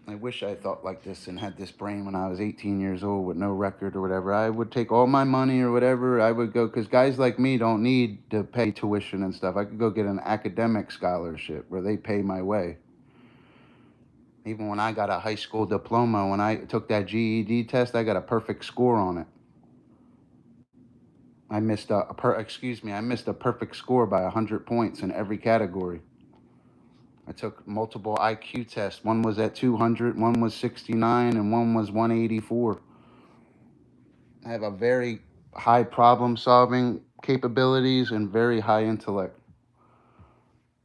I wish I thought like this and had this brain when I was 18 years old with no record or whatever. I would take all my money or whatever. I would go, because guys like me don't need to pay tuition and stuff. I could go get an academic scholarship where they pay my way. Even when I got a high school diploma, when I took that GED test, I got a perfect score on it. I missed I missed a perfect score by 100 points in every category. I took multiple IQ tests. One was at 200, one was 69, and one was 184. I have a very high problem solving capabilities and very high intellect.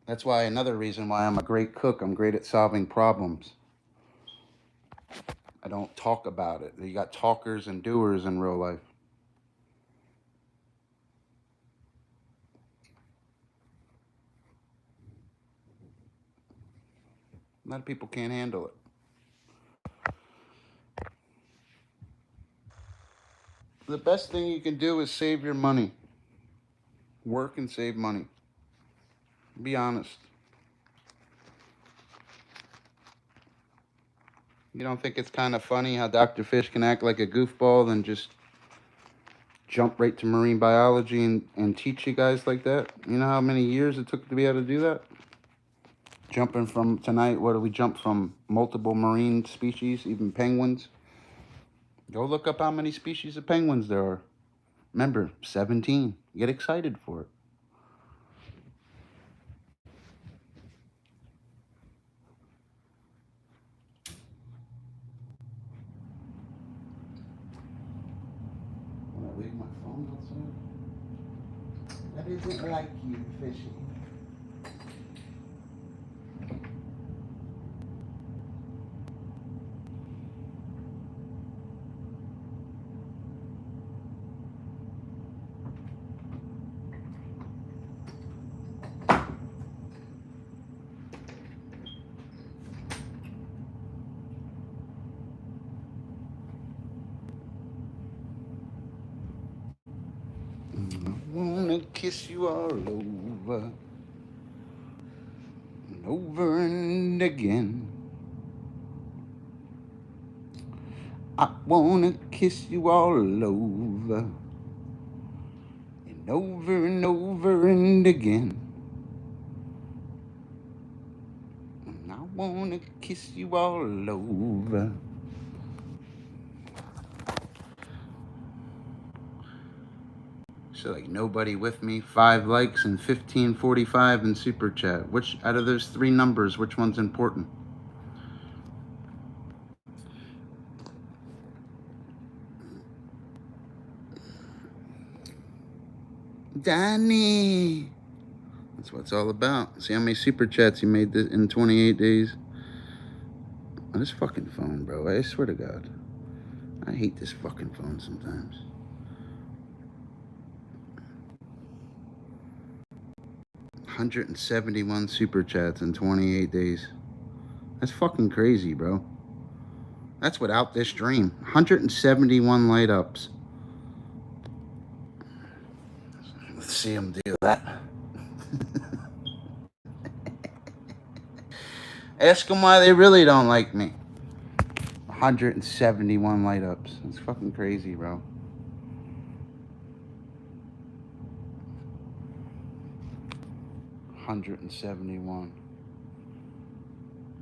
That's why another reason why I'm a great cook. I'm great at solving problems. I don't talk about it. You got talkers and doers in real life. A lot of people can't handle it. The best thing you can do is save your money. Work and save money. Be honest. You don't think it's kind of funny how Dr. Fish can act like a goofball and just jump right to marine biology and teach you guys like that? You know how many years it took to be able to do that? Jumping from tonight, what do we jump from? Multiple marine species, even penguins. Go look up how many species of penguins there are. Remember, 17. Get excited for it. When I leave my phone outside. That isn't like you, fishy. I wanna kiss you all over and over and again. I wanna kiss you all over and over and again. And I wanna kiss you all over. So like nobody with me, 5 likes and 1545 in super chat. Which out of those 3 numbers, which one's important? Danny. That's what it's all about. See how many super chats you made in 28 days? Oh, this fucking phone, bro. I swear to God. I hate this fucking phone sometimes. $171 super chats in 28 days. That's fucking crazy, bro. That's without this stream. 171 light ups. Let's see him do that. Ask them why they really don't like me. 171 light ups. That's fucking crazy, bro. $171.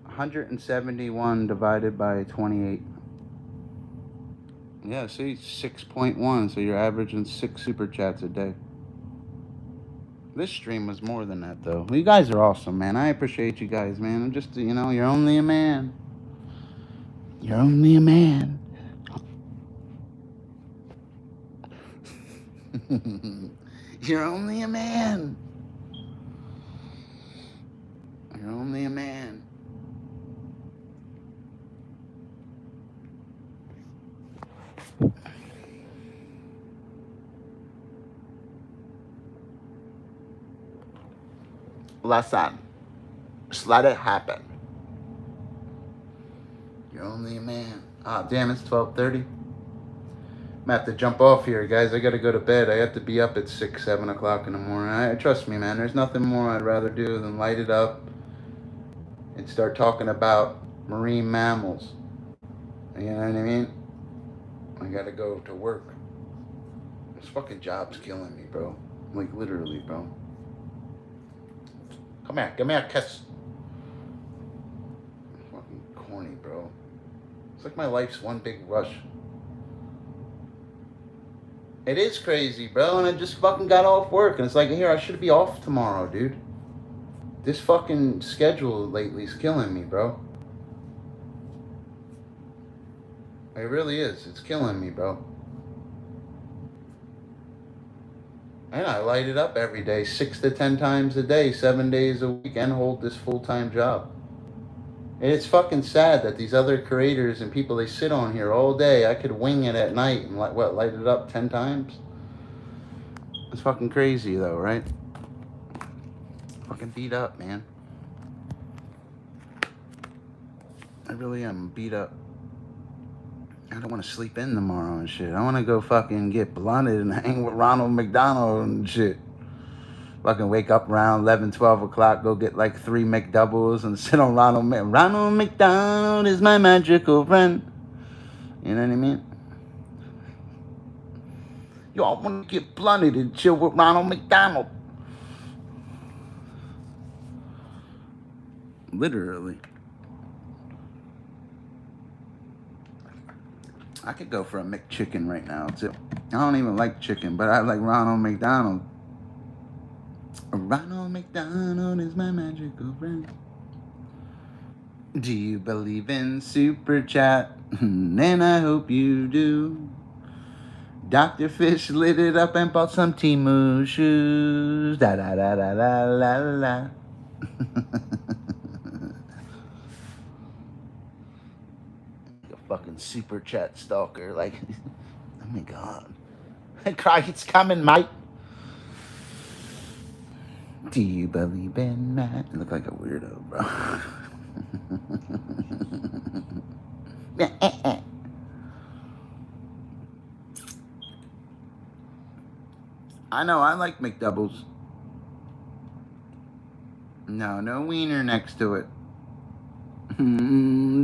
171 divided by 28. Yeah, see, 6.1. So you're averaging 6 super chats a day. This stream was more than that, though. You guys are awesome, man. I appreciate you guys, man. I'm just, you're only a man. You're only a man. You're only a man. You're only a man. Listen, just let it happen. You're only a man. Ah, damn, it's 12:30. I'm gonna have to jump off here, guys. I gotta go to bed. I have to be up at 6, 7 o'clock in the morning. Trust me, man. There's nothing more I'd rather do than light it up and start talking about marine mammals. You know what I mean? I gotta go to work. This fucking job's killing me, bro. Like, literally, bro. Come here. Give me a kiss. Fucking corny, bro. It's like my life's one big rush. It is crazy, bro, and I just fucking got off work, and it's like, here, I should be off tomorrow, dude. This fucking schedule lately is killing me, bro. It really is. It's killing me, bro. And I light it up every day, 6 to 10 times a day, 7 days a week, and hold this full-time job. And it's fucking sad that these other creators and people, they sit on here all day. I could wing it at night and light it up 10 times? It's fucking crazy though, right? Fucking beat up, man. I really am beat up. I don't want to sleep in tomorrow and shit. I want to go fucking get blunted and hang with Ronald McDonald and shit. Fucking wake up around 11, 12 o'clock, go get like 3 McDoubles and sit on Ronald McDonald is my magical friend. You know what I mean? Y'all want to get blunted and chill with Ronald McDonald. Literally. I could go for a McChicken right now, too. I don't even like chicken, but I like Ronald McDonald. Ronald McDonald is my magical friend. Do you believe in super chat? And I hope you do. Dr. Fish lit it up and bought some Temu shoes. Da da da da da la la. A fucking super chat stalker. Like, oh my god. Cry, it's coming, mate. Do you believe in that? You look like a weirdo, bro. I know, I like McDoubles. No wiener next to it.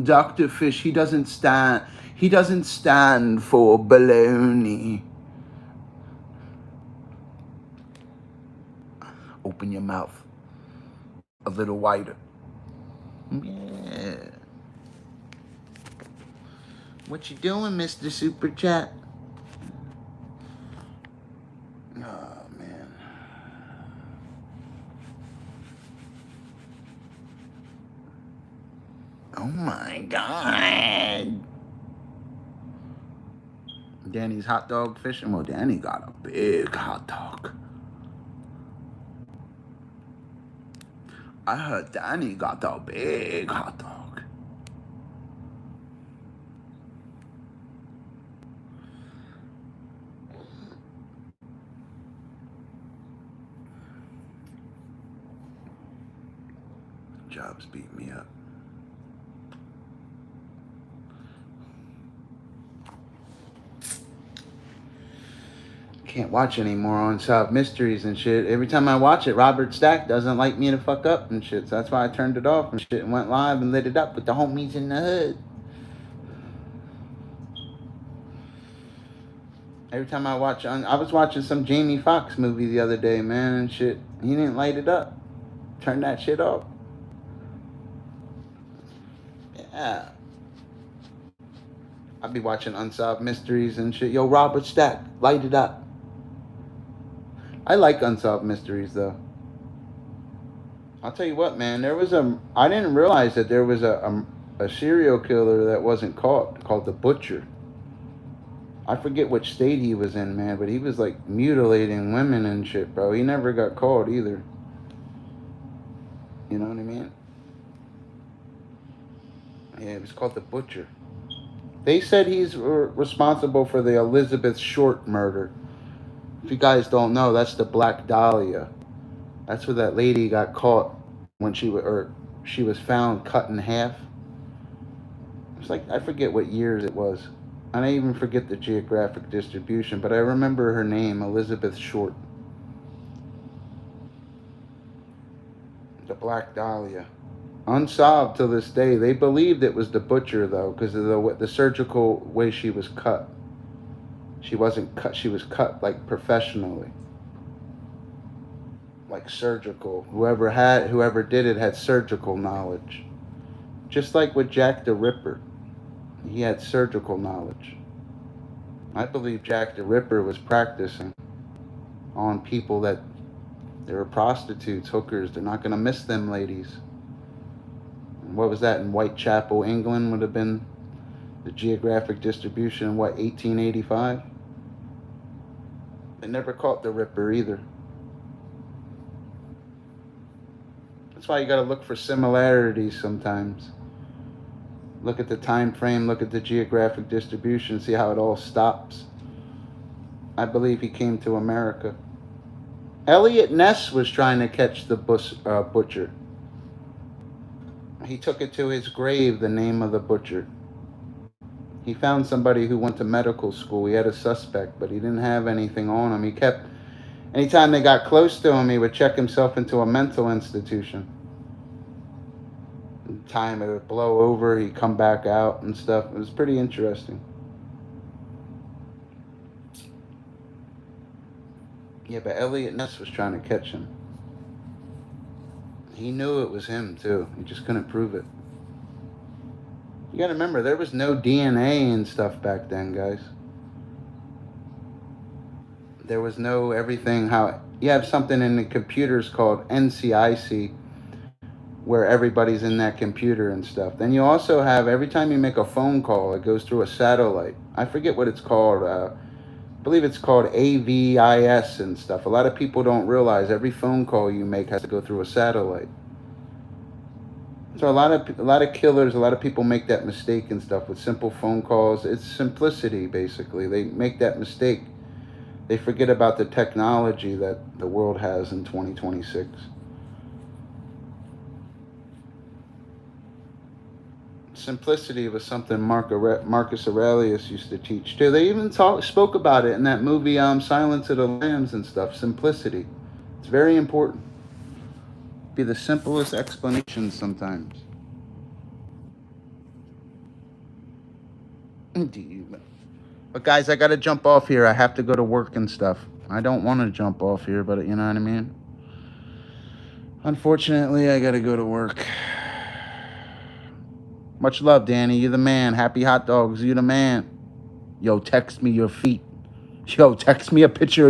Dr. Fish, he doesn't stand for baloney. Open your mouth a little wider. Yeah. What you doing, Mr. Super Chat? Oh, man. Oh, my God. Danny's hot dog fishing. Well, Danny got a big hot dog. I heard Danny got a big hot dog. Jobs beat me up. Can't watch anymore Unsolved Mysteries and shit. Every time I watch it, Robert Stack doesn't like me to fuck up and shit. So that's why I turned it off and shit and went live and lit it up with the homies in the hood. Every time I watch, I was watching some Jamie Foxx movie the other day, man, and shit. He didn't light it up. Turn that shit off. Yeah. I'll be watching Unsolved Mysteries and shit. Yo, Robert Stack, light it up. I like Unsolved Mysteries, though. I'll tell you what, man. I didn't realize that there was a serial killer that wasn't caught, called the Butcher. I forget which state he was in, man, but he was, like, mutilating women and shit, bro. He never got caught, either. You know what I mean? Yeah, it was called the Butcher. They said he's responsible for the Elizabeth Short murder. If you guys don't know, that's the Black Dahlia. That's where that lady got caught when she was found cut in half. It's like, I forget what years it was. And I even forget the geographic distribution, but I remember her name, Elizabeth Short. The Black Dahlia. Unsolved to this day. They believed it was the Butcher, though, because of the surgical way she was cut. She wasn't cut. She was cut, like, professionally. Like, surgical. Whoever did it had surgical knowledge. Just like with Jack the Ripper. He had surgical knowledge. I believe Jack the Ripper was practicing on people that they were prostitutes, hookers. They're not going to miss them ladies. And what was that in Whitechapel, England? Would have been the geographic distribution in, 1885? They never caught the Ripper either. That's why you got to look for similarities sometimes. Look at the time frame, look at the geographic distribution, see how it all stops. I believe he came to America. Eliot Ness was trying to catch the Butcher. He took it to his grave, the name of the Butcher. He found somebody who went to medical school. He had a suspect, but he didn't have anything on him. Anytime they got close to him, he would check himself into a mental institution. Time it would blow over, he'd come back out and stuff. It was pretty interesting. Yeah, but Eliot Ness was trying to catch him. He knew it was him, too. He just couldn't prove it. You gotta remember, there was no DNA and stuff back then, guys. There was no everything, you have something in the computers called NCIC, where everybody's in that computer and stuff. Then you also have, every time you make a phone call, it goes through a satellite. I forget what it's called. I believe it's called AVIS and stuff. A lot of people don't realize every phone call you make has to go through a satellite. So a lot of killers, a lot of people make that mistake and stuff with simple phone calls. It's simplicity, basically. They make that mistake. They forget about the technology that the world has in 2026. Simplicity was something Marcus Aurelius used to teach too. They even spoke about it in that movie Silence of the Lambs and stuff. Simplicity. It's very important. Be the simplest explanation sometimes. But guys, I gotta jump off here. I have to go to work and stuff. I don't want to jump off here, but you know what I mean? Unfortunately, I gotta go to work. Much love, Danny. You're the man. Happy hot dogs. You're the man. Yo, text me your feet. Yo, text me a picture of